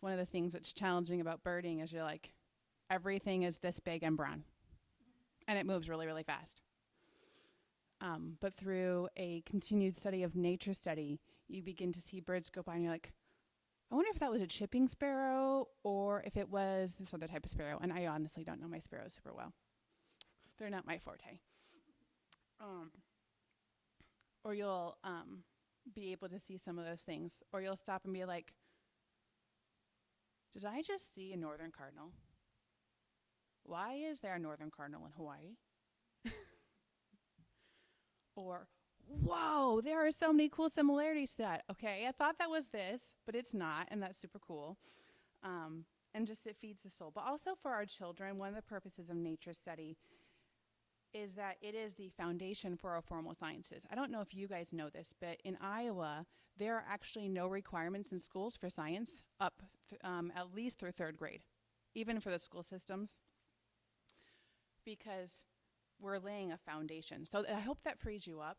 one of the things that's challenging about birding is you're like, everything is this big and brown. And it moves really, really fast. But through a continued study of nature study, you begin to see birds go by and you're like, I wonder if that was a chipping sparrow or if it was this other type of sparrow. And I honestly don't know my sparrows super well. They're not my forte. Or you'll be able to see some of those things. Or you'll stop and be like, did I just see a northern cardinal? Why is there a northern cardinal in Hawaii? Or, whoa, there are so many cool similarities to that. Okay, I thought that was this, but it's not, and that's super cool. And just it feeds the soul. But also for our children, one of the purposes of nature study is that it is the foundation for our formal sciences. I don't know if you guys know this, but in Iowa, there are actually no requirements in schools for science up at least through third grade, even for the school systems, because we're laying a foundation. So I hope that frees you up.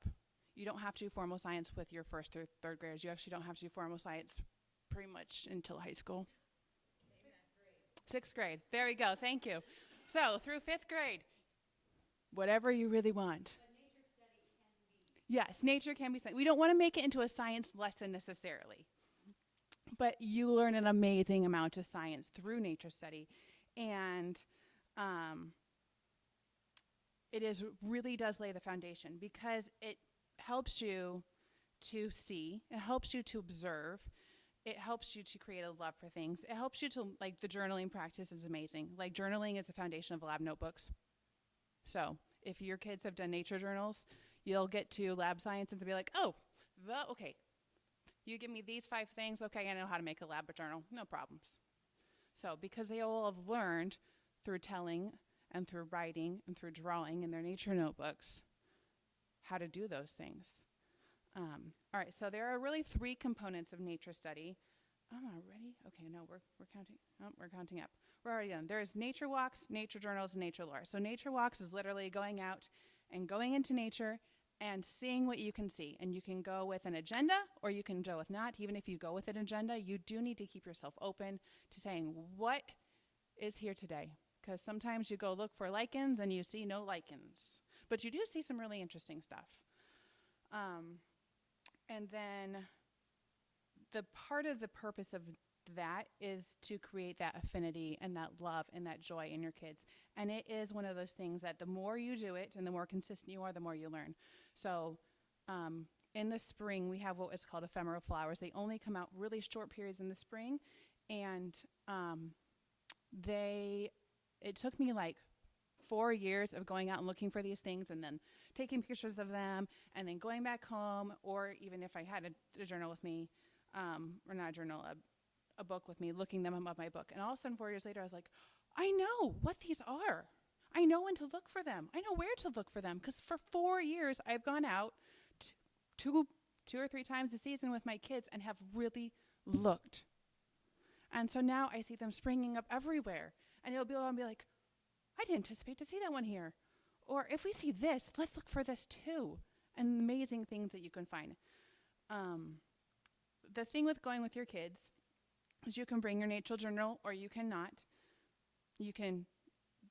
You don't have to do formal science with your first or third graders. You actually don't have to do formal science pretty much until high school. Sixth grade. There we go. Thank you. So through fifth grade, whatever you really want. Yes, nature can be science. We don't want to make it into a science lesson necessarily, but you learn an amazing amount of science through nature study, and it is really does lay the foundation because it helps you to see, it helps you to observe, it helps you to create a love for things. It helps you to, like, the journaling practice is amazing. Like, journaling is the foundation of lab notebooks. So if your kids have done nature journals, you'll get to lab sciences and be like, oh, okay, you give me these 5 things, okay, I know how to make a lab journal, no problems. So because they all have learned through telling and through writing and through drawing in their nature notebooks how to do those things. All right, so there are really 3 components of nature study. Ready? Okay, no, we're counting. Oh, we're counting up. We're already done. There's nature walks, nature journals, and nature lore. So nature walks is literally going out and going into nature and seeing what you can see. And you can go with an agenda or you can go with not. Even if you go with an agenda, you do need to keep yourself open to saying, what is here today? Because sometimes you go look for lichens and you see no lichens. But you do see some really interesting stuff. And then the part of the purpose of that is to create that affinity and that love and that joy in your kids. And it is one of those things that the more you do it and the more consistent you are, the more you learn. So in the spring, we have what is called ephemeral flowers. They only come out really short periods in the spring. And it took me like 4 years of going out and looking for these things and then taking pictures of them and then going back home, or even if I had a journal with me, or not a journal, a book with me, looking them up my book. And all of a sudden, 4 years later, I was like, I know what these are. I know when to look for them. I know where to look for them. Because for 4 years, I've gone out two or three times a season with my kids and have really looked. And so now I see them springing up everywhere. And it'll be like, I didn't anticipate to see that one here. Or if we see this, let's look for this too. And amazing things that you can find. The thing with going with your kids is you can bring your nature journal or you cannot. You can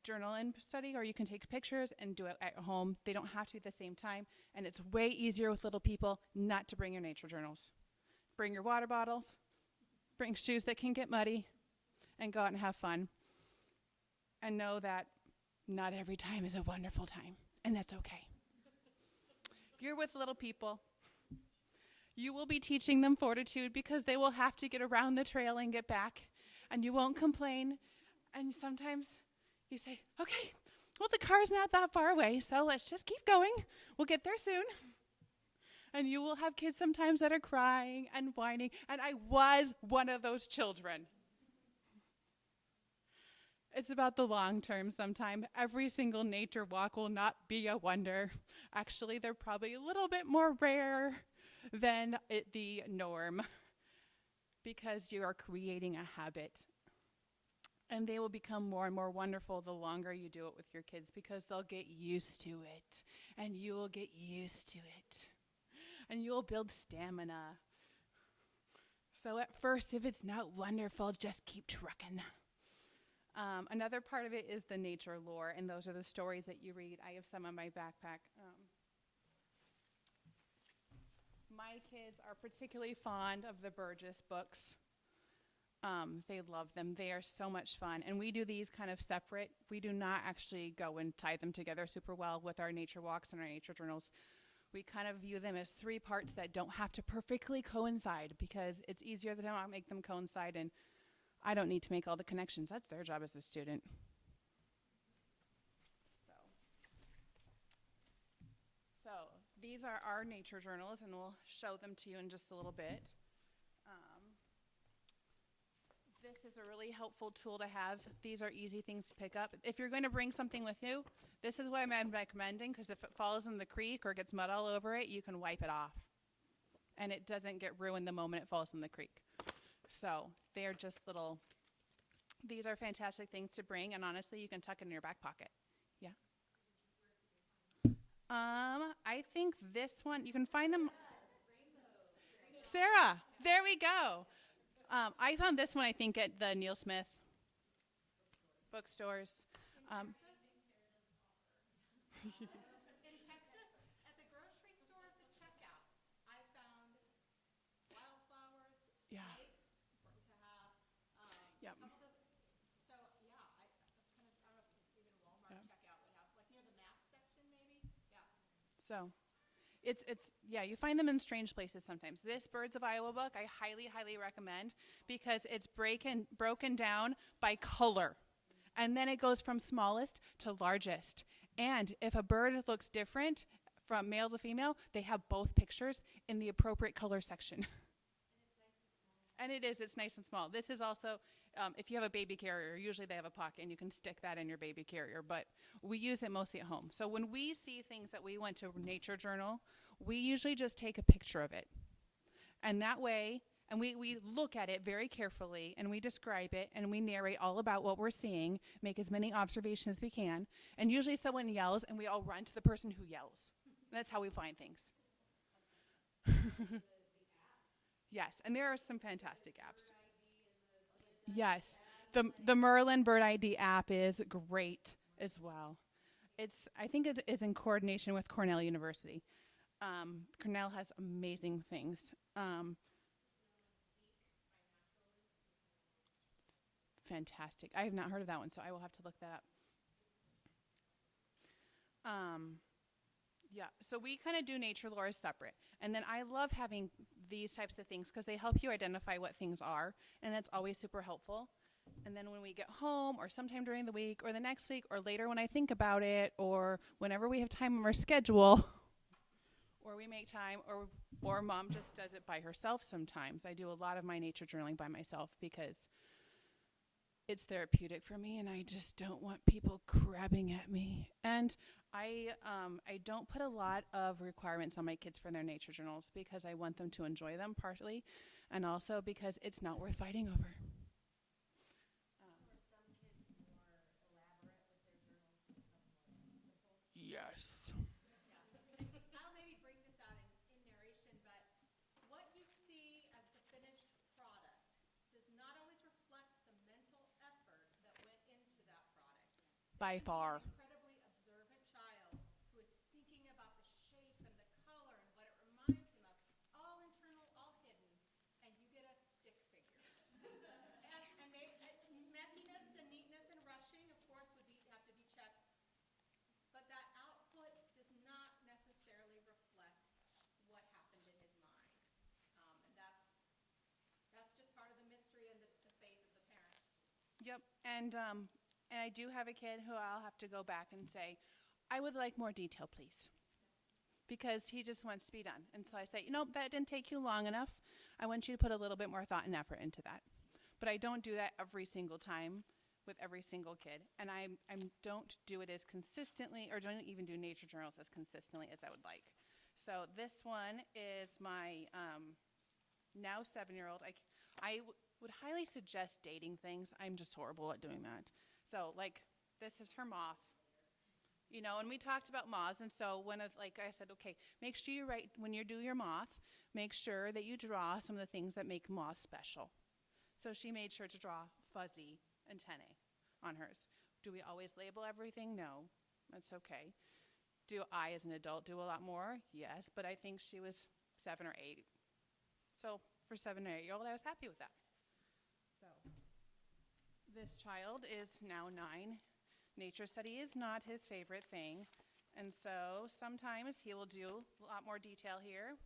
journal and study, or you can take pictures and do it at home. They don't have to be at the same time. And it's way easier with little people not to bring your nature journals. Bring your water bottles, bring shoes that can get muddy, and go out and have fun. And know that not every time is a wonderful time, and that's okay. You're with little people. You will be teaching them fortitude because they will have to get around the trail and get back, and you won't complain. And sometimes you say, okay, well, the car's not that far away, so let's just keep going. We'll get there soon. And you will have kids sometimes that are crying and whining, and I was one of those children. It's about the long term sometime. Every single nature walk will not be a wonder. Actually, they're probably a little bit more rare than the norm because you are creating a habit. And they will become more and more wonderful the longer you do it with your kids because they'll get used to it. And you will get used to it. And you will build stamina. So at first, if it's not wonderful, just keep trucking. Another part of it is the nature lore, and those are the stories that you read. I have some in my backpack. My kids are particularly fond of the Burgess books. They love them. They are so much fun. And we do these kind of separate. We do not actually go and tie them together super well with our nature walks and our nature journals. We kind of view them as 3 parts that don't have to perfectly coincide because it's easier to not make them coincide, and I don't need to make all the connections. That's their job as a student. So these are our nature journals, and we'll show them to you in just a little bit. This is a really helpful tool to have. These are easy things to pick up. If you're going to bring something with you, this is what I'm recommending, because if it falls in the creek or gets mud all over it, you can wipe it off. And it doesn't get ruined the moment it falls in the creek. So they're just little, these are fantastic things to bring, and honestly, you can tuck it in your back pocket. Yeah. I think this one, you can find them. Sarah, there we go. I found this one, I think, at the Neil Smith bookstores. In Texas, at the grocery store, So yeah, you find them in strange places sometimes. This Birds of Iowa book I highly recommend because it's broken down by color. And then it goes from smallest to largest. And if a bird looks different from male to female, they have both pictures in the appropriate color section. And it's nice and small. This is also, if you have a baby carrier, usually they have a pocket and you can stick that in your baby carrier, but we use it mostly at home. So when we see things that we went to Nature Journal, we usually just take a picture of it. And that way, and we look at it very carefully and we describe it and we narrate all about what we're seeing, make as many observations as we can. And usually someone yells and we all run to the person who yells. That's how we find things. Yes, and there are some fantastic apps. Yes, the Merlin Bird ID app is great as well. I think it is in coordination with Cornell University. Cornell has amazing things. Fantastic. I have not heard of that one, so I will have to look that up. Yeah, so we kind of do nature lore separate. And then I love having these types of things because they help you identify what things are, and that's always super helpful. And then when we get home, or sometime during the week, or the next week, or later when I think about it, or whenever we have time on our schedule, or we make time, or Mom just does it by herself sometimes. I do a lot of my nature journaling by myself because it's therapeutic for me, and I just don't want people crabbing at me. And I don't put a lot of requirements on my kids for their nature journals because I want them to enjoy them partly, and also because it's not worth fighting over. Yes. I'll maybe bring this out in narration, but what you see as the finished product does not always reflect the mental effort that went into that product. By far. An incredibly observant child who is thinking about the shape and the color and what it reminds him of, all internal, all hidden, and you get a stick figure. and messiness and neatness and rushing, of course, have to be checked. But that output does not necessarily reflect what happened in his mind. And that's just part of the mystery and the faith of the parent. Yep, and I do have a kid who I'll have to go back and say, I would like more detail, please. Because he just wants to be done. And so I say, that didn't take you long enough. I want you to put a little bit more thought and effort into that. But I don't do that every single time with every single kid. And I don't do it as consistently, or don't even do nature journals as consistently as I would like. So this one is my now 7-year-old. I would highly suggest dating things. I'm just horrible at doing that. So this is her moth. And we talked about moths, and so I said, okay, make sure you write, when you do your moth, make sure that you draw some of the things that make moths special. So she made sure to draw fuzzy antennae on hers. Do we always label everything? No, that's okay. Do I, as an adult, do a lot more? Yes, but I think she was 7 or 8. So for 7 or 8-year-old, I was happy with that. So this child is now 9. Nature study is not his favorite thing, and so sometimes he will do a lot more detail here,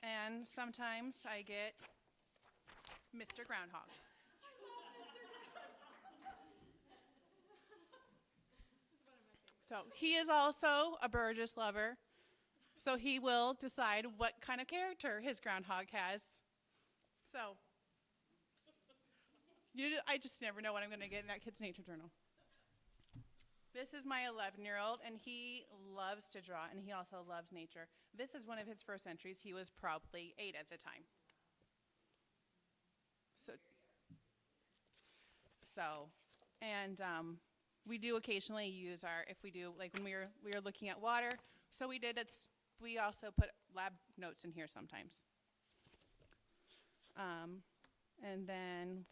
and sometimes I get Mr. Groundhog. So he is also a Burgess lover, so he will decide what kind of character his groundhog has. So I just never know what I'm going to get in that kid's nature journal. This is my 11-year-old, and he loves to draw, and he also loves nature. This is one of his first entries. He was probably 8 at the time. We do occasionally use when we were looking at water. So we did it. We also put lab notes in here sometimes. And then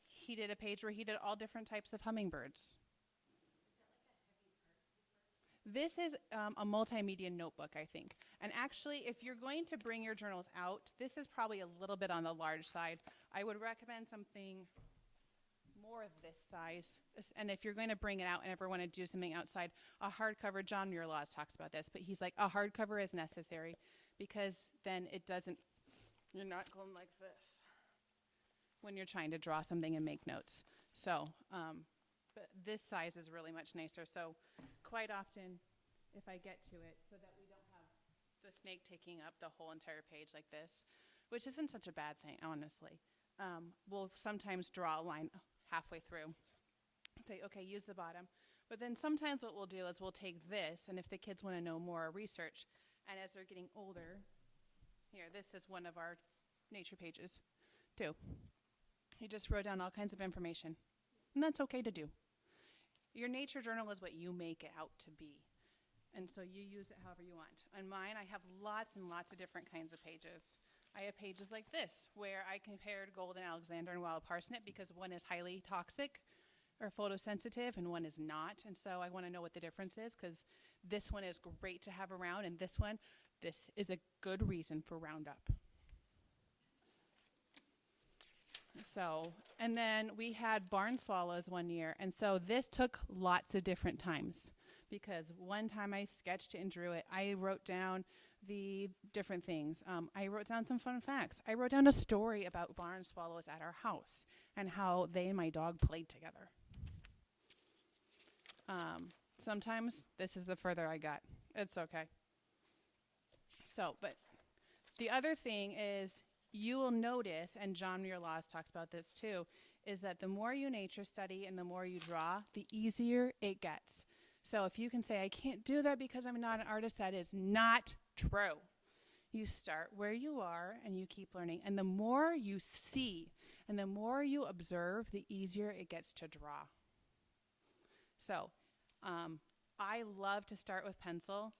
he did a page where he did all different types of hummingbirds. This is a multimedia notebook, I think. And actually, if you're going to bring your journals out, this is probably a little bit on the large side. I would recommend something more this size. And if you're going to bring it out and ever want to do something outside, a hardcover, John Muir Laws talks about this, but he's like, a hardcover is necessary because then it doesn't, you're not going like this when you're trying to draw something and make notes. So, but this size is really much nicer. So quite often, if I get to it, so that we don't have the snake taking up the whole entire page like this, which isn't such a bad thing, honestly. We'll sometimes draw a line halfway through, say, okay, use the bottom. But then sometimes what we'll do is we'll take this, and if the kids want to know more research, and as they're getting older, here, this is one of our nature pages, too. He just wrote down all kinds of information, and that's okay to do. Your nature journal is what you make it out to be, and so you use it however you want. On mine, I have lots and lots of different kinds of pages. I have pages like this, where I compared golden Alexander and wild parsnip because one is highly toxic or photosensitive and one is not. And so I want to know what the difference is because this one is great to have around and this is a good reason for Roundup. So, and then we had barn swallows one year. And so this took lots of different times because one time I sketched it and drew it. I wrote down the different things. I wrote down some fun facts. I wrote down a story about barn swallows at our house and how they and my dog played together. Sometimes this is the further I got. It's okay. So, but the other thing is you will notice, and John Muir Laws talks about this too, is that the more you nature study and the more you draw, the easier it gets. So if you can say, I can't do that because I'm not an artist, that is not true. You start where you are and you keep learning. And the more you see and the more you observe, the easier it gets to draw. So I love to start with pencil.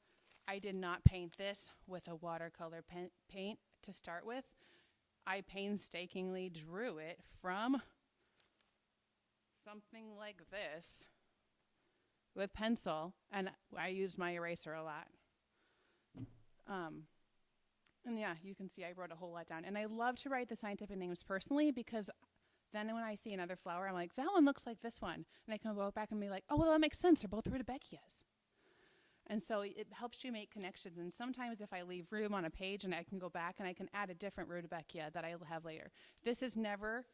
I did not paint this with a watercolor paint to start with. I painstakingly drew it from something like this with pencil, and I used my eraser a lot. And yeah, you can see I wrote a whole lot down. And I love to write the scientific names personally because then when I see another flower, I'm like, that one looks like this one. And I can go back and be like, oh, well, that makes sense. They're both rudbeckias. And so it helps you make connections. And sometimes if I leave room on a page and I can go back and I can add a different rudbeckia that I'll have later. This is never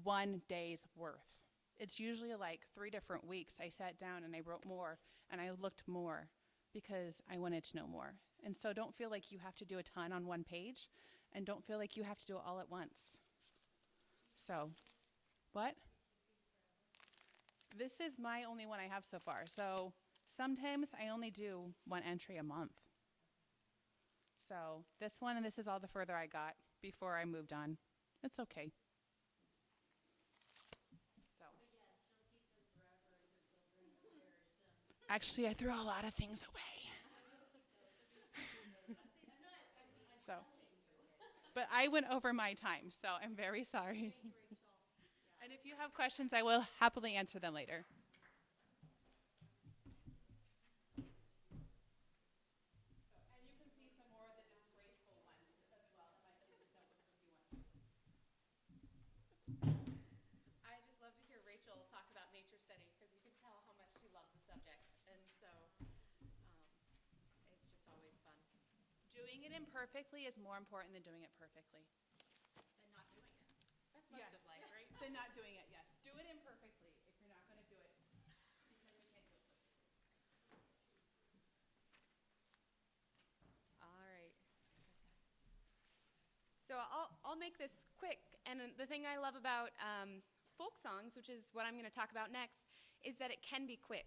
one day's worth. It's usually like 3 different weeks. I sat down and I wrote more and I looked more because I wanted to know more. And so don't feel like you have to do a ton on one page and don't feel like you have to do it all at once. So, what? This is my only one I have so far. So sometimes I only do one entry a month. So this one and this is all the further I got before I moved on. It's okay. So. Actually, I threw a lot of things away. So, but I went over my time, so I'm very sorry. And if you have questions, I will happily answer them later. And you can see some more of the disgraceful ones as well in my business notebooks if you want. I just love to hear Rachel talk about nature study because you can tell how much she loves the subject. And so it's just always fun. Doing it imperfectly is more important than doing it perfectly. And not doing it. That's most of life, right? Than not doing it, yes. Do it imperfectly if you're not going to do it because you can't do it perfectly. All right. So I'll make this quick. And the thing I love about folk songs, which is what I'm going to talk about next, is that it can be quick.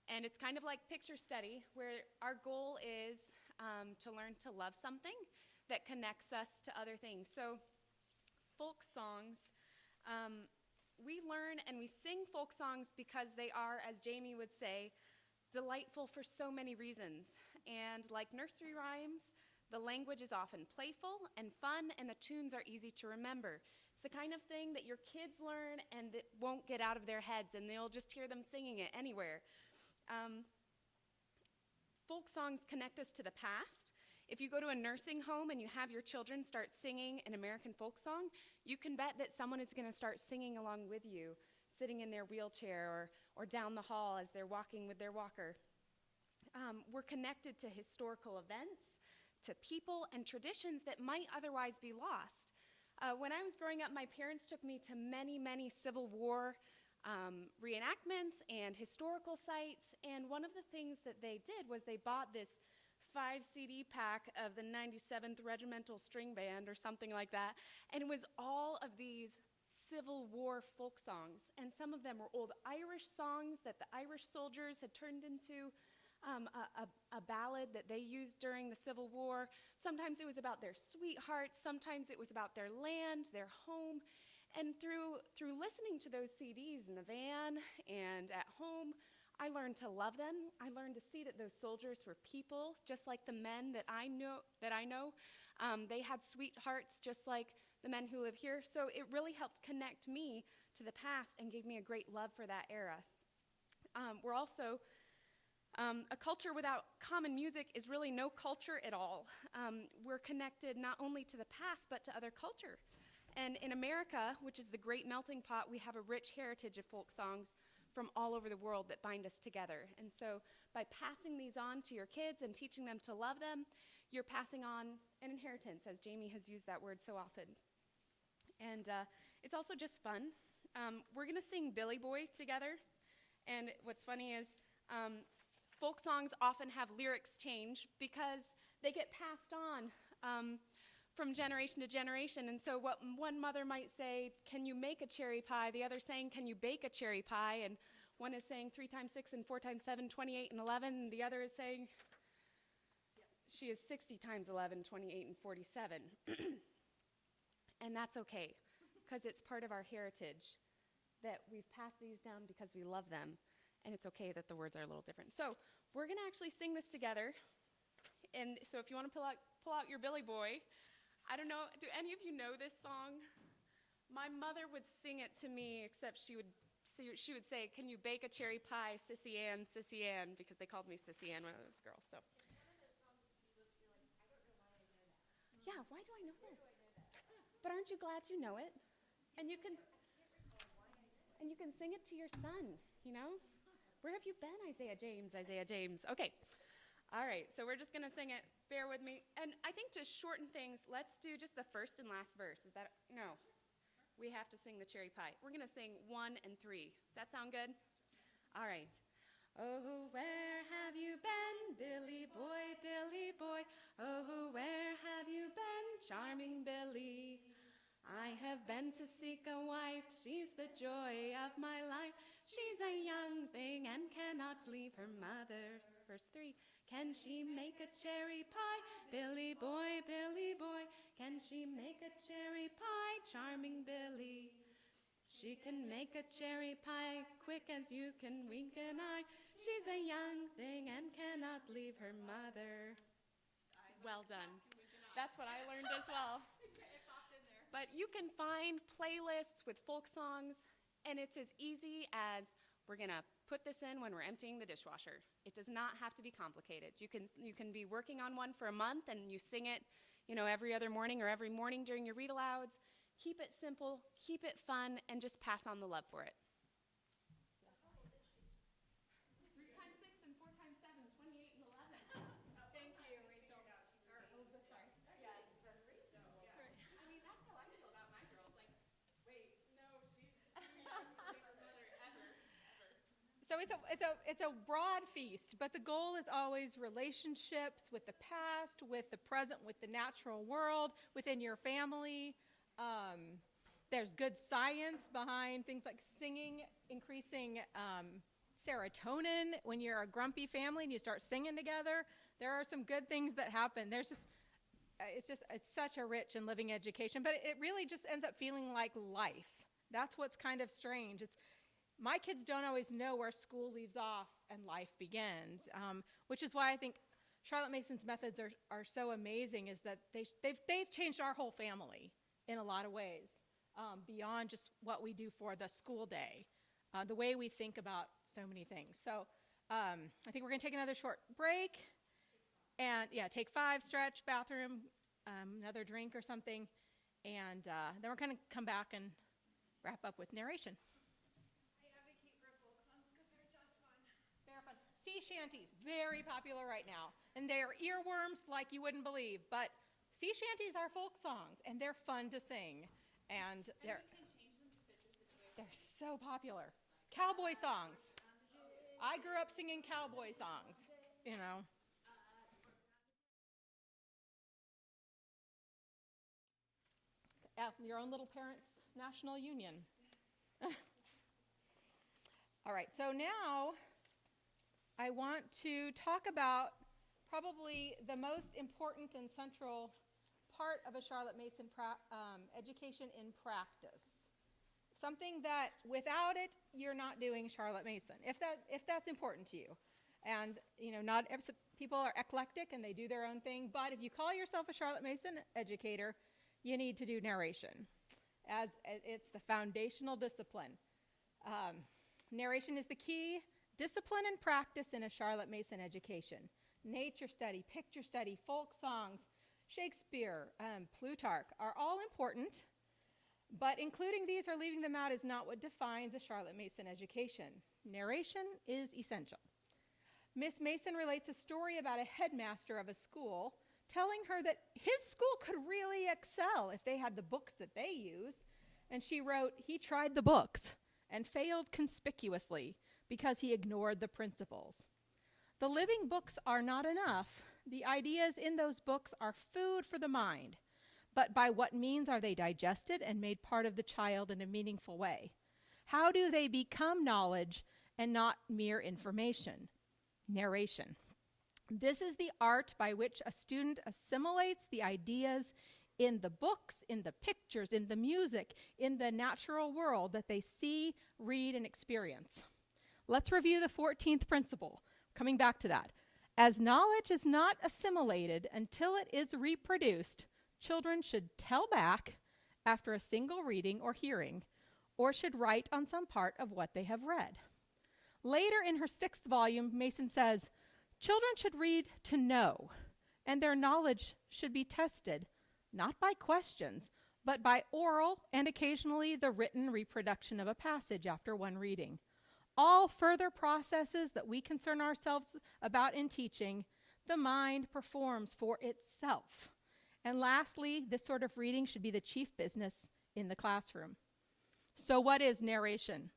And it's kind of like picture study, where our goal is to learn to love something that connects us to other things. So folk songs, we learn and we sing folk songs because they are, as Jami would say, delightful for so many reasons. And like nursery rhymes, the language is often playful and fun, and the tunes are easy to remember. It's the kind of thing that your kids learn and that won't get out of their heads, and they'll just hear them singing it anywhere. Folk songs connect us to the past. If you go to a nursing home and you have your children start singing an American folk song, you can bet that someone is going to start singing along with you, sitting in their wheelchair or down the hall as they're walking with their walker. We're connected to historical events, to people and traditions that might otherwise be lost. When I was growing up, my parents took me to many, many Civil War reenactments and historical sites, and one of the things that they did was they bought this 5 CD pack of the 97th Regimental String Band or something like that, and it was all of these Civil War folk songs, and some of them were old Irish songs that the Irish soldiers had turned into a ballad that they used during the Civil War. Sometimes it was about their sweethearts, sometimes it was about their land, their home. And through listening to those CDs in the van and at home, I learned to love them. I learned to see that those soldiers were people, just like the men that I know. They had sweethearts, just like the men who live here. So it really helped connect me to the past and gave me a great love for that era. We're also a culture without common music is really no culture at all. We're connected not only to the past, but to other culture. And in America, which is the great melting pot, we have a rich heritage of folk songs from all over the world that bind us together. And so by passing these on to your kids and teaching them to love them, you're passing on an inheritance, as Jami has used that word so often. And it's also just fun. We're going to sing Billy Boy together. And what's funny is folk songs often have lyrics change because they get passed on from generation to generation. And so what one mother might say, can you make a cherry pie? The other saying, can you bake a cherry pie? And one is saying 3 times 6 and 4 times 7, 28 and 11. And the other is saying, she is 60 times 11, 28 and 47. And that's okay, because it's part of our heritage that we've passed these down because we love them. And it's okay that the words are a little different. So we're going to actually sing this together. And so if you want to pull out your Billy Boy, I don't know, do any of you know this song? My mother would sing it to me, except she would say, can you bake a cherry pie, Sissy Ann, because they called me Sissy Ann when I was a girl. So. Yeah, why do I know this? But aren't you glad you know it? And you can sing it to your son, you know? Where have you been, Isaiah James? Okay. All right, so we're just going to sing it. Bear with me. And I think to shorten things, let's do just the first and last verse. Is that, no. We have to sing the cherry pie. We're going to sing 1 and 3. Does that sound good? All right. Oh, where have you been, Billy boy, Billy boy? Oh, where have you been, charming Billy? I have been to seek a wife, she's the joy of my life. She's a young thing and cannot leave her mother. Verse 3, can she make a cherry pie? Billy boy, can she make a cherry pie? Charming Billy. She can make a cherry pie quick as you can wink an eye. She's a young thing and cannot leave her mother. Well done. That's what I learned as well. But you can find playlists with folk songs, and it's as easy as we're going to put this in when we're emptying the dishwasher. It does not have to be complicated. You can be working on one for a month, and you sing it, every other morning or every morning during your read-alouds. Keep it simple, keep it fun, and just pass on the love for it. 3 times 6 and 4 times 7, 28 and 11. Thank you, Rachel. Or Elizabeth, sorry. Yes. I mean, that's how I feel about my girls. Like, wait, no, she's too young to be her mother ever. So it's a broad feast, but the goal is always relationships with the past, with the present, with the natural world, within your family. There's good science behind things like singing, increasing serotonin. When you're a grumpy family and you start singing together, there are some good things that happen. It's such a rich and living education, but it really just ends up feeling like life. That's what's kind of strange. My kids don't always know where school leaves off and life begins, which is why I think Charlotte Mason's methods are so amazing, is that they've changed our whole family in a lot of ways, beyond just what we do for the school day, the way we think about so many things. So I think we're going to take another short break, and take 5, stretch, bathroom, another drink or something, and then we're going to come back and wrap up with narration. sea shanties, very popular right now. And they're earworms like you wouldn't believe. But sea shanties are folk songs, and they're fun to sing. And they're so popular. Cowboy songs. I grew up singing cowboy songs, you know. Your own little parents' national union. All right, so now I want to talk about probably the most important and central part of a Charlotte Mason education in practice. Something that without it, you're not doing Charlotte Mason, if that's important to you. And, you know, not every, people are eclectic and they do their own thing, but if you call yourself a Charlotte Mason educator, you need to do narration, as it's the foundational discipline. Narration is the key discipline and practice in a Charlotte Mason education. Nature study, picture study, folk songs, Shakespeare, Plutarch are all important, but including these or leaving them out is not what defines a Charlotte Mason education. Narration is essential. Miss Mason relates a story about a headmaster of a school telling her that his school could really excel if they had the books that they use. And she wrote, he tried the books and failed conspicuously because he ignored the principles. The living books are not enough. The ideas in those books are food for the mind. But by what means are they digested and made part of the child in a meaningful way? How do they become knowledge and not mere information? Narration. This is the art by which a student assimilates the ideas in the books, in the pictures, in the music, in the natural world that they see, read, and experience. Let's review the 14th principle. Coming back to that. As knowledge is not assimilated until it is reproduced, children should tell back after a single reading or hearing, or should write on some part of what they have read. Later in her 6th volume, Mason says, children should read to know, and their knowledge should be tested, not by questions, but by oral and occasionally the written reproduction of a passage after one reading. All further processes that we concern ourselves about in teaching, the mind performs for itself. And lastly, this sort of reading should be the chief business in the classroom. So what is narration?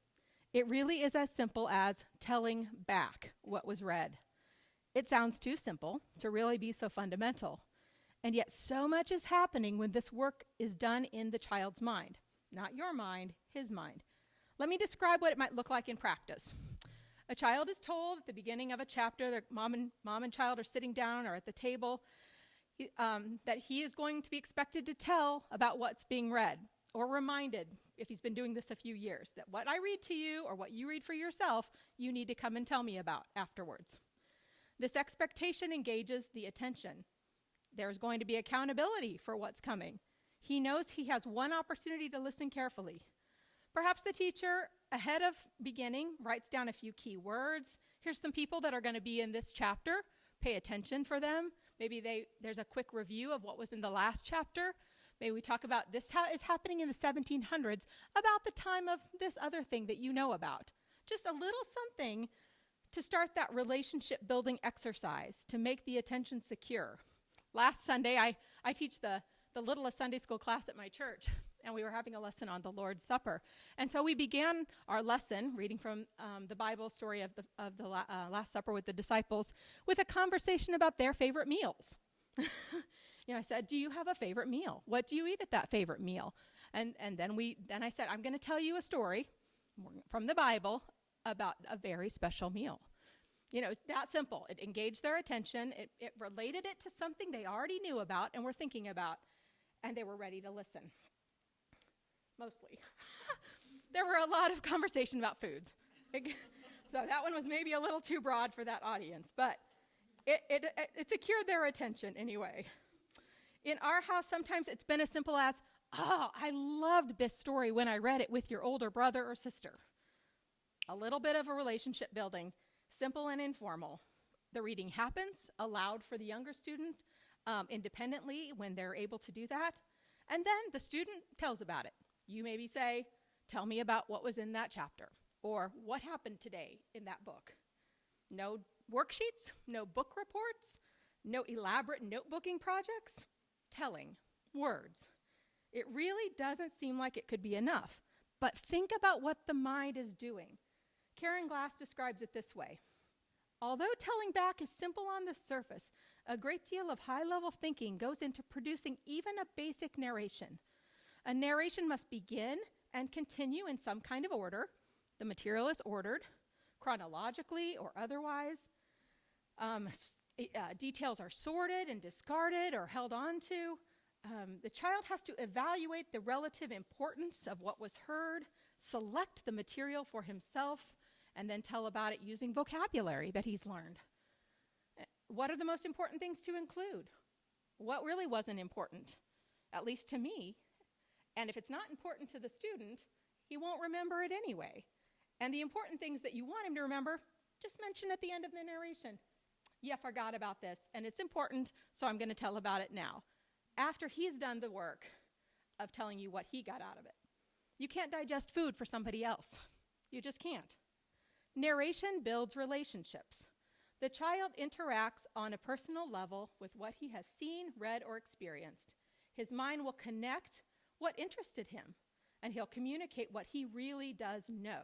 It really is as simple as telling back what was read. It sounds too simple to really be so fundamental. And yet so much is happening when this work is done in the child's mind. Not your mind, his mind. Let me describe what it might look like in practice. A child is told at the beginning of a chapter, their mom and child are sitting down or at the table, that he is going to be expected to tell about what's being read, or reminded, if he's been doing this a few years, that what I read to you or what you read for yourself, you need to come and tell me about afterwards. This expectation engages the attention. There's going to be accountability for what's coming. He knows he has one opportunity to listen carefully. Perhaps the teacher, ahead of beginning, writes down a few key words. Here's some people that are going to be in this chapter. Pay attention for them. Maybe there's a quick review of what was in the last chapter. Maybe we talk about this is happening in the 1700s, about the time of this other thing that you know about. Just a little something to start that relationship building exercise, to make the attention secure. Last Sunday, I teach the littlest Sunday school class at my church, and we were having a lesson on the Lord's Supper. And so we began our lesson, reading from the Bible story of the Last Supper with the disciples, with a conversation about their favorite meals. I said, do you have a favorite meal? What do you eat at that favorite meal? And then I said, I'm going to tell you a story from the Bible about a very special meal. It's that simple. It engaged their attention. It related it to something they already knew about and were thinking about, and they were ready to listen. Mostly. There were a lot of conversation about foods. So that one was maybe a little too broad for that audience, but it secured their attention anyway. In our house, sometimes it's been as simple as, I loved this story when I read it with your older brother or sister. A little bit of a relationship building, simple and informal. The reading happens, allowed for the younger student, independently when they're able to do that. And then the student tells about it. You maybe say, tell me about what was in that chapter, or what happened today in that book. No worksheets, no book reports, no elaborate notebooking projects. Telling, words. It really doesn't seem like it could be enough. But think about what the mind is doing. Karen Glass describes it this way. Although telling back is simple on the surface, a great deal of high-level thinking goes into producing even a basic narration. A narration must begin and continue in some kind of order. The material is ordered, chronologically or otherwise. Details are sorted and discarded or held on to. The child has to evaluate the relative importance of what was heard, select the material for himself, and then tell about it using vocabulary that he's learned. What are the most important things to include? What really wasn't important, at least to me? And if it's not important to the student, he won't remember it anyway. And the important things that you want him to remember, just mention at the end of the narration. Yeah, forgot about this, and it's important, so I'm going to tell about it now. After he's done the work of telling you what he got out of it. You can't digest food for somebody else. You just can't. Narration builds relationships. The child interacts on a personal level with what he has seen, read, or experienced. His mind will connect what interested him, and he'll communicate what he really does know.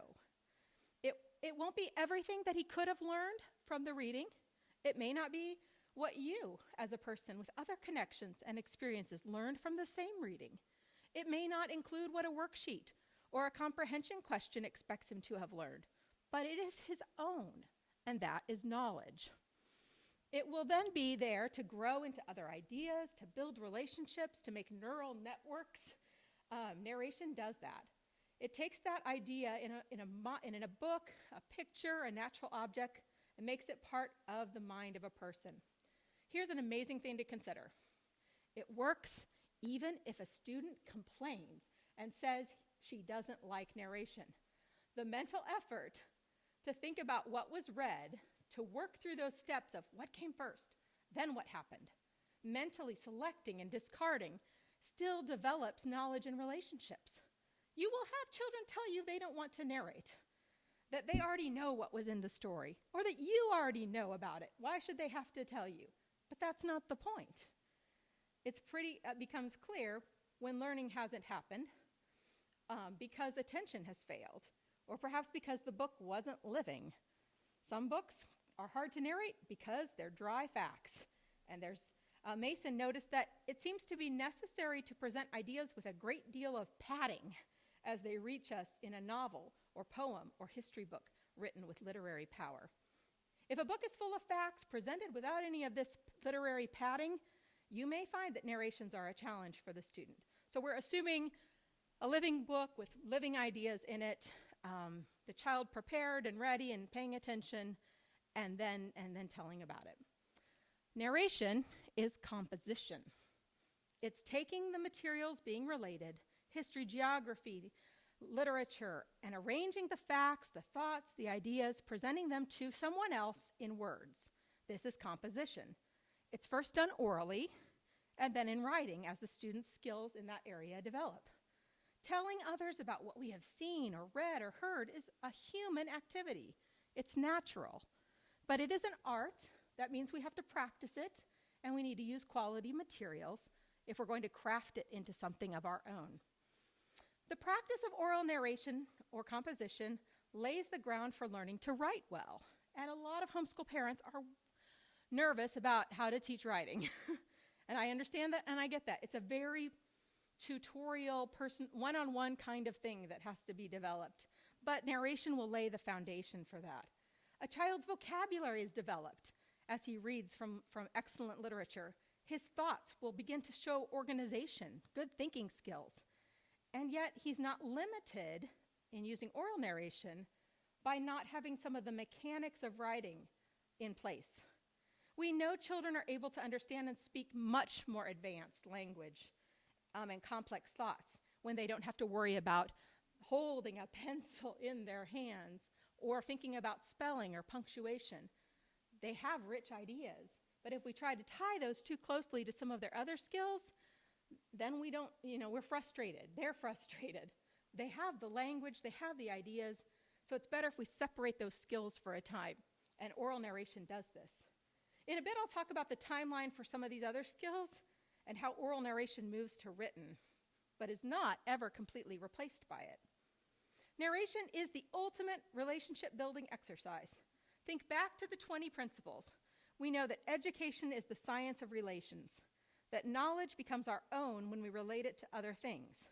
It won't be everything that he could have learned from the reading. It may not be what you, as a person with other connections and experiences, learned from the same reading. It may not include what a worksheet or a comprehension question expects him to have learned, but it is his own, and that is knowledge. It will then be there to grow into other ideas, to build relationships, to make neural networks. Narration does that. It takes that idea in a book, a picture, a natural object, and makes it part of the mind of a person. Here's an amazing thing to consider. It works even if a student complains and says she doesn't like narration. The mental effort to think about what was read, to work through those steps of what came first, then what happened, mentally selecting and discarding, still develops knowledge and relationships. You will have children tell you they don't want to narrate, that they already know what was in the story, or that you already know about it. Why should they have to tell you? But that's not the point. It becomes clear when learning hasn't happened because attention has failed, or perhaps because the book wasn't living. Some books are hard to narrate because they're dry facts. And Mason noticed that it seems to be necessary to present ideas with a great deal of padding as they reach us in a novel or poem or history book written with literary power. If a book is full of facts presented without any of this literary padding, you may find that narrations are a challenge for the student. So we're assuming a living book with living ideas in it, the child prepared and ready and paying attention, and then telling about it. Narration is composition. It's taking the materials being related, history, geography, literature, and arranging the facts, the thoughts, the ideas, presenting them to someone else in words. This is composition. It's first done orally, and then in writing as the student's skills in that area develop. Telling others about what we have seen or read or heard is a human activity. It's natural. But it is an art. That means we have to practice it, and we need to use quality materials if we're going to craft it into something of our own. The practice of oral narration or composition lays the ground for learning to write well. And a lot of homeschool parents are nervous about how to teach writing. And I understand that, and I get that. It's a very tutorial, one-on-one kind of thing that has to be developed. But narration will lay the foundation for that. A child's vocabulary is developed as he reads from excellent literature. His thoughts will begin to show organization, good thinking skills. And yet he's not limited in using oral narration by not having some of the mechanics of writing in place. We know children are able to understand and speak much more advanced language and complex thoughts when they don't have to worry about holding a pencil in their hands or thinking about spelling or punctuation. They have rich ideas, but if we try to tie those too closely to some of their other skills, then we're frustrated. They're frustrated. They have the language, they have the ideas, so it's better if we separate those skills for a time and oral narration does this. In a bit, I'll talk about the timeline for some of these other skills and how oral narration moves to written, but is not ever completely replaced by it. Narration is the ultimate relationship-building exercise. Think back to the 20 principles. We know that education is the science of relations, that knowledge becomes our own when we relate it to other things.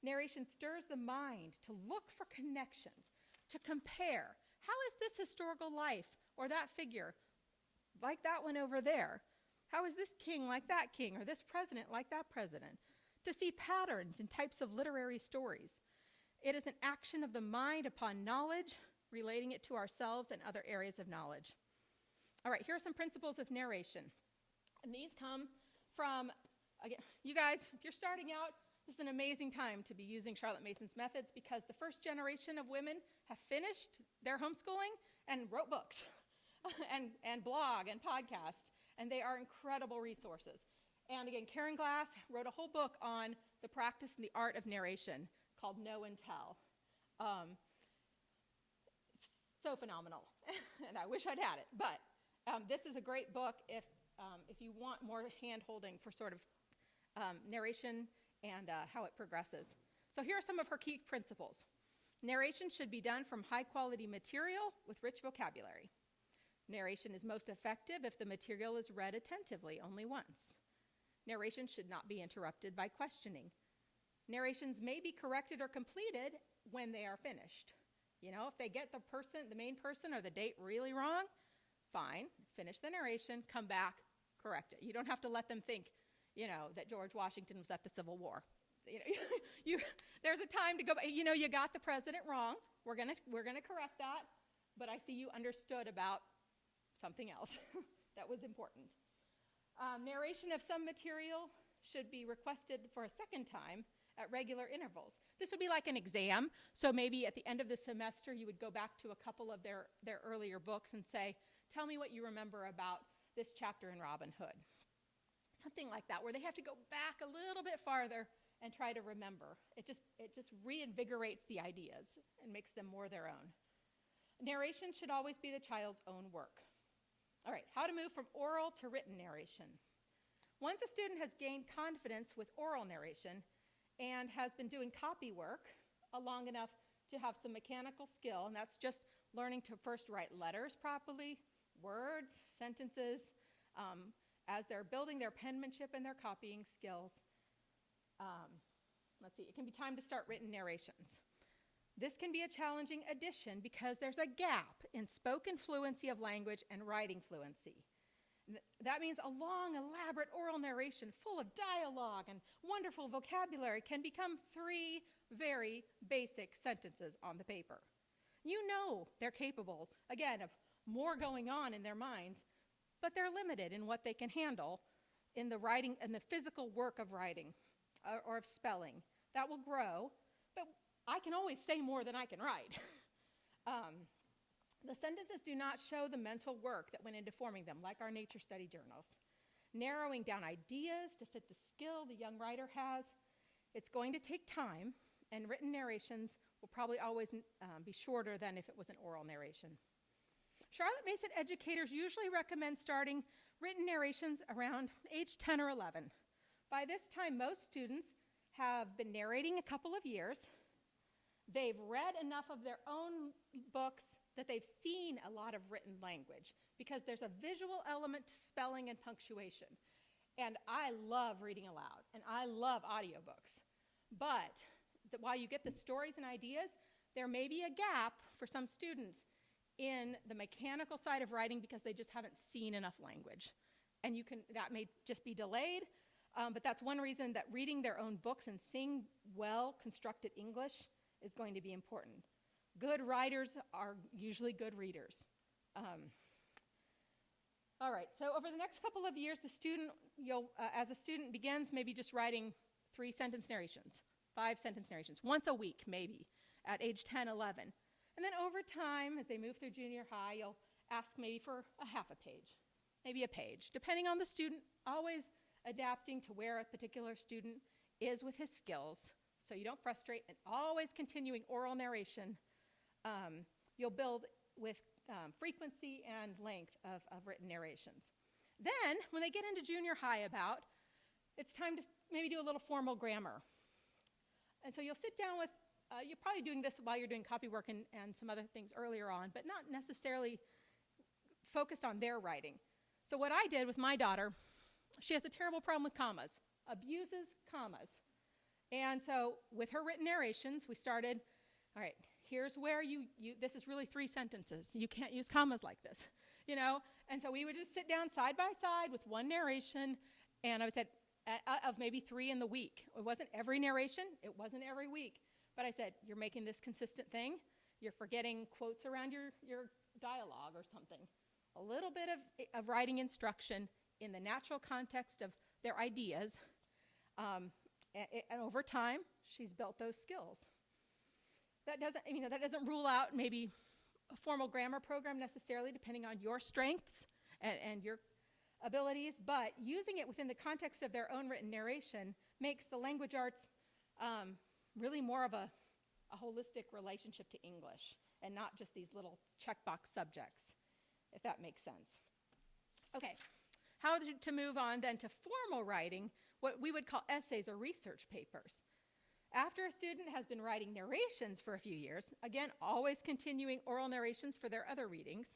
Narration stirs the mind to look for connections, to compare. How is this historical life or that figure like that one over there? How is this king like that king or this president like that president? To see patterns in types of literary stories. It is an action of the mind upon knowledge, relating it to ourselves and other areas of knowledge. All right, here are some principles of narration. And these come from, again, you guys, if you're starting out, this is an amazing time to be using Charlotte Mason's methods because the first generation of women have finished their homeschooling and wrote books and blog and podcast, and they are incredible resources. And again, Karen Glass wrote a whole book on the practice and the art of narration called Know and Tell. So phenomenal, and I wish I'd had it. But this is a great book if you want more hand-holding for sort of narration and how it progresses. So here are some of her key principles. Narration should be done from high-quality material with rich vocabulary. Narration is most effective if the material is read attentively only once. Narration should not be interrupted by questioning. Narrations may be corrected or completed when they are finished. You know, if they get the main person or the date really wrong, fine, finish the narration, come back, correct it. You don't have to let them think, you know, that George Washington was at the Civil War. You know, there's a time to go back. You know, you got the president wrong. We're gonna correct that, but I see you understood about something else that was important. Narration of some material should be requested for a second time at regular intervals. This would be like an exam, so maybe at the end of the semester you would go back to a couple of their earlier books and say, tell me what you remember about this chapter in Robin Hood. Something like that, where they have to go back a little bit farther and try to remember. It just reinvigorates the ideas and makes them more their own. Narration should always be the child's own work. All right, how to move from oral to written narration. Once a student has gained confidence with oral narration and has been doing copy work long enough to have some mechanical skill, and that's just learning to first write letters properly, words, sentences, as they're building their penmanship and their copying skills. Let's see, it can be time to start written narrations. This can be a challenging addition because there's a gap in spoken fluency of language and writing fluency. That means a long, elaborate oral narration full of dialogue and wonderful vocabulary can become 3 very basic sentences on the paper. You know they're capable, again, of more going on in their minds, but they're limited in what they can handle in the writing and the physical work of writing or of spelling. That will grow, but I can always say more than I can write. The sentences do not show the mental work that went into forming them, like our nature study journals. Narrowing down ideas to fit the skill the young writer has, it's going to take time, and written narrations will probably always be shorter than if it was an oral narration. Charlotte Mason educators usually recommend starting written narrations around age 10 or 11. By this time, most students have been narrating a couple of years. They've read enough of their own books that they've seen a lot of written language because there's a visual element to spelling and punctuation. And I love reading aloud, and I love audiobooks. But while you get the stories and ideas, there may be a gap for some students in the mechanical side of writing because they just haven't seen enough language. And that may just be delayed, but that's one reason that reading their own books and seeing well-constructed English is going to be important. Good writers are usually good readers. All right, so over the next couple of years, as a student begins maybe just writing 3-sentence narrations, 5-sentence narrations, once a week maybe, at age 10, 11. And then over time, as they move through junior high, you'll ask maybe for a half a page, maybe a page, depending on the student, always adapting to where a particular student is with his skills, so you don't frustrate, and always continuing oral narration. You'll build frequency and length of written narrations. Then, when they get into junior high it's time to maybe do a little formal grammar. And so you'll sit down with, you're probably doing this while you're doing copy work and some other things earlier on, but not necessarily focused on their writing. So what I did with my daughter, she has a terrible problem with commas, abuses commas. And so with her written narrations, we started, all right, here's where this is really 3 sentences. You can't use commas like this, you know? And so we would just sit down side by side with one narration, and I would say, of maybe 3 in the week. It wasn't every narration, it wasn't every week. But I said, you're making this consistent thing, you're forgetting quotes around your dialogue or something. A little bit of writing instruction in the natural context of their ideas. And over time, she's built those skills. That doesn't rule out maybe a formal grammar program necessarily, depending on your strengths and your abilities, but using it within the context of their own written narration makes the language arts really more of a holistic relationship to English and not just these little checkbox subjects, if that makes sense. Okay, how to move on then to formal writing, what we would call essays or research papers. After a student has been writing narrations for a few years, again, always continuing oral narrations for their other readings,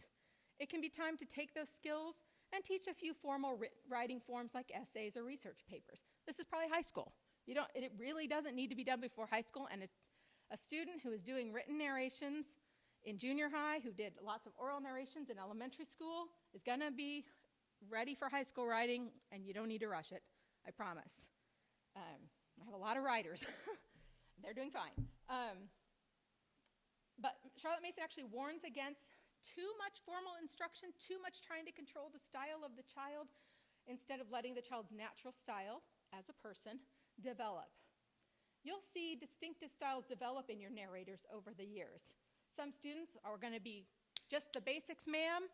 it can be time to take those skills and teach a few formal writing forms like essays or research papers. This is probably high school. It really doesn't need to be done before high school, and a student who is doing written narrations in junior high, who did lots of oral narrations in elementary school, is gonna be ready for high school writing, and you don't need to rush it, I promise. I have a lot of writers. They're doing fine. But Charlotte Mason actually warns against too much formal instruction, too much trying to control the style of the child instead of letting the child's natural style as a person develop. You'll see distinctive styles develop in your narrators over the years. Some students are going to be just the basics, ma'am,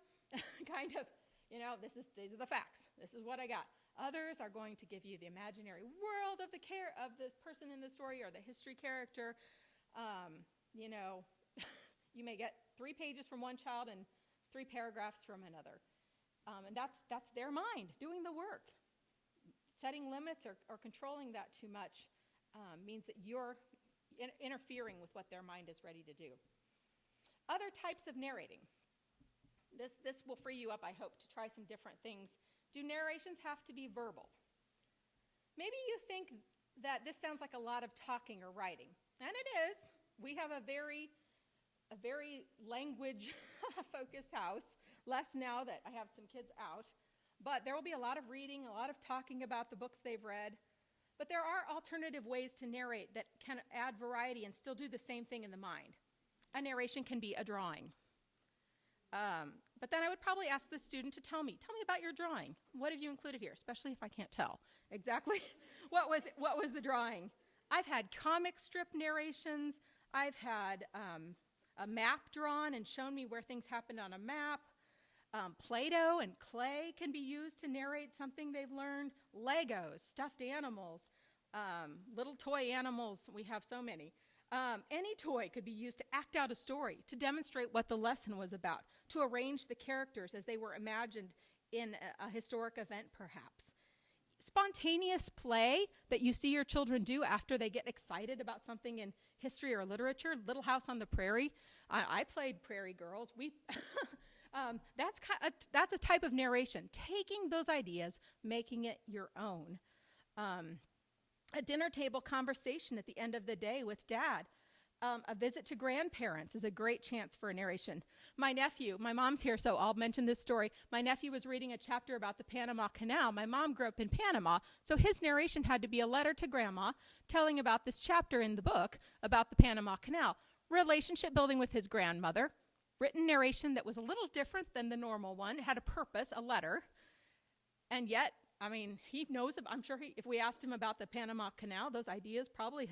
kind of, these are the facts. This is what I got. Others are going to give you the imaginary world of the person in the story or the history character. You may get 3 pages from one child and 3 paragraphs from another. And that's their mind doing the work. Setting limits or controlling that too much means that you're interfering with what their mind is ready to do. Other types of narrating. This will free you up, I hope, to try some different things. Do narrations have to be verbal? Maybe you think that this sounds like a lot of talking or writing, and it is. We have a very language-focused house, less now that I have some kids out, but there will be a lot of reading, a lot of talking about the books they've read, but there are alternative ways to narrate that can add variety and still do the same thing in the mind. A narration can be a drawing. But then I would probably ask the student to tell me about your drawing. What have you included here, especially if I can't tell exactly what was the drawing. I've had comic strip narrations. I've had a map drawn and shown me where things happened on a map. Play-Doh and clay can be used to narrate something they've learned. Legos, stuffed animals, little toy animals. We have so many. Any toy could be used to act out a story, to demonstrate what the lesson was about, to arrange the characters as they were imagined in a historic event, perhaps. Spontaneous play that you see your children do after they get excited about something in history or literature. Little House on the Prairie. I played Prairie Girls. That's a type of narration, taking those ideas, making it your own. A dinner table conversation at the end of the day with dad. A visit to grandparents is a great chance for a narration. My nephew, my mom's here, so I'll mention this story. My nephew was reading a chapter about the Panama Canal. My mom grew up in Panama, so his narration had to be a letter to grandma telling about this chapter in the book about the Panama Canal. Relationship building with his grandmother. Written narration that was a little different than the normal one. It had a purpose, a letter, and yet, he knows, I'm sure if we asked him about the Panama Canal, those ideas probably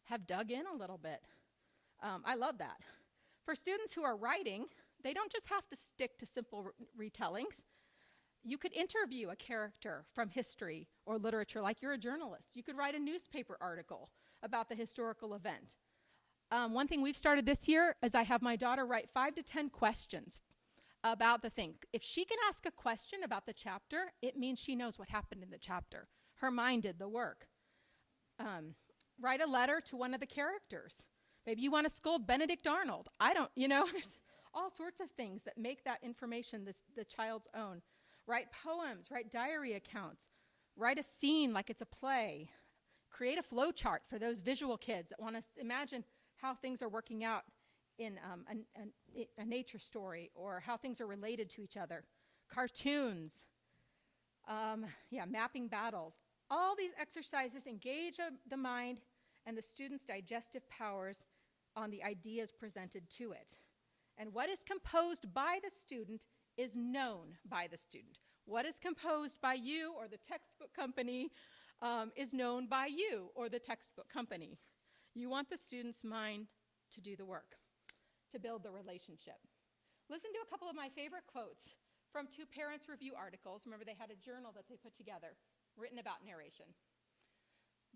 have dug in a little bit. I love that. For students who are writing, they don't just have to stick to simple retellings. You could interview a character from history or literature like you're a journalist. You could write a newspaper article about the historical event. One thing we've started this year is I have my daughter write 5 to 10 questions about the thing. If she can ask a question about the chapter, it means she knows what happened in the chapter. Her mind did the work. Write a letter to one of the characters. Maybe you want to scold Benedict Arnold. I don't, there's all sorts of things that make that information the child's own. Write poems, write diary accounts, write a scene like it's a play. Create a flow chart for those visual kids that want to imagine how things are working out in a nature story, or how things are related to each other. Cartoons, mapping battles. All these exercises engage the mind and the student's digestive powers on the ideas presented to it. And what is composed by the student is known by the student. What is composed by you or the textbook company is known by you or the textbook company. You want the student's mind to do the work, to build the relationship. Listen to a couple of my favorite quotes from 2 Parents Review articles. Remember, they had a journal that they put together, written about narration.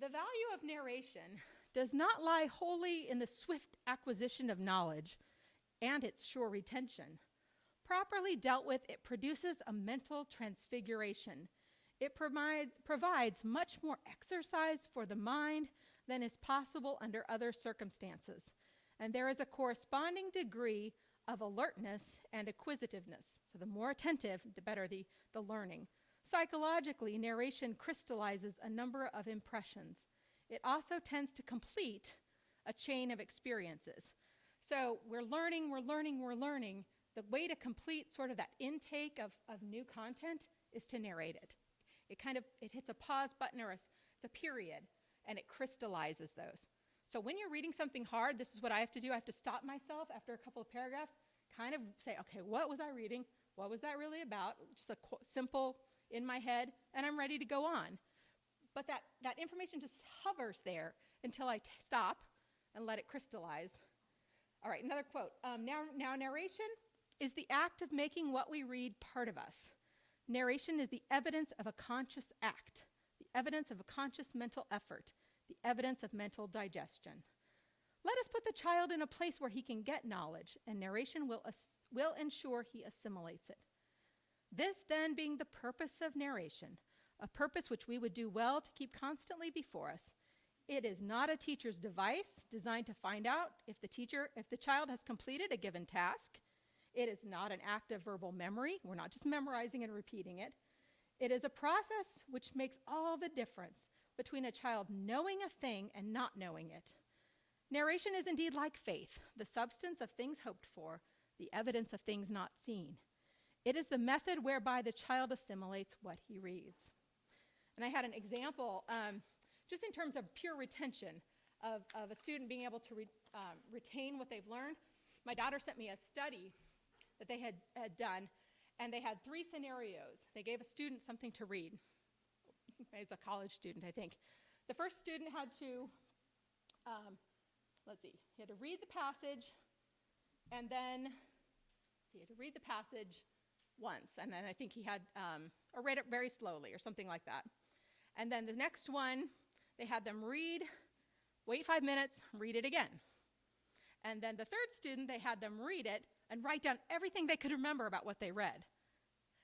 The value of narration does not lie wholly in the swift acquisition of knowledge and its sure retention. Properly dealt with, it produces a mental transfiguration. It provides much more exercise for the mind than is possible under other circumstances. And there is a corresponding degree of alertness and acquisitiveness. So the more attentive, the better the learning. Psychologically, narration crystallizes a number of impressions. It also tends to complete a chain of experiences. So we're learning. The way to complete sort of that intake of new content is to narrate it. It hits a pause button, or it's a period, and it crystallizes those. So when you're reading something hard, this is what I have to do. I have to stop myself after a couple of paragraphs, kind of say, okay, what was I reading? What was that really about? Just a simple in my head, and I'm ready to go on. But that information just hovers there until I stop and let it crystallize. All right, another quote. Now narration is the act of making what we read part of us. Narration is the evidence of a conscious act, the evidence of a conscious mental effort, the evidence of mental digestion. Let us put the child in a place where he can get knowledge, and narration will ensure he assimilates it. This then being the purpose of narration, a purpose which we would do well to keep constantly before us. It is not a teacher's device designed to find out if the child has completed a given task. It is not an act of verbal memory. We're not just memorizing and repeating it. It is a process which makes all the difference between a child knowing a thing and not knowing it. Narration is indeed like faith, the substance of things hoped for, the evidence of things not seen. It is the method whereby the child assimilates what he reads. And I had an example, just in terms of pure retention of a student being able to retain what they've learned. My daughter sent me a study that they had done, and they had 3 scenarios. They gave a student something to read. He's a college student, I think. The first student had to, he had to read the passage, and then, he had to read the passage once, and then I think he had, or read it very slowly, or something like that. And then the next one, they had them wait 5 minutes, read it again. And then the third student, they had them read it and write down everything they could remember about what they read.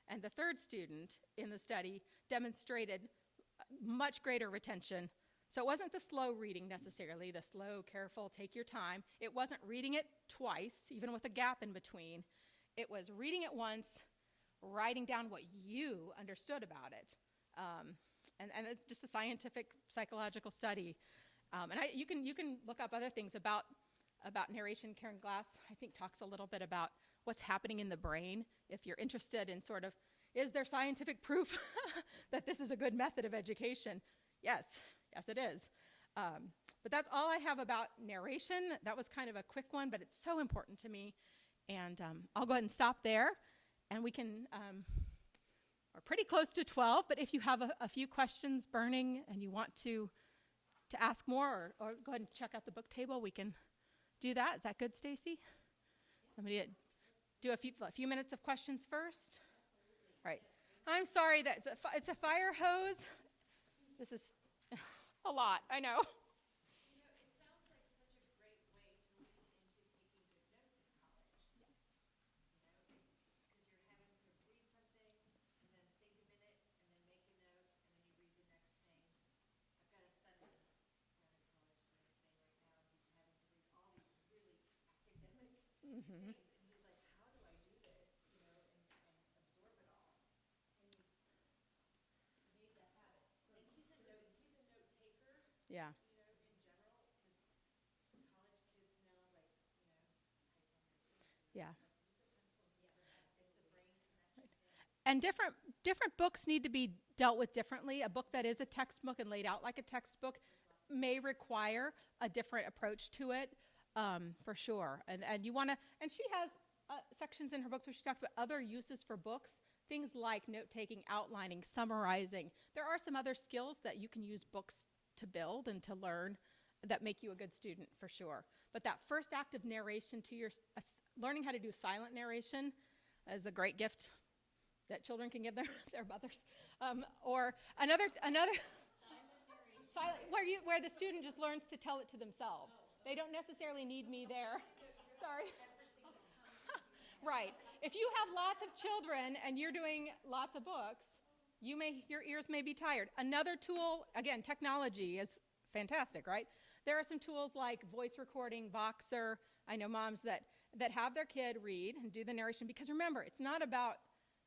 And the third student in the study demonstrated much greater retention. So it wasn't the slow reading necessarily, the slow, careful, take your time. It wasn't reading it twice, even with a gap in between. It was reading it once, writing down what you understood about it. And it's just a scientific, psychological study. And you can look up other things about narration. Karen Glass, I think, talks a little bit about what's happening in the brain. If you're interested in sort of, is there scientific proof that this is a good method of education? Yes, it is. But that's all I have about narration. That was kind of a quick one, but it's so important to me. And I'll go ahead and stop there. And we can, we're pretty close to 12, but if you have a few questions burning and you want to ask more, or go ahead and check out the book table, we can do that. Is that good, Stacy? Somebody do a few minutes of questions first? All right. I'm sorry that it's a fire hose. This is a lot, I know. You know, it sounds like such a great way to Mhm. things. And he's like, how do I do this, and absorb it all? And he made that habit. And he's a note taker, Yeah. in general, because college kids now, like, type on their things. Yeah. Like, use a pencil and paper. It's a brain connection thing. And different books need to be dealt with differently. A book that is a textbook and laid out like a textbook may require a different approach to it, for sure. And you want to. And she has sections in her books where she talks about other uses for books, things like note taking, outlining, summarizing. There are some other skills that you can use books to build and to learn that make you a good student, for sure. But that first act of narration to learning how to do silent narration is a great gift that children can give their mothers. Or another silent, where the student just learns to tell it to themselves. They don't necessarily need me there. Sorry. Right. If you have lots of children and you're doing lots of books, your ears may be tired. Another tool, again, technology is fantastic, right? There are some tools like voice recording, Voxer. I know moms that have their kid read and do the narration, because remember, it's not about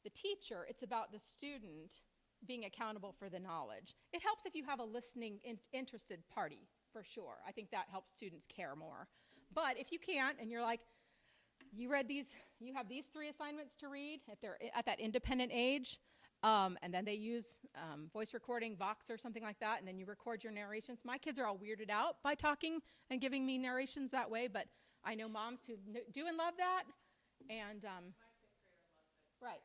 the teacher, it's about the student being accountable for the knowledge. It helps if you have a listening, interested party, for sure. I think that helps students care more. But if you can't, and you're like, you have these 3 assignments to read, if they're at that independent age, and then they use voice recording, Vox or something like that, and then you record your narrations. My kids are all weirded out by talking and giving me narrations that way, but I know moms who do and love that. And My 5th grader loves it. right.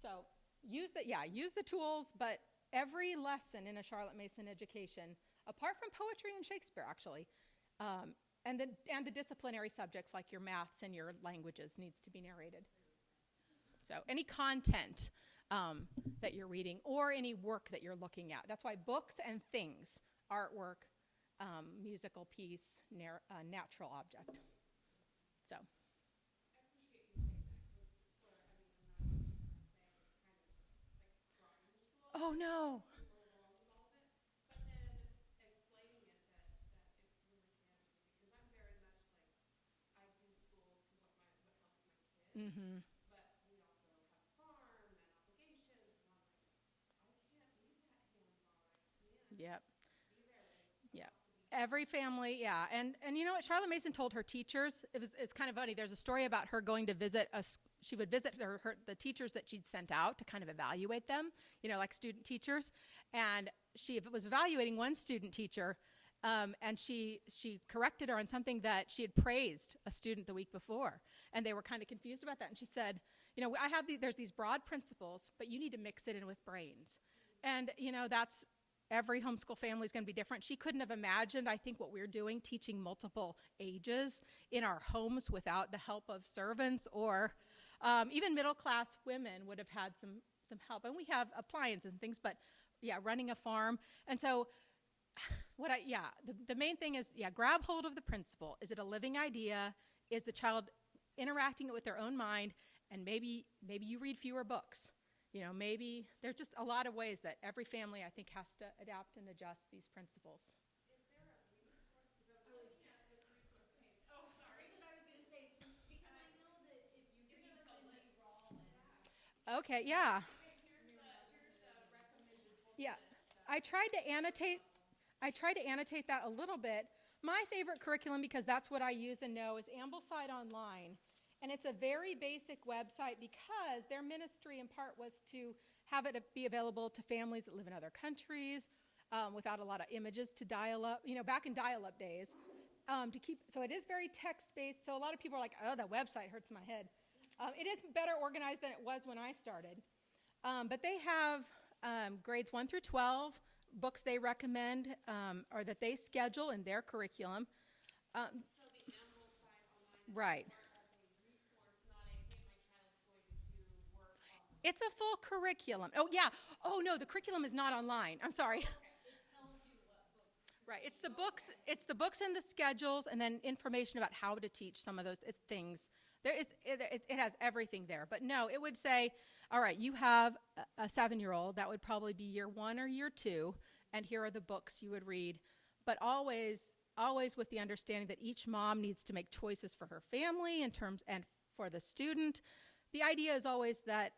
So use the tools, but every lesson in a Charlotte Mason education, apart from poetry and Shakespeare, actually, and the disciplinary subjects like your maths and your languages needs to be narrated. So any content that you're reading or any work that you're looking at. That's why books and things, artwork, musical piece, natural object. So. I appreciate you saying that, because I'm not saying, kind of like drawing school. Oh no. Super overwhelmed with all of it. But then explaining it that it's really manageable, because I'm very much like, I do school to what helps my kids. Mm-hmm. But we also have a farm and obligations, and I'm like, I can't be that hands-on. I can't Yep. be there. Yeah. Every family, yeah. And you know what Charlotte Mason told her teachers? It's kind of funny. There's a story about her going to visit she would visit the teachers that she'd sent out to kind of evaluate them, like student teachers. And she was evaluating one student teacher, and she corrected her on something that she had praised a student the week before. And they were kind of confused about that. And she said, there's these broad principles, but you need to mix it in with brains. And, that's every homeschool family is going to be different. She couldn't have imagined, I think, what we're doing, teaching multiple ages in our homes without the help of servants, or even middle-class women would have had some help. And we have appliances and things, but yeah, running a farm. And so the main thing is, grab hold of the principle. Is it a living idea? Is the child interacting it with their own mind? And maybe you read fewer books. Maybe there's just a lot of ways that every family, I think, has to adapt and adjust these principles. Is there a resource? Because I'm looking at this resource page. Oh, sorry. That's what I was going to say, because I know that if you read Public Raw Okay, yeah. Here's the recommended book Yeah. list. I tried to annotate that a little bit. My favorite curriculum, because that's what I use and know, is Ambleside Online. And it's a very basic website, because their ministry in part was to have it be available to families that live in other countries without a lot of images to dial up, back in dial-up days. So it is very text-based. So a lot of people are like, oh, that website hurts my head. It is better organized than it was when I started. But they have grades 1 through 12, books they recommend or that they schedule in their curriculum. So the Ambleside Online Right. as a resource, not a, hey, my child's going to do work on. It's a full curriculum. Oh, yeah. Oh, no, the curriculum is not online. I'm sorry. Right. It's the books and the schedules, and then information about how to teach some of those things. It has everything there. But no, it would say, all right, you have a 7-year-old. That would probably be year 1 or year 2, and here are the books you would read. But always always with the understanding that each mom needs to make choices for her family in terms and for the student. The idea is always that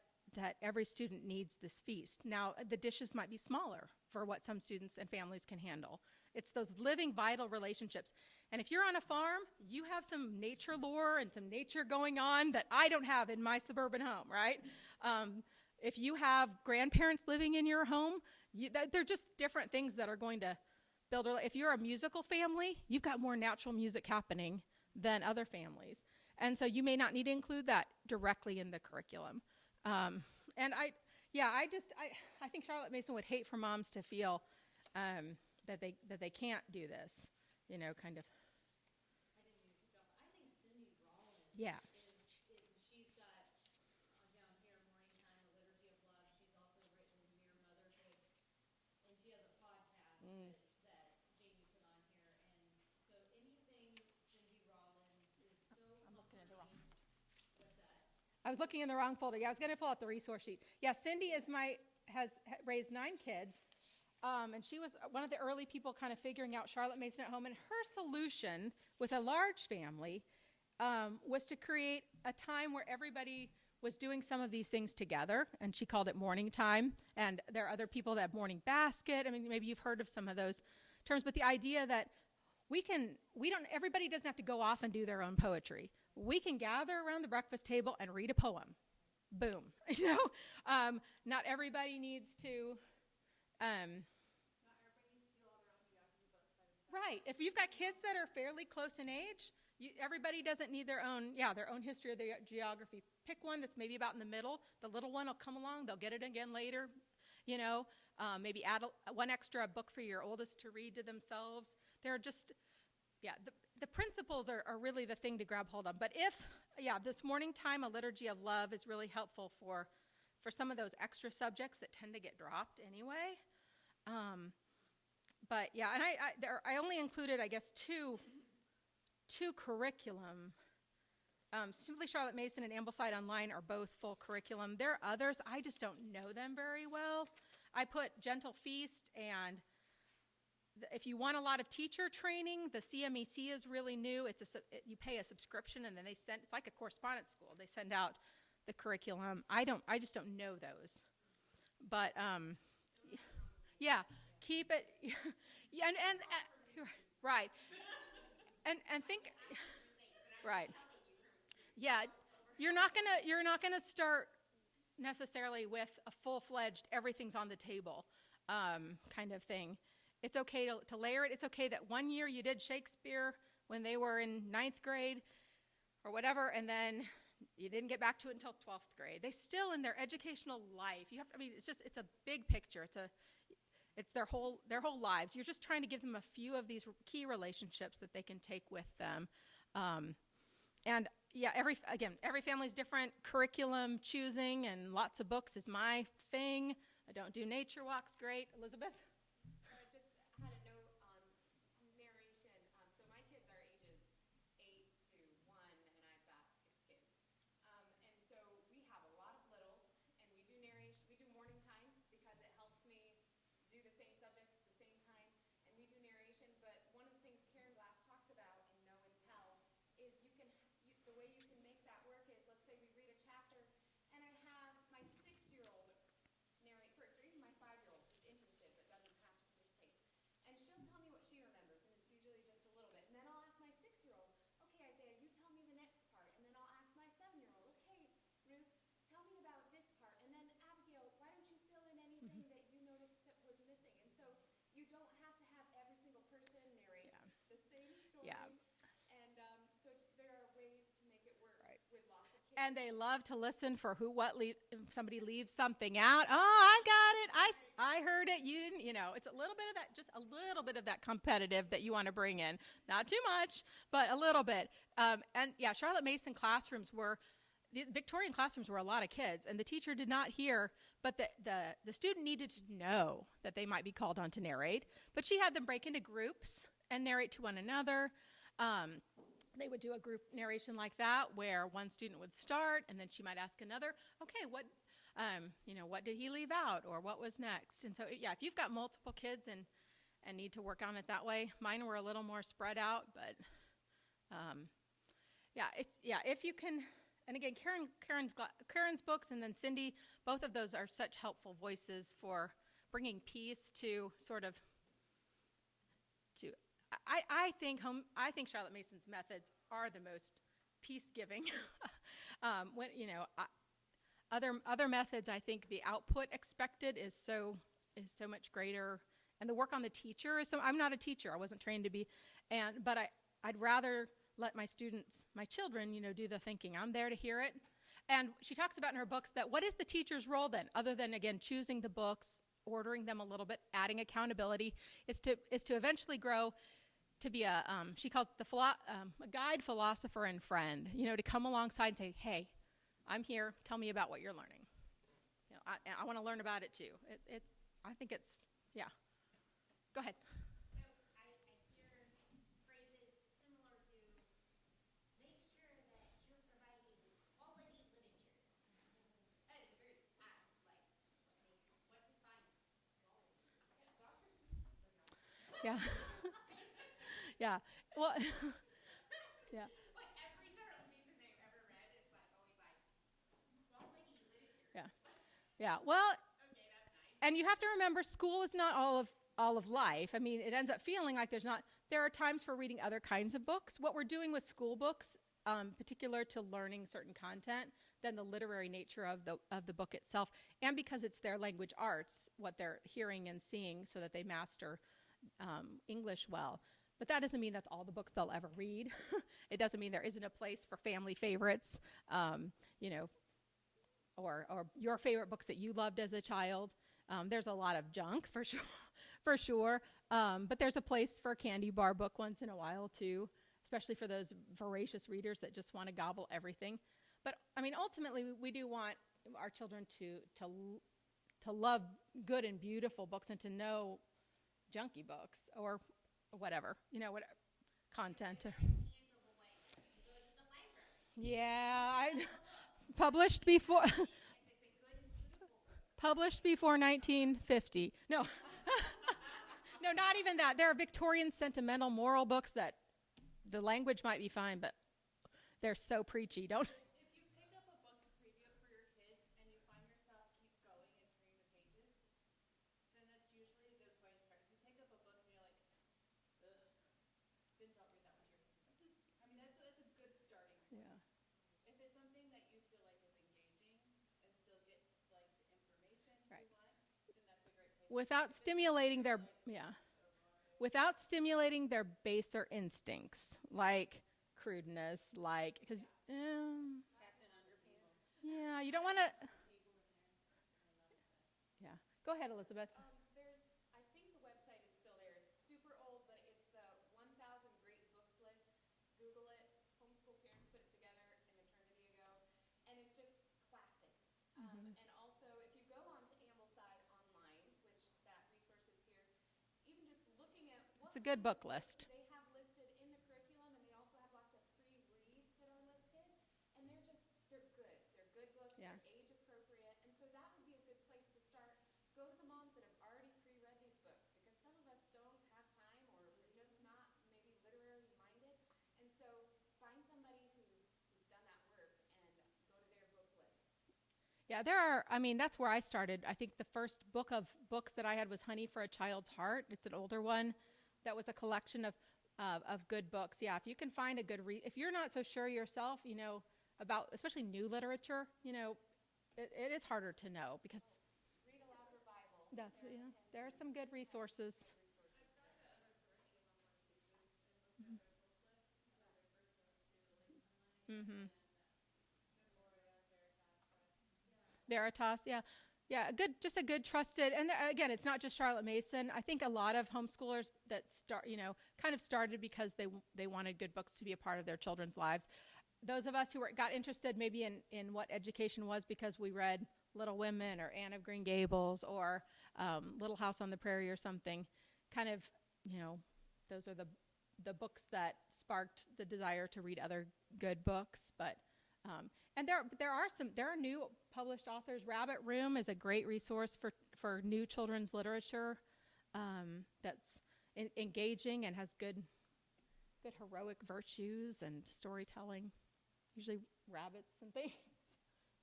every student needs this feast. Now, the dishes might be smaller for what some students and families can handle. It's those living, vital relationships. And if you're on a farm, you have some nature lore and some nature going on that I don't have in my suburban home, right? If you have grandparents living in your home, they're just different things that are going to build. If you're a musical family, you've got more natural music happening than other families. And so you may not need to include that directly in the curriculum. And I think Charlotte Mason would hate for moms to feel that they can't do this, kind of. I didn't mean to jump. I think Cindy Rollins Yeah. she's got down here Morning Time, A Liturgy of Love. She's also written Mere Motherhood, and she has a podcast that Jamie put on here. And so anything Cindy Rollins is so I'm looking at the wrong. What's that? I was looking in the wrong folder. Yeah, I was going to pull out the resource sheet. Yeah, Cindy has raised 9 kids, and she was one of the early people kind of figuring out Charlotte Mason at home. And her solution with a large family was to create a time where everybody was doing some of these things together, and she called it morning time. And there are other people that have morning basket. I mean, maybe you've heard of some of those terms, but the idea that everybody doesn't have to go off and do their own poetry. We can gather around the breakfast table and read a poem. Boom. Not everybody needs to. Right. If you've got kids that are fairly close in age, everybody doesn't need their own history or their geography. Pick one that's maybe about in the middle. The little one will come along. They'll get it again later. Maybe add one extra book for your oldest to read to themselves. They're just, the principles are really the thing to grab hold of. But this morning time, A Liturgy of Love is really helpful for some of those extra subjects that tend to get dropped anyway. And I only included, I guess, two curriculum. Simply Charlotte Mason and Ambleside Online are both full curriculum. There are others, I just don't know them very well. I put Gentle Feast, and if you want a lot of teacher training, the CMEC is really new. You pay a subscription, and then it's like a correspondence school. They send out the curriculum. I just don't know those. But keep it. Right. And think. Right. Yeah, you're not gonna start necessarily with a full-fledged everything's on the table kind of thing. It's okay to layer it. It's okay that one year you did Shakespeare when they were in 9th grade or whatever, and then you didn't get back to it until 12th grade. They still, in their educational life, it's a big picture. It's their whole lives. You're just trying to give them a few of these key relationships that they can take with them. Every family's different. Curriculum choosing and lots of books is my thing. I don't do nature walks. Great. Elizabeth? I just had a note on narration. So my kids are ages 8 to 1, and I've got 6 kids. And so we have a lot of littles, and we do narration. We do morning time because it helps me do the same subjects at the same time, and we do narration. But one of the things Karen Glass talks about in Know and Tell is the way you can make that work is, let's say we read a chapter, and I have my 6-year-old narrate first, or even my 5-year-old who's interested but doesn't have to participate. And she'll tell me what she remembers, and it's usually just a little bit. And then I'll ask my 6-year-old, okay, Isaiah, you tell me the next part. And then I'll ask my 7-year-old, okay, Ruth, tell me about this part. And then Abigail, why don't you fill in anything that you noticed that was missing? And so you don't have to have every single person narrate the same story. Yeah. And so there are ways to make it work with lots of kids. And they love to listen for if somebody leaves something out. Oh, I got it. I heard it. You didn't. It's a little bit of that, just a little bit of that competitive that you want to bring in. Not too much, but a little bit. Charlotte Mason the Victorian classrooms were a lot of kids, and the teacher did not hear, but the student needed to know that they might be called on to narrate. But she had them break into groups and narrate to one another. They would do a group narration like that where one student would start, and then she might ask another, okay, what did he leave out, or what was next? And so, if you've got multiple kids and and need to work on it that way. Mine were a little more spread out, but if you can, and again, Karen's books and then Cindy, both of those are such helpful voices for bringing peace to sort of I think Charlotte Mason's methods are the most peace-giving. Other methods, I think the output expected is so much greater, and the work on the teacher is so. I'm not a teacher; I wasn't trained to be, but I'd rather let my students, my children, do the thinking. I'm there to hear it. And she talks about in her books that what is the teacher's role then, other than again choosing the books, ordering them a little bit, adding accountability, is to eventually grow to be she calls it a guide, philosopher, and friend. To come alongside and say, hey, I'm here. Tell me about what you're learning. I want to learn about it too. I think it's, yeah. Go ahead. So I hear phrases similar to make sure that you're providing quality literature. That is a very what defines quality? Yeah. Yeah. Well, yeah. Like every Charlotte Mason they've ever read, it's always quality literature. Yeah. Yeah. Well, Okay, that's nice. and you have to remember, school is not all of life. I mean, it ends up feeling like there are times for reading other kinds of books. What we're doing with school books, particular to learning certain content, than the literary nature of the book itself, and because it's their language arts, what they're hearing and seeing, so that they master English well. But that doesn't mean that's all the books they'll ever read. It doesn't mean there isn't a place for family favorites, or your favorite books that you loved as a child. There's a lot of junk for sure, but there's a place for a candy bar book once in a while too, especially for those voracious readers that just want to gobble everything. But I mean, ultimately, we do want our children to love good and beautiful books and to know junky books or whatever, content. Yeah, published before 1950. No. No, not even that. There are Victorian sentimental moral books that the language might be fine, but they're so preachy. Don't. If you pick up a book to preview it for your kids and you find yourself keep going and turning the pages, then that's usually a good point to start. If you pick up a book and you're like, ugh, then don't read that one to your kids. I mean, that's a good starting point. Yeah. If it's something that you feel like is engaging and still gets the information Right. you want, then that's a great place. Without stimulating their baser instincts, like crudeness, because yeah, you don't want to. Yeah, go ahead, Elizabeth. I think the website is still there. It's super old, but it's the 1,000 Great Books list. Google it. Homeschool parents put it together an eternity ago, and it's just classics. And also, if you go on to Ambleside online, which that resource is here, even just looking at what It's a good book list. they have listed in the curriculum, and they also have lots of free reads that are listed, and they're good. They're good books. Yeah. They're age appropriate, and so that would be a good place to start. Go to the moms that have already pre-read these books, because some of us don't have time, or we're just not maybe literary minded, and so find somebody who's done that work and go to their book lists. Yeah, that's where I started. I think the first book of books that I had was Honey for a Child's Heart. It's an older one that was a collection of good books. Yeah, if you can find a good if you're not so sure yourself, about especially new literature, it is harder to know because Read aloud revival. there are some good resources. Mm-hmm. Veritas, yeah. Yeah, just a good trusted, and again, it's not just Charlotte Mason. I think a lot of homeschoolers that kind of started because they wanted good books to be a part of their children's lives. Those of us who got interested maybe in what education was because we read Little Women or Anne of Green Gables or Little House on the Prairie or something, kind of, those are the books that sparked the desire to read other good books. But and there are new published authors. Rabbit Room is a great resource for new children's literature. That's engaging and has good heroic virtues and storytelling, usually rabbits and things.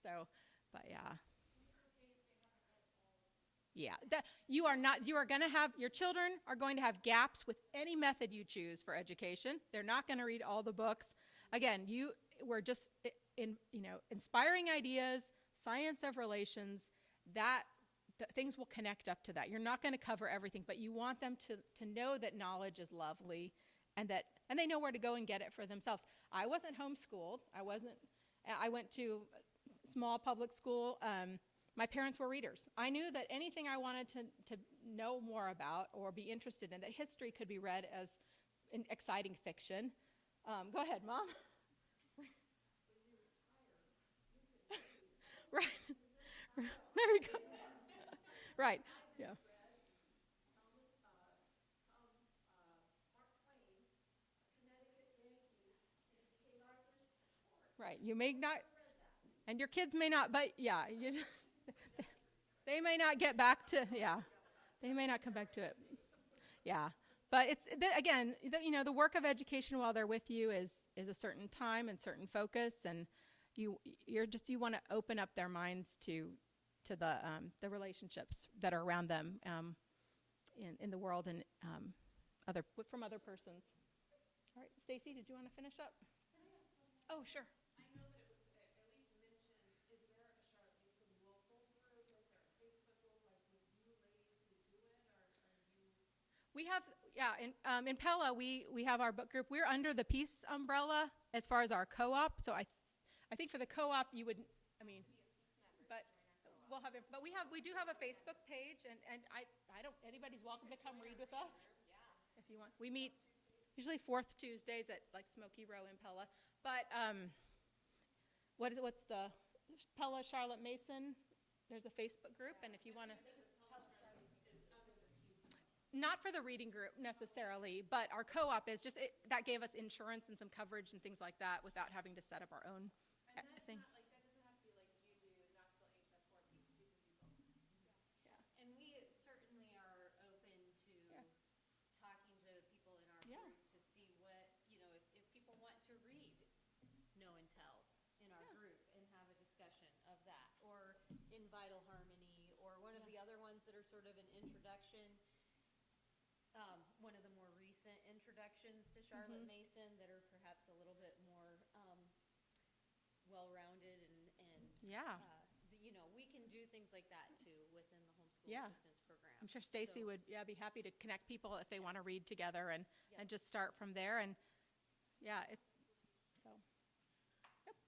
So, but yeah. Yeah, you are going to have, your children are going to have gaps with any method you choose for education. They're not going to read all the books. Again, we're just inspiring ideas, science of relations, things will connect up to that. You're not going to cover everything, but you want them to know that knowledge is lovely and they know where to go and get it for themselves. I wasn't homeschooled. I went to small public school. My parents were readers. I knew that anything I wanted to know more about or be interested in, that history could be read as an exciting fiction. Go ahead, Mom. Right. There you go. Right. Yeah. Right. You may not, and your kids may not, but yeah, they may not get back to, yeah, they may not come back to it. Yeah. But it's, again, the work of education while they're with you is a certain time and certain focus, and you want to open up their minds to the relationships that are around them in the world and from other persons. All right, Stacy, did you want to finish up? Oh, sure. We have, yeah, in Pella, we have our book group. We're under the Peace umbrella as far as our co-op. So I think for the co-op, you would, but we'll have it. But we do have a Facebook page, and anybody's welcome to come read with us if you want. We meet usually fourth Tuesdays at like Smoky Row in Pella. But what's the Pella Charlotte Mason? There's a Facebook group, and if you want to. Not for the reading group necessarily, but our co-op is just, that gave us insurance and some coverage and things like that without having to set up our own thing. That doesn't have to be like you do, Knoxville HF4 people. Yeah. And we certainly are open to talking to people in our Yeah. group to see what, if people want to read Know and Tell in our group and have a discussion of that, or in Vital Harmony, or one of the other ones that are sort of an introduction. One of the more recent introductions to Charlotte Mason that are perhaps a little bit more well-rounded and we can do things like that too within the homeschool assistance program. I'm sure Stacy would be happy to connect people if they want to read together and just start from there. And yeah,